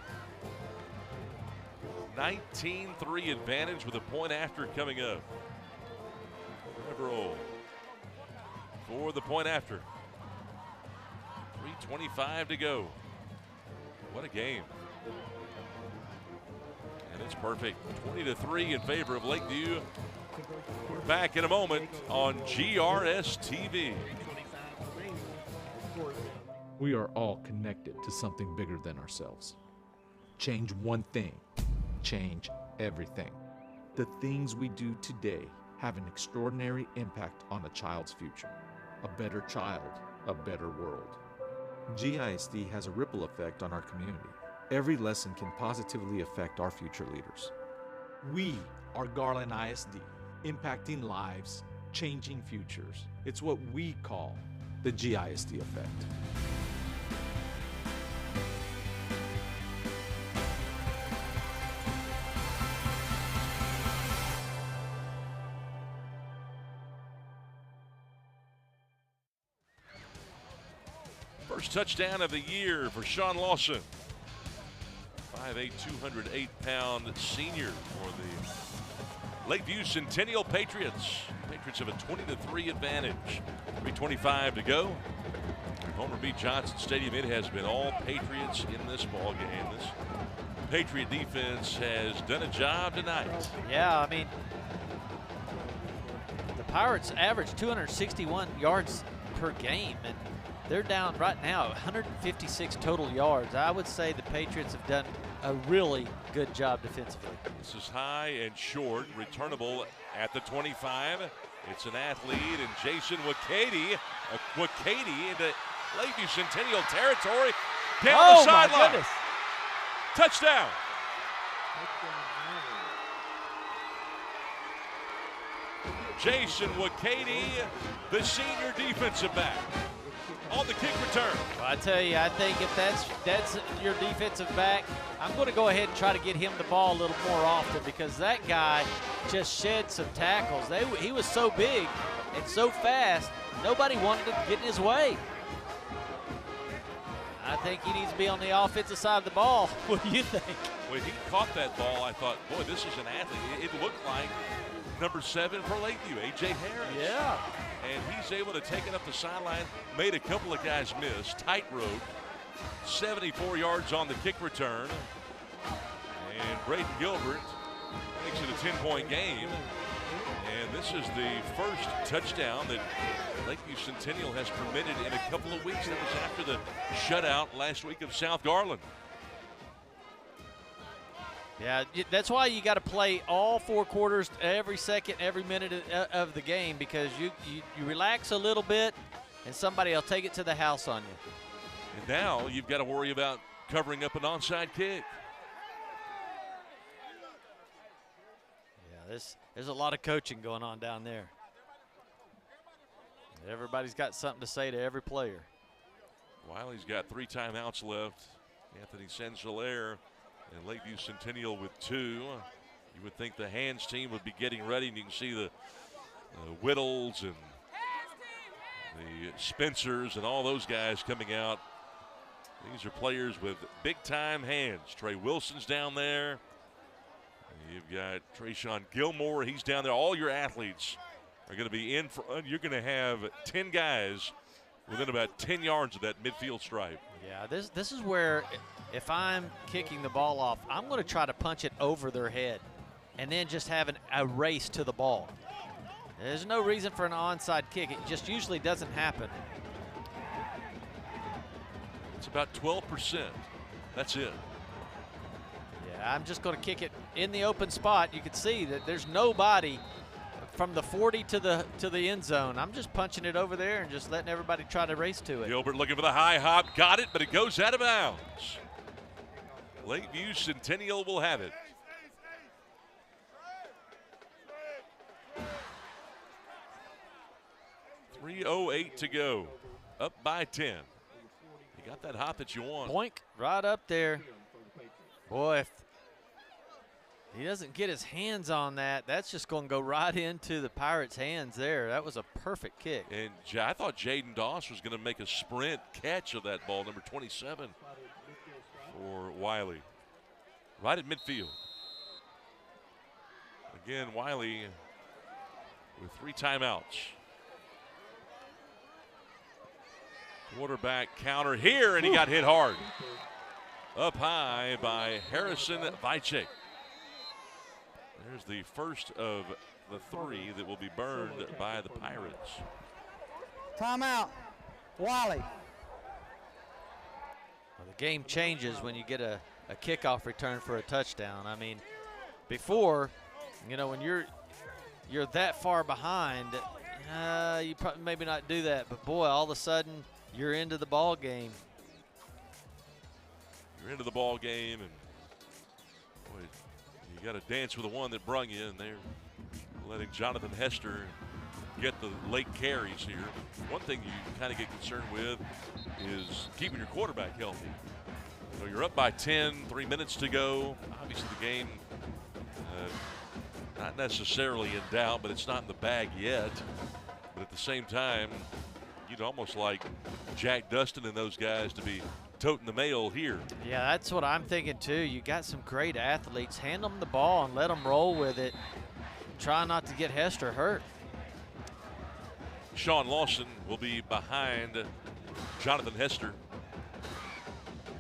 19-3 advantage with a point after coming up. River for the point after. 3:25 to go. What a game. And it's perfect. 20-3 in favor of Lakeview. We're back in a moment on GRS TV. We are all connected to something bigger than ourselves. Change one thing, change everything. The things we do today have an extraordinary impact on a child's future. A better child, a better world. GISD has a ripple effect on our community. Every lesson can positively affect our future leaders. We are Garland ISD, impacting lives, changing futures. It's what we call the GISD effect. First touchdown of the year for Sean Lawson. 5'8", 208-pound senior for the Lakeview Centennial Patriots. Patriots have a 20-3 advantage. 3:25 to go. Homer B. Johnson Stadium, it has been all Patriots in this ball game. This Patriot defense has done a job tonight. Yeah, I mean, the Pirates average 261 yards per game, and they're down right now 156 total yards. I would say the Patriots have done a really good job defensively. This is high and short, returnable at the 25. It's an athlete, and Jason Wakady into Lakeview Centennial territory. Down the sideline. My goodness. Touchdown. Jason Wakady, the senior defensive back, on the kick return. Well, I tell you, I think if that's your defensive back, I'm going to go ahead and try to get him the ball a little more often, because that guy just shed some tackles. He was so big and so fast, nobody wanted to get in his way. I think he needs to be on the offensive side of the ball. What do you think? When he caught that ball, I thought, boy, this is an athlete. It looked like number 7 for Lakeview, A.J. Harris. Yeah. And he's able to take it up the sideline, made a couple of guys miss, tight rope, 74 yards on the kick return. And Braden Gilbert makes it a 10-point game. And this is the first touchdown that Lakeview Centennial has permitted in a couple of weeks. That was after the shutout last week of South Garland. Yeah, that's why you got to play all 4 quarters, every second, every minute of the game, because you relax a little bit and somebody will take it to the house on you. And now you've got to worry about covering up an onside kick. Yeah, there's a lot of coaching going on down there. Everybody's got something to say to every player. Wiley's got 3 timeouts left. Anthony Saint-Hilaire and Lakeview Centennial with 2. You would think the hands team would be getting ready, and you can see the Whittles and the Spencers and all those guys coming out. These are players with big-time hands. Trey Wilson's down there. You've got Trayshawn Gilmore. He's down there. All your athletes are going to be in front. You're going to have 10 guys within about 10 yards of that midfield stripe. Yeah, this is where if I'm kicking the ball off, I'm going to try to punch it over their head and then just have a race to the ball. There's no reason for an onside kick. It just usually doesn't happen. It's about 12%. That's it. Yeah, I'm just going to kick it in the open spot. You can see that there's nobody from the 40 to the end zone. I'm just punching it over there and just letting everybody try to race to it. Gilbert looking for the high hop. Got it, but it goes out of bounds. Lakeview Centennial will have it. .308 to go. Up by 10. You got that hop that you want. Boink, right up there. Boy, if he doesn't get his hands on that, that's just going to go right into the Pirates' hands there. That was a perfect kick. And I thought Jaden Doss was going to make a sprint catch of that ball, number 27 for Wylie. Right at midfield. Again, Wylie with 3 timeouts. Quarterback counter here, and he got hit hard. Up high by Harrison Vychek. There's the first of the 3 that will be burned by the Pirates. Timeout, Wylie. Well, the game changes when you get a kickoff return for a touchdown. I mean, before, you know, when you're that far behind, you probably maybe not do that. But boy, all of a sudden, you're into the ball game. You're into the ball game, and boy, you got to dance with the one that brung you, and they're letting Jonathan Hester get the late carries here. One thing you kind of get concerned with is keeping your quarterback healthy. So you're up by 10, 3 minutes to go. Obviously the game not necessarily in doubt, but it's not in the bag yet. But at the same time, you'd almost like Jack Dustin and those guys to be toting the mail here. Yeah, that's what I'm thinking too. You got some great athletes. Hand them the ball and let them roll with it. Try not to get Hester hurt. Sean Lawson will be behind Jonathan Hester.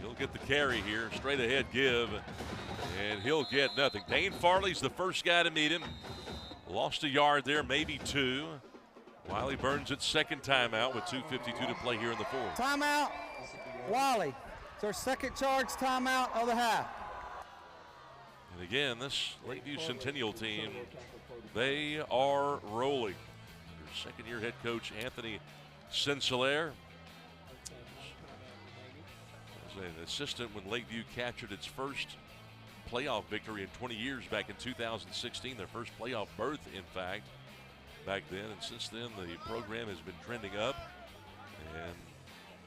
He'll get the carry here, straight ahead give, and he'll get nothing. Dane Farley's the first guy to meet him. Lost a yard there, maybe 2. Wylie burns its second timeout with 2:52 to play here in the 4th. Timeout, Wylie. It's our second charge timeout of the half. And again, this Lakeview Centennial team, they are rolling. Their second-year head coach, Anthony Saint-Hilaire, was an assistant when Lakeview captured its first playoff victory in 20 years back in 2016, their first playoff berth, in fact, back then. And since then, the program has been trending up. And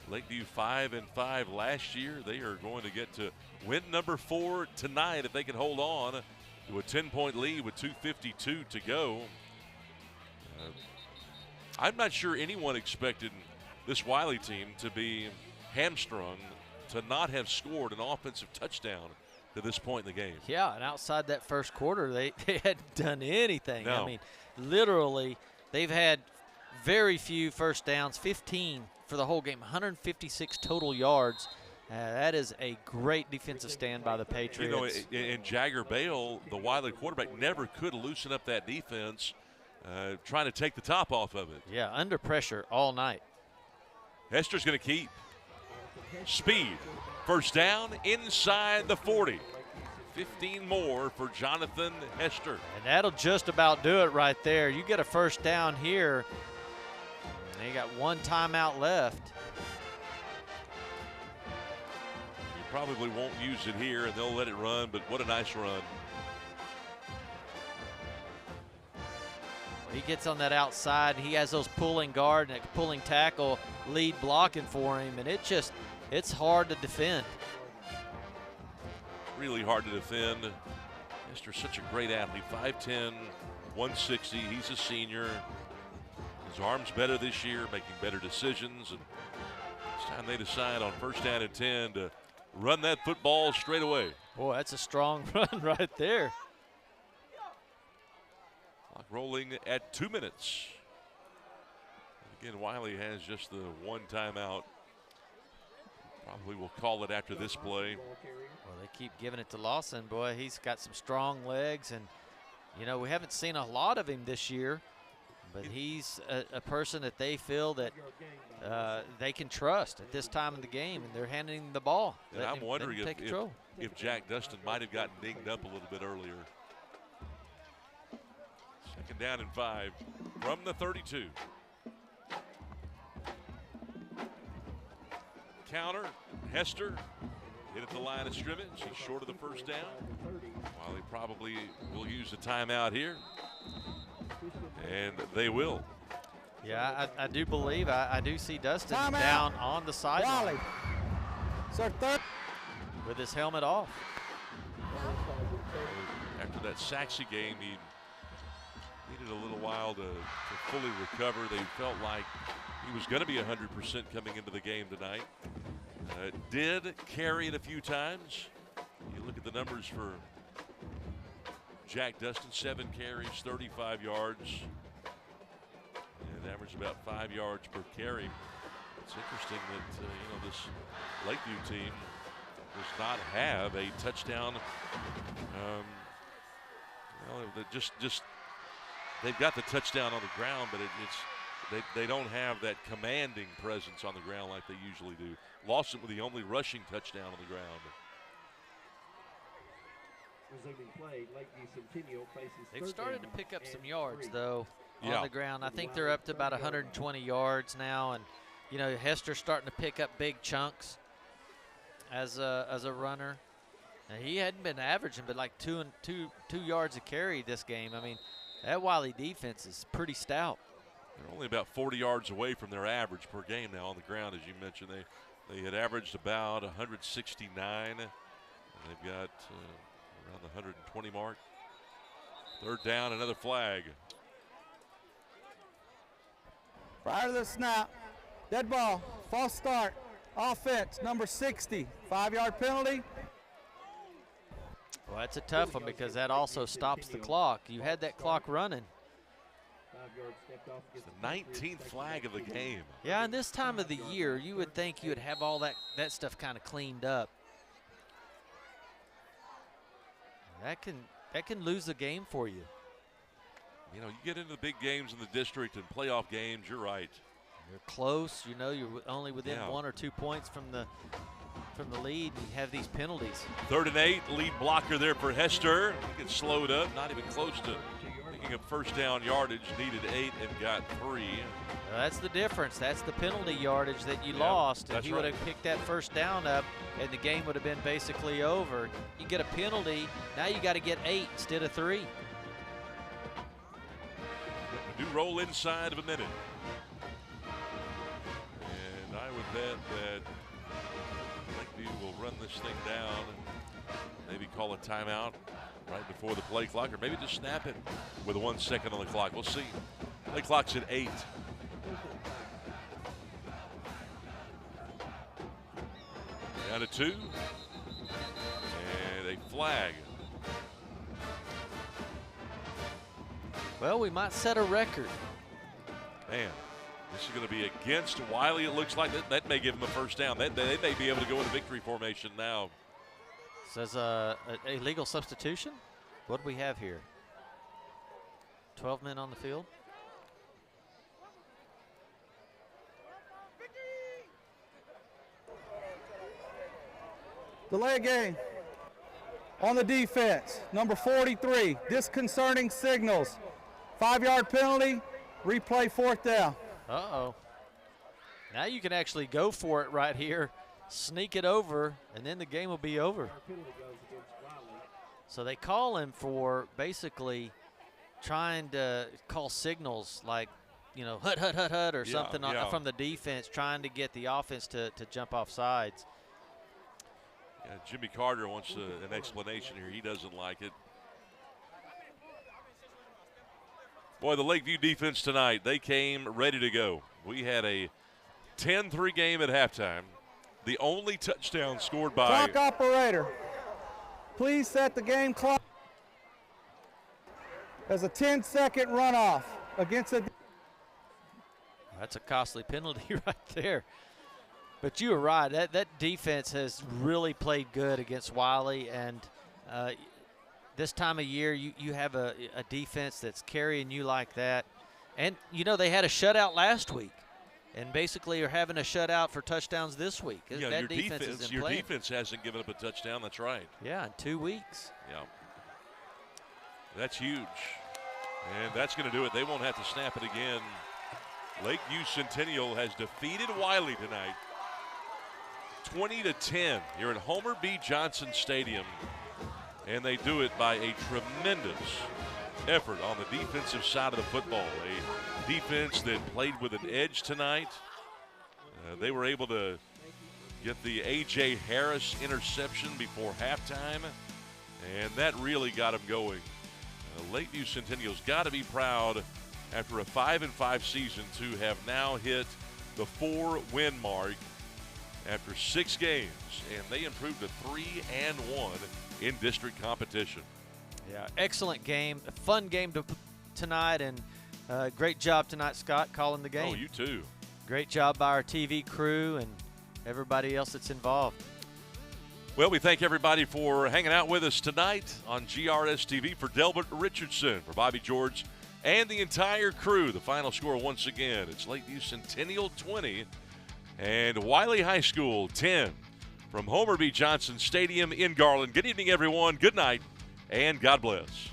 Lakeview 5-5 last year. They are going to get to win number 4 tonight if they can hold on to a 10-point lead with 2:52 to go. I'm not sure anyone expected this Wylie team to be hamstrung, to not have scored an offensive touchdown to this point in the game. Yeah, and outside that first quarter, they hadn't done anything. No. I mean, literally, they've had very few first downs, 15 for the whole game, 156 total yards. That is a great defensive stand by the Patriots. You know, and Jagger Bale, the Wylie quarterback, never could loosen up that defense, trying to take the top off of it. Yeah, under pressure all night. Hester's going to keep. Speed. First down inside the 40. 15 more for Jonathan Hester. And that'll just about do it right there. You get a first down here. And you got 1 timeout left. You probably won't use it here, and they'll let it run, but what a nice run. He gets on that outside. He has those pulling guard and that pulling tackle lead blocking for him, and it's hard to defend. Really hard to defend. Hester's such a great athlete, 5'10", 160. He's a senior. His arm's better this year, making better decisions. And it's time they decide on 1st down and 10 to run that football straight away. Boy, that's a strong run right there. Clock rolling at 2 minutes. Again, Wylie has just the one timeout. Probably will call it after this play. Well, they keep giving it to Lawson. Boy, he's got some strong legs, and you know, we haven't seen a lot of him this year, but he's a person that they feel that they can trust at this time of the game, and they're handing him the ball. And I'm wondering if Jack Dustin might have gotten dinged up a little bit earlier. 2nd down and 5 from the 32. Counter, Hester hit at the line of scrimmage. He's short of the 1st down. Wylie probably will use a timeout here, and they will. Yeah, I do believe, I do see Dustin Timeout. down on the sideline. Wylie. Sir, third. With his helmet off. After that Saxey game, he needed a little while to fully recover. They felt like he was going to be 100% coming into the game tonight. Did carry it a few times. You look at the numbers for Jack Dustin, 7 carries, 35 yards, and averaged about 5 yards per carry. It's interesting that this Lakeview team does not have a touchdown. They've got the touchdown on the ground, but they don't have that commanding presence on the ground like they usually do. Lawson with the only rushing touchdown on the ground. Resuming play, Lakeview Centennial faces They've third started to down pick up some and yards, 3. though, on the ground. I think they're up to about 120 yards now, and you know, Hester's starting to pick up big chunks as a runner. And he hadn't been averaging but like 2 yards a carry this game. I mean, that Wylie defense is pretty stout. They're only about 40 yards away from their average per game now on the ground, as you mentioned. They had averaged about 169, and they've got around the 120 mark. 3rd down, another flag. Prior to the snap, dead ball, false start, offense, number 60, 5-yard penalty. Well, that's a tough one because that also stops the clock. You had that clock running. 5 yards stepped off It's the 19th flag of the game. Yeah, and this time of the year, you would think you would have all that stuff kind of cleaned up. That can lose the game for you. You know, you get into the big games in the district and playoff games, you're right. You're close, you know, you're only within 1 or 2 points from the lead. You have these penalties. 3rd and 8, lead blocker there for Hester. He gets slowed up, not even close to picking up 1st down yardage. Needed 8 and got 3. Well, that's the difference. That's the penalty yardage that you lost. If you would have picked that 1st down up, and the game would have been basically over. You get a penalty, now you got to get 8 instead of 3. Do roll inside of a minute. And I would bet that Lakeview will run this thing down and maybe call a timeout right before the play clock, or maybe just snap it with 1 second on the clock. We'll see. Play clock's at 8. Down to 2. And a flag. Well, we might set a record. Man, this is going to be against Wylie. It looks like that may give them a 1st down. They may be able to go into victory formation now. Says a illegal substitution. What do we have here? 12 men on the field. Delay a game. On the defense, number 43, disconcerting signals. 5-yard penalty, replay 4th down. Uh-oh. Now you can actually go for it right here, sneak it over, and then the game will be over. So they call him for basically trying to call signals like, hut, hut, hut, hut, or something from the defense, trying to get the offense to jump off sides. Yeah, Jimmy Carter wants an explanation here. He doesn't like it. Boy, the Lakeview defense tonight, they came ready to go. We had a 10-3 game at halftime. The only touchdown scored by... Clock operator, please set the game clock as a 10-second runoff against a... That's a costly penalty right there. But you were right. That defense has really played good against Wylie, and this time of year you have a defense that's carrying you like that. And, they had a shutout last week and basically are having a shutout for touchdowns this week. Yeah, that your defense hasn't given up a touchdown. That's right. Yeah, in 2 weeks. Yeah. That's huge. And that's going to do it. They won't have to snap it again. Lakeview Centennial has defeated Wylie tonight 20-10 here at Homer B. Johnson Stadium. And they do it by a tremendous effort on the defensive side of the football. A defense that played with an edge tonight. They were able to get the A.J. Harris interception before halftime, and that really got them going. Lakeview Centennial's got to be proud after a 5-5 season to have now hit the 4-win mark after 6 games, and they improved to 3-1 in district competition. Yeah, excellent game, a fun game tonight, and great job tonight, Scott, calling the game. Oh, you too. Great job by our TV crew and everybody else that's involved. Well, we thank everybody for hanging out with us tonight on GRS TV. For Delbert Richardson, for Bobby George, and the entire crew, the final score once again, it's Lakeview Centennial 20 and Wylie High School 10 from Homer B. Johnson Stadium in Garland. Good evening, everyone. Good night, and God bless.